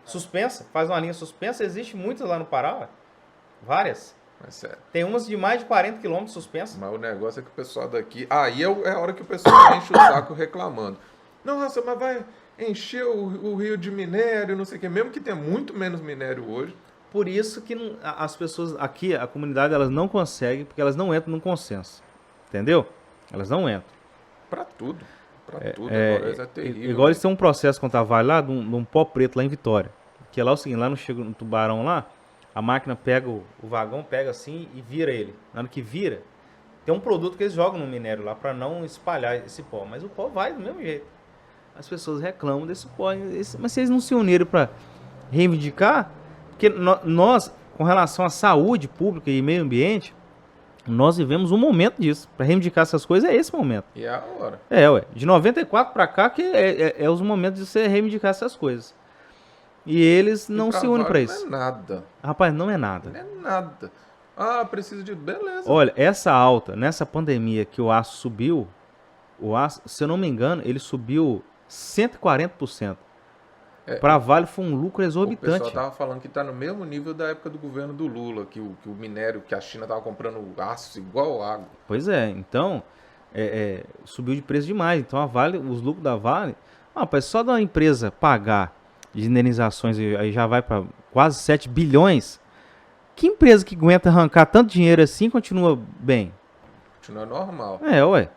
Suspensa, faz uma linha suspensa. Existe muitas lá no Pará, ué. Várias. Mas sério. Tem umas de mais de 40 km suspensa. Mas o negócio é que o pessoal daqui... Aí é a hora que o pessoal enche o saco reclamando. Nossa, mas vai encher o rio de minério, não sei o quê. Mesmo que tenha muito menos minério hoje. Por isso que as pessoas aqui, a comunidade, elas não conseguem, porque elas não entram num consenso. Entendeu? Elas não entram. Pra tudo. É terrível. Igual eles têm um processo contra a Vale lá, de um pó preto lá em Vitória. Que é lá o seguinte, lá no Tubarão lá, a máquina pega o vagão, pega assim e vira ele. Na hora que vira, tem um produto que eles jogam no minério lá para não espalhar esse pó. Mas o pó vai do mesmo jeito. As pessoas reclamam desse pó. Mas se eles não se uniram para reivindicar, porque nós, com relação à saúde pública e meio ambiente, nós vivemos um momento disso. Para reivindicar essas coisas é esse momento. E é a hora. De 94 para cá que é os momentos de você reivindicar essas coisas. E eles não se unem para isso. Não é nada. Rapaz, não é nada. Não é nada. Precisa de... Beleza. Olha, essa alta, nessa pandemia que o aço subiu, se eu não me engano, ele subiu 140%. Para a Vale foi um lucro exorbitante. O pessoal tava falando que está no mesmo nível da época do governo do Lula, que o minério, que a China tava comprando aço igual água. Pois é, então, subiu de preço demais. Então a Vale, os lucros da Vale, rapaz, só da empresa pagar de indenizações, aí já vai para quase 7 bilhões, Que empresa que aguenta arrancar tanto dinheiro assim continua bem? Continua normal. Ué.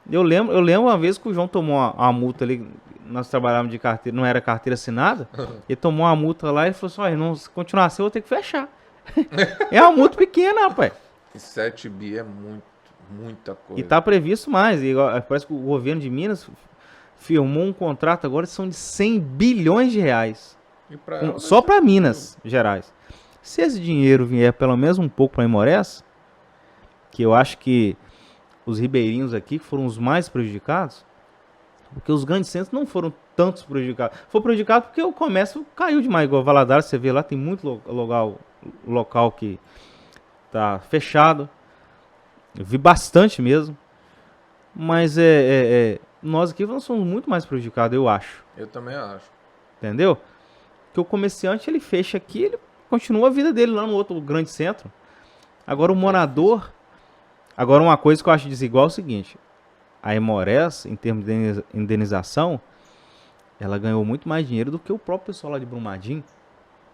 Eu lembro uma vez que o João tomou uma multa ali, nós trabalhávamos de carteira, não era carteira assinada, ele tomou uma multa lá e falou assim, olha, se continuar assim eu vou ter que fechar. É uma multa pequena, rapaz. E 7 bi é muita coisa. E tá previsto mais, parece que o governo de Minas firmou um contrato agora que são de 100 bilhões de reais. Só para Minas Gerais. Se esse dinheiro vier pelo menos um pouco para Aimorés, que eu acho que os ribeirinhos aqui foram os mais prejudicados, porque os grandes centros não foram tantos prejudicados. Foi prejudicado porque o comércio caiu demais, igual Valadares, você vê lá, tem muito local que tá fechado. Eu vi bastante mesmo. Mas nós aqui nós somos muito mais prejudicados, eu acho. Eu também acho. Entendeu? Porque o comerciante, ele fecha aqui, ele continua a vida dele lá no outro grande centro. Agora o morador... Agora uma coisa que eu acho desigual é o seguinte. A Aimorés, em termos de indenização, ela ganhou muito mais dinheiro do que o próprio pessoal lá de Brumadinho.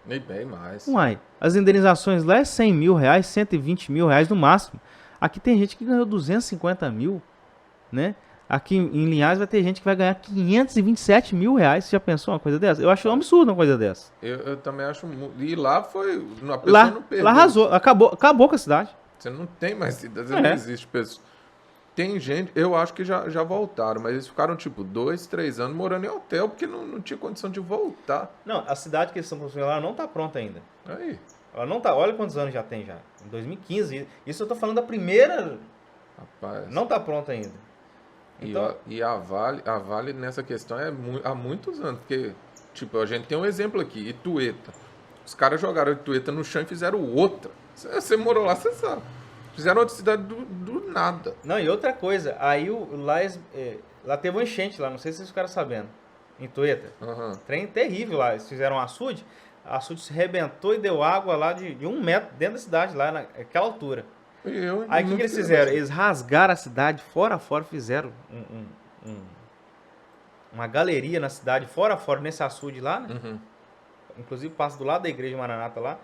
E bem mais. Uai, as indenizações lá é 100 mil reais, 120 mil reais no máximo. Aqui tem gente que ganhou 250 mil, né? Aqui em Linhares vai ter gente que vai ganhar 527 mil reais. Você já pensou uma coisa dessa? Eu acho um absurdo uma coisa dessa. Eu também acho... E lá foi... A pessoa não perdeu. Lá arrasou, acabou com a cidade. Você não tem mais cidade, não existe pessoa. Tem gente, eu acho que já voltaram, mas eles ficaram tipo 2, 3 anos morando em hotel porque não tinha condição de voltar. Não, a cidade que eles estão construindo lá não tá pronta ainda. Aí. Ela não tá, olha quantos anos já tem já. Em 2015, isso eu tô falando da primeira. Rapaz. Não tá pronta ainda. Então... E a Vale nessa questão há muitos anos, porque tipo, a gente tem um exemplo aqui, Itueta. Os caras jogaram Itueta no chão e fizeram outra. Você morou lá, você sabe. Fizeram outra cidade do nada. Não, e outra coisa, aí lá teve um enchente lá, não sei se vocês ficaram sabendo, em Tueta. Trem terrível lá, eles fizeram um açude, a açude se rebentou e deu água lá de 1 metro dentro da cidade, lá naquela altura. Aí o que eles fizeram? Eles rasgaram a cidade fora a fora, fizeram uma galeria na cidade, fora a fora, nesse açude lá, né? Inclusive passa do lado da igreja Maranata lá,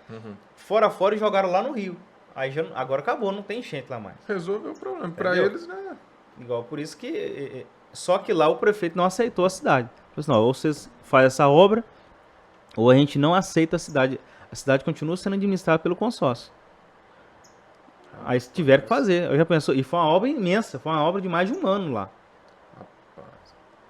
fora a fora e jogaram lá no rio. Aí agora acabou, não tem enchente lá mais. Resolveu o problema. Para eles, né? Igual, por isso que... Só que lá o prefeito não aceitou a cidade. Falou assim, não, ou vocês fazem essa obra, ou a gente não aceita a cidade. A cidade continua sendo administrada pelo consórcio. Aí tiveram que fazer. Eu já pensou, e foi uma obra imensa, foi uma obra de mais de 1 ano lá.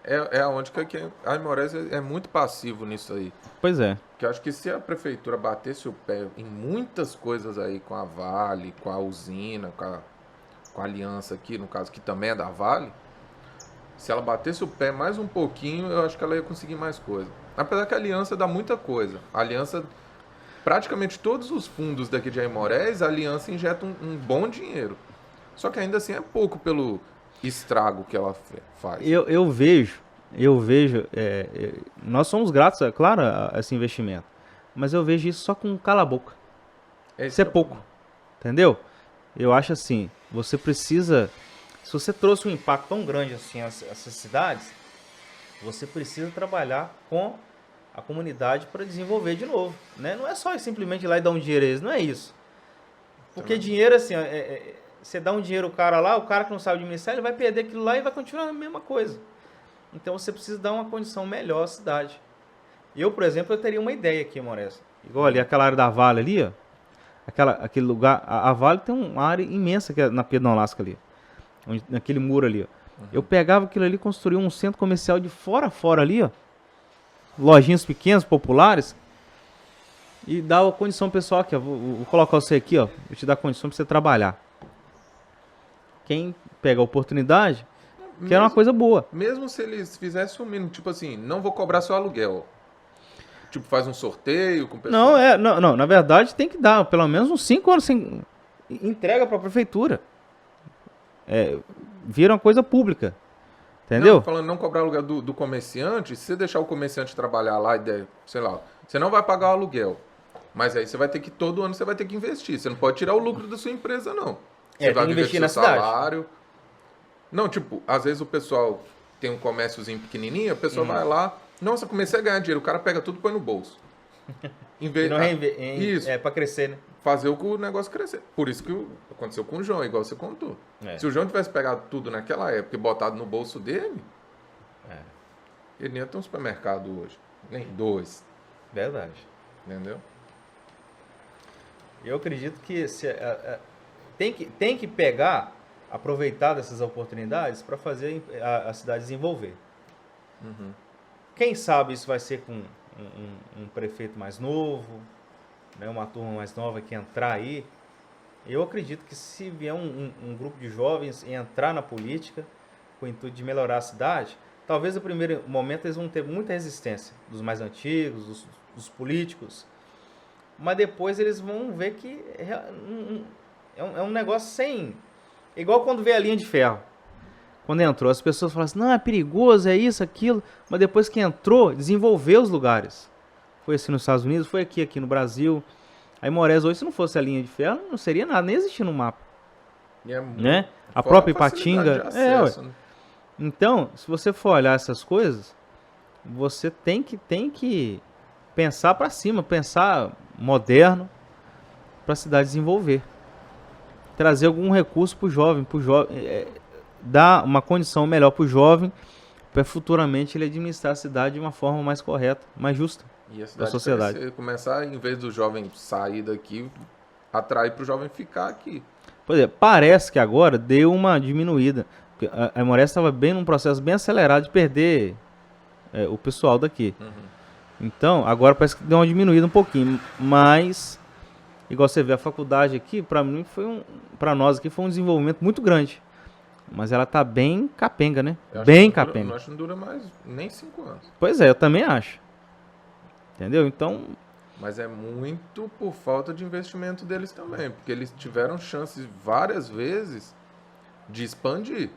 É onde que a Aimorés é muito passivo nisso aí. Pois é. Porque eu acho que se a prefeitura batesse o pé em muitas coisas aí com a Vale, com a usina, com a aliança aqui, no caso que também é da Vale, se ela batesse o pé mais um pouquinho, eu acho que ela ia conseguir mais coisa. Apesar que a aliança dá muita coisa. A aliança, praticamente todos os fundos daqui de Aimorés, a aliança injeta um bom dinheiro. Só que ainda assim é pouco pelo estrago que ela faz. Eu vejo, nós somos gratos, é claro, a esse investimento, mas eu vejo isso só com cala a boca. Isso é pouco, entendeu? Eu acho assim, você precisa, se você trouxe um impacto tão grande assim a essas cidades, você precisa trabalhar com a comunidade para desenvolver de novo, né? Não é só simplesmente ir lá e dar um dinheiro a eles, não é isso. Porque dinheiro assim, você dá um dinheiro ao cara lá, o cara que não sabe administrar, ele vai perder aquilo lá e vai continuar a mesma coisa. Então você precisa dar uma condição melhor à cidade. Eu, por exemplo, eu teria uma ideia aqui, Moraes. Igual ali, aquela área da Vale ali, ó. Aquele lugar, a Vale tem uma área imensa que é na Pedro Nolasco ali. Naquele muro ali, ó. Eu pegava aquilo ali e construía um centro comercial de fora a fora ali, ó. Lojinhas pequenas, populares. E dava condição pessoal aqui, ó. Vou colocar você aqui, ó. Vou te dar condição para você trabalhar. Quem pega a oportunidade, que era uma coisa boa. Mesmo se eles fizessem o mínimo, tipo assim, não vou cobrar seu aluguel. Tipo, faz um sorteio com o pessoal. Não, na verdade tem que dar pelo menos uns 5 anos sem entrega para a prefeitura. Vira uma coisa pública. Entendeu? Não, falando não cobrar aluguel do comerciante, se você deixar o comerciante trabalhar lá e sei lá, você não vai pagar o aluguel. Mas aí você vai ter que, todo ano você vai ter que investir. Você não pode tirar o lucro da sua empresa, não. Você vai investir no na salário. Não, tipo, às vezes o pessoal tem um comérciozinho pequenininho, a pessoa vai lá, nossa, comecei a ganhar dinheiro, o cara pega tudo e põe no bolso. Isso. É para crescer, né? Fazer o negócio crescer. Por isso que aconteceu com o João, igual você contou. Se o João tivesse pegado tudo naquela época e botado no bolso dele, ele não ia ter um supermercado hoje. Nem 2. Verdade. Entendeu? Eu acredito que tem que pegar, aproveitar dessas oportunidades para fazer a cidade desenvolver. Uhum. Quem sabe isso vai ser com um prefeito mais novo, né, uma turma mais nova que entrar aí. Eu acredito que se vier um grupo de jovens entrar na política com o intuito de melhorar a cidade, talvez no primeiro momento eles vão ter muita resistência dos mais antigos, dos políticos, mas depois eles vão ver que é um negócio sem... Igual quando vê a linha de ferro. Quando entrou, as pessoas falam assim, não, é perigoso, é isso, aquilo, mas depois que entrou, desenvolveu os lugares. Foi assim nos Estados Unidos, foi aqui no Brasil. A Aimorés hoje, se não fosse a linha de ferro, não seria nada, nem existia no mapa. Né? A própria Ipatinga. Acesso, né? Então, se você for olhar essas coisas, você tem que pensar para cima, pensar moderno para a cidade desenvolver. Trazer algum recurso para o jovem, dar uma condição melhor para o jovem, para futuramente ele administrar a cidade de uma forma mais correta, mais justa. E a sociedade crescer, começar, em vez do jovem sair daqui, atrair para o jovem ficar aqui. Pois é, parece que agora deu uma diminuída. A Aimorés estava bem num processo bem acelerado de perder o pessoal daqui. Uhum. Então, agora parece que deu uma diminuída um pouquinho. Mas, igual você vê, a faculdade aqui, para nós aqui, foi um desenvolvimento muito grande. Mas ela tá bem capenga, né? Bem capenga. Eu acho que não dura mais nem 5 anos. Pois é, eu também acho. Entendeu? Então... Mas é muito por falta de investimento deles também. Porque eles tiveram chances várias vezes de expandir.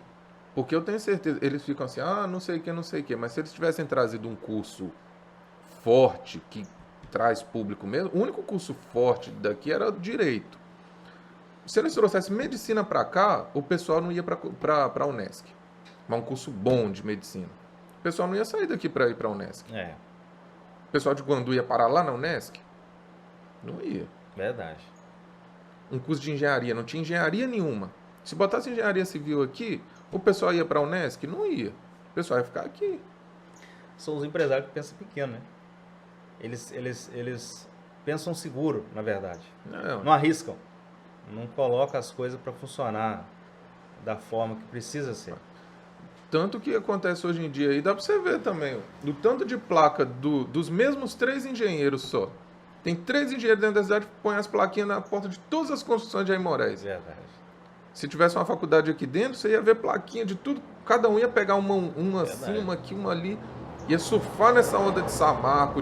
Porque eu tenho certeza, eles ficam assim, não sei o que. Mas se eles tivessem trazido um curso forte, que traz público mesmo, o único curso forte daqui era direito. Se eles trouxessem medicina para cá, o pessoal não ia para a Unesc. Mas um curso bom de medicina. O pessoal não ia sair daqui para ir para a Unesc. O pessoal de Guandu ia parar lá na Unesc? Não ia. Verdade. Um curso de engenharia, não tinha engenharia nenhuma. Se botasse engenharia civil aqui, o pessoal ia para a Unesc? Não ia. O pessoal ia ficar aqui. São os empresários que pensam pequeno, né? Eles pensam seguro, na verdade. Não arriscam. Não colocam as coisas para funcionar da forma que precisa ser. Tanto que acontece hoje em dia aí, dá para você ver também, do tanto de placa dos mesmos 3 engenheiros só. Tem 3 engenheiros dentro da cidade que põem as plaquinhas na porta de todas as construções de Aimorés. Verdade. Se tivesse uma faculdade aqui dentro, você ia ver plaquinha de tudo. Cada um ia pegar uma assim, uma aqui, uma ali. Ia surfar nessa onda de Samarco,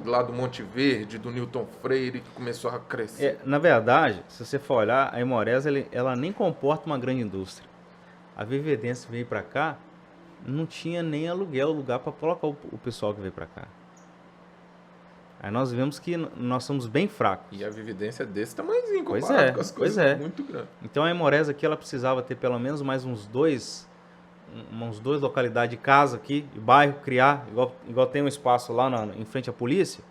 lá do Monte Verde, do Newton Freire, que começou a crescer. Na verdade, se você for olhar, a Aimorés, ela nem comporta uma grande indústria. A Vividência veio para cá, não tinha nem aluguel, lugar para colocar o pessoal que veio para cá. Aí nós vemos que nós somos bem fracos. E a Vividência é desse tamanhozinho, comparado com as coisas muito grandes. Então a Aimorés aqui, ela precisava ter pelo menos mais uns dois localidades de casa aqui, de bairro, criar, igual tem um espaço lá em frente à polícia,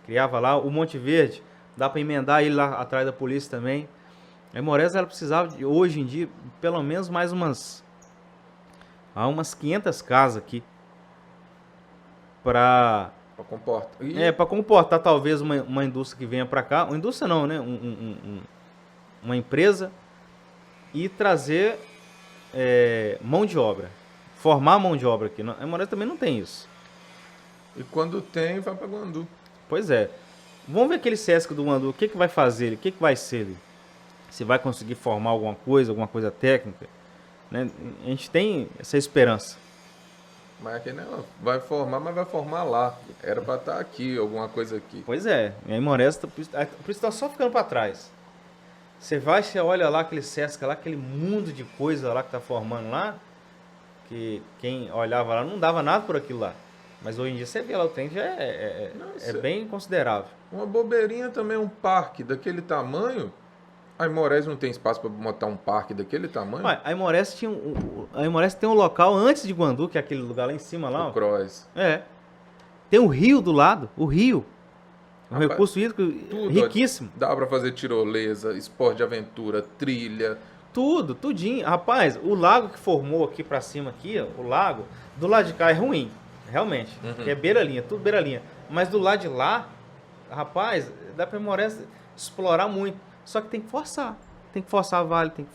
criava lá o Monte Verde, dá para emendar ele lá atrás da polícia também. A Aimorés, ela precisava, hoje em dia, pelo menos mais umas 500 casas aqui, para comportar talvez uma indústria que venha para cá, uma indústria não, né, uma empresa, e trazer mão de obra, formar mão de obra aqui. A Aimorés também não tem isso. E quando tem, vai para Guandu. Pois é. Vamos ver aquele Sesc do Guandu, o que vai fazer, o que vai ser ele? Se vai conseguir formar alguma coisa técnica, né? A gente tem essa esperança. Mas aqui não, vai formar, mas vai formar lá. Era para estar aqui, alguma coisa aqui. Pois é, e a Aimorés por isso está só ficando para trás. Você olha lá aquele Sesc lá, aquele mundo de coisa lá que está formando lá, que quem olhava lá não dava nada por aquilo lá. Mas hoje em dia você vê lá, o trem já é bem considerável. Uma bobeirinha também, um parque daquele tamanho. A Aimorés não tem espaço para montar um parque daquele tamanho? Mas a Aimorés tem um local antes de Guandu, que é aquele lugar lá em cima lá. O Cross. Tem o rio do lado, o rio. Um Rapaz, recurso hídrico tudo, riquíssimo. Dá pra fazer tirolesa, esporte de aventura, trilha. Tudo, tudinho. Rapaz, o lago que formou aqui pra cima, aqui, ó, o lago, do lado de cá é ruim, realmente. Uhum. É beira-linha, tudo beira-linha. Mas do lado de lá, rapaz, dá pra Aimorés explorar muito. Só que tem que forçar. Tem que forçar a Vale, tem que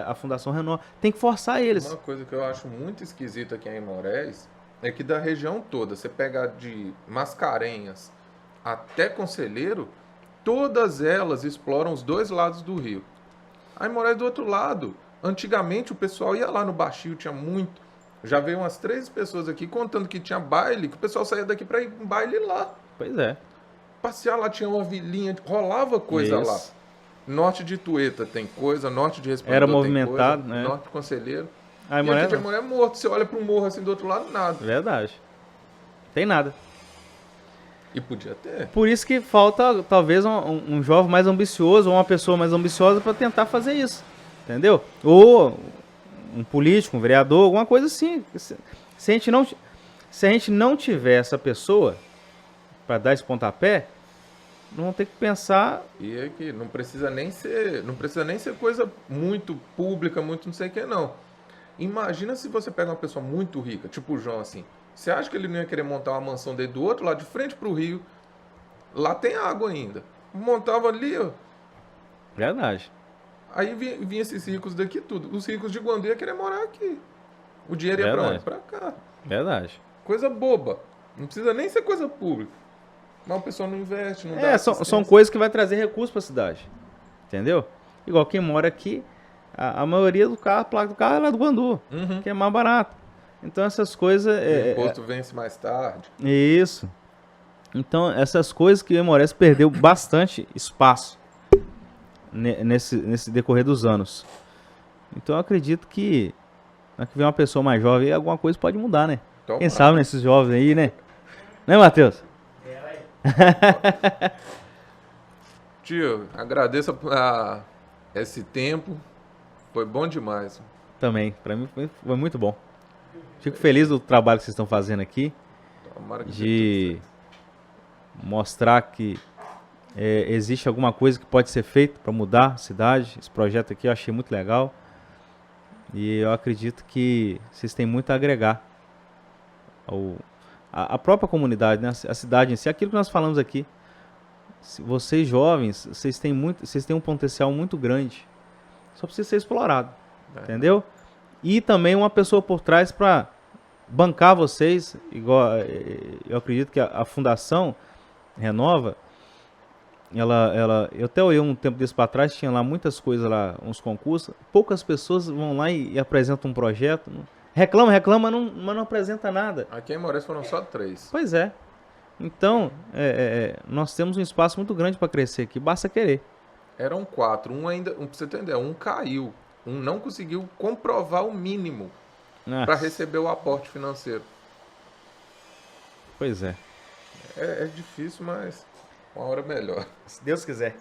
a Fundação Renova, tem que forçar eles. Uma coisa que eu acho muito esquisita aqui em Aimorés é que da região toda, você pega de Mascarenhas até Conselheiro, todas elas exploram os dois lados do rio. Aimorés do outro lado. Antigamente o pessoal ia lá no Baixio, tinha muito. Já veio umas 3 pessoas aqui contando que tinha baile, que o pessoal saía daqui pra ir em baile lá. Pois é. Passear lá, tinha uma vilinha, rolava coisa Isso. lá. Norte de Itueta tem coisa, norte de Resplendor Era tem movimentado, coisa, né? norte de Conselheiro. E Aimorés, aqui de Aimorés é morto, você olha pro morro assim do outro lado, nada. verdade. Tem nada. E podia ter. Por isso que falta, talvez, um jovem mais ambicioso, ou uma pessoa mais ambiciosa para tentar fazer isso. Entendeu? Ou um político, um vereador, alguma coisa assim. Se a gente não tiver essa pessoa para dar esse pontapé, não vamos ter que pensar. E é que não precisa nem ser coisa muito pública, muito não sei o que não. Imagina se você pega uma pessoa muito rica, tipo o João assim. Você acha que ele não ia querer montar uma mansão dele do outro lado, de frente pro rio? Lá tem água ainda. Montava ali, ó. Verdade. Aí vinha esses ricos daqui tudo. Os ricos de Guandu iam querer morar aqui. O dinheiro ia pra onde? Pra cá. Verdade. Coisa boba. Não precisa nem ser coisa pública. Mas o pessoal não investe, não dá São assistência. coisas que vai trazer recurso para a cidade. Entendeu? Igual quem mora aqui, a maioria do carro, a placa do carro é lá do Guandu, Uhum. que é mais barato. Então essas coisas. O imposto vence mais tarde. Isso. Então essas coisas que o Aimorés perdeu bastante espaço nesse decorrer dos anos. Então eu acredito que na que vem uma pessoa mais jovem, alguma coisa pode mudar, né? Tomara. Quem sabe nesses jovens aí, né? Né, Matheus? Tio, agradeço esse tempo. Foi bom demais. Também, pra mim foi muito bom. Fico feliz do trabalho que vocês estão fazendo aqui, Tomara que dê de tudo certo. mostrar que existe alguma coisa que pode ser feita para mudar a cidade. Esse projeto aqui eu achei muito legal e eu acredito que vocês têm muito a agregar a própria comunidade, né? A cidade em si, aquilo que nós falamos aqui. Vocês jovens, vocês têm um potencial muito grande, só precisa ser explorado, entendeu? E também uma pessoa por trás para bancar vocês, igual eu acredito que a Fundação Renova, eu até olhei um tempo desse para trás, tinha lá muitas coisas lá, uns concursos, poucas pessoas vão lá e apresentam um projeto, reclama, mas não apresenta nada. Aqui em Aimorés foram só 3. Pois é. Então, nós temos um espaço muito grande para crescer aqui, basta querer. Eram 4. Um ainda, pra você ter ideia, um caiu. Um não conseguiu comprovar o mínimo para receber o aporte financeiro. Pois é. É difícil, mas uma hora melhor. Se Deus quiser.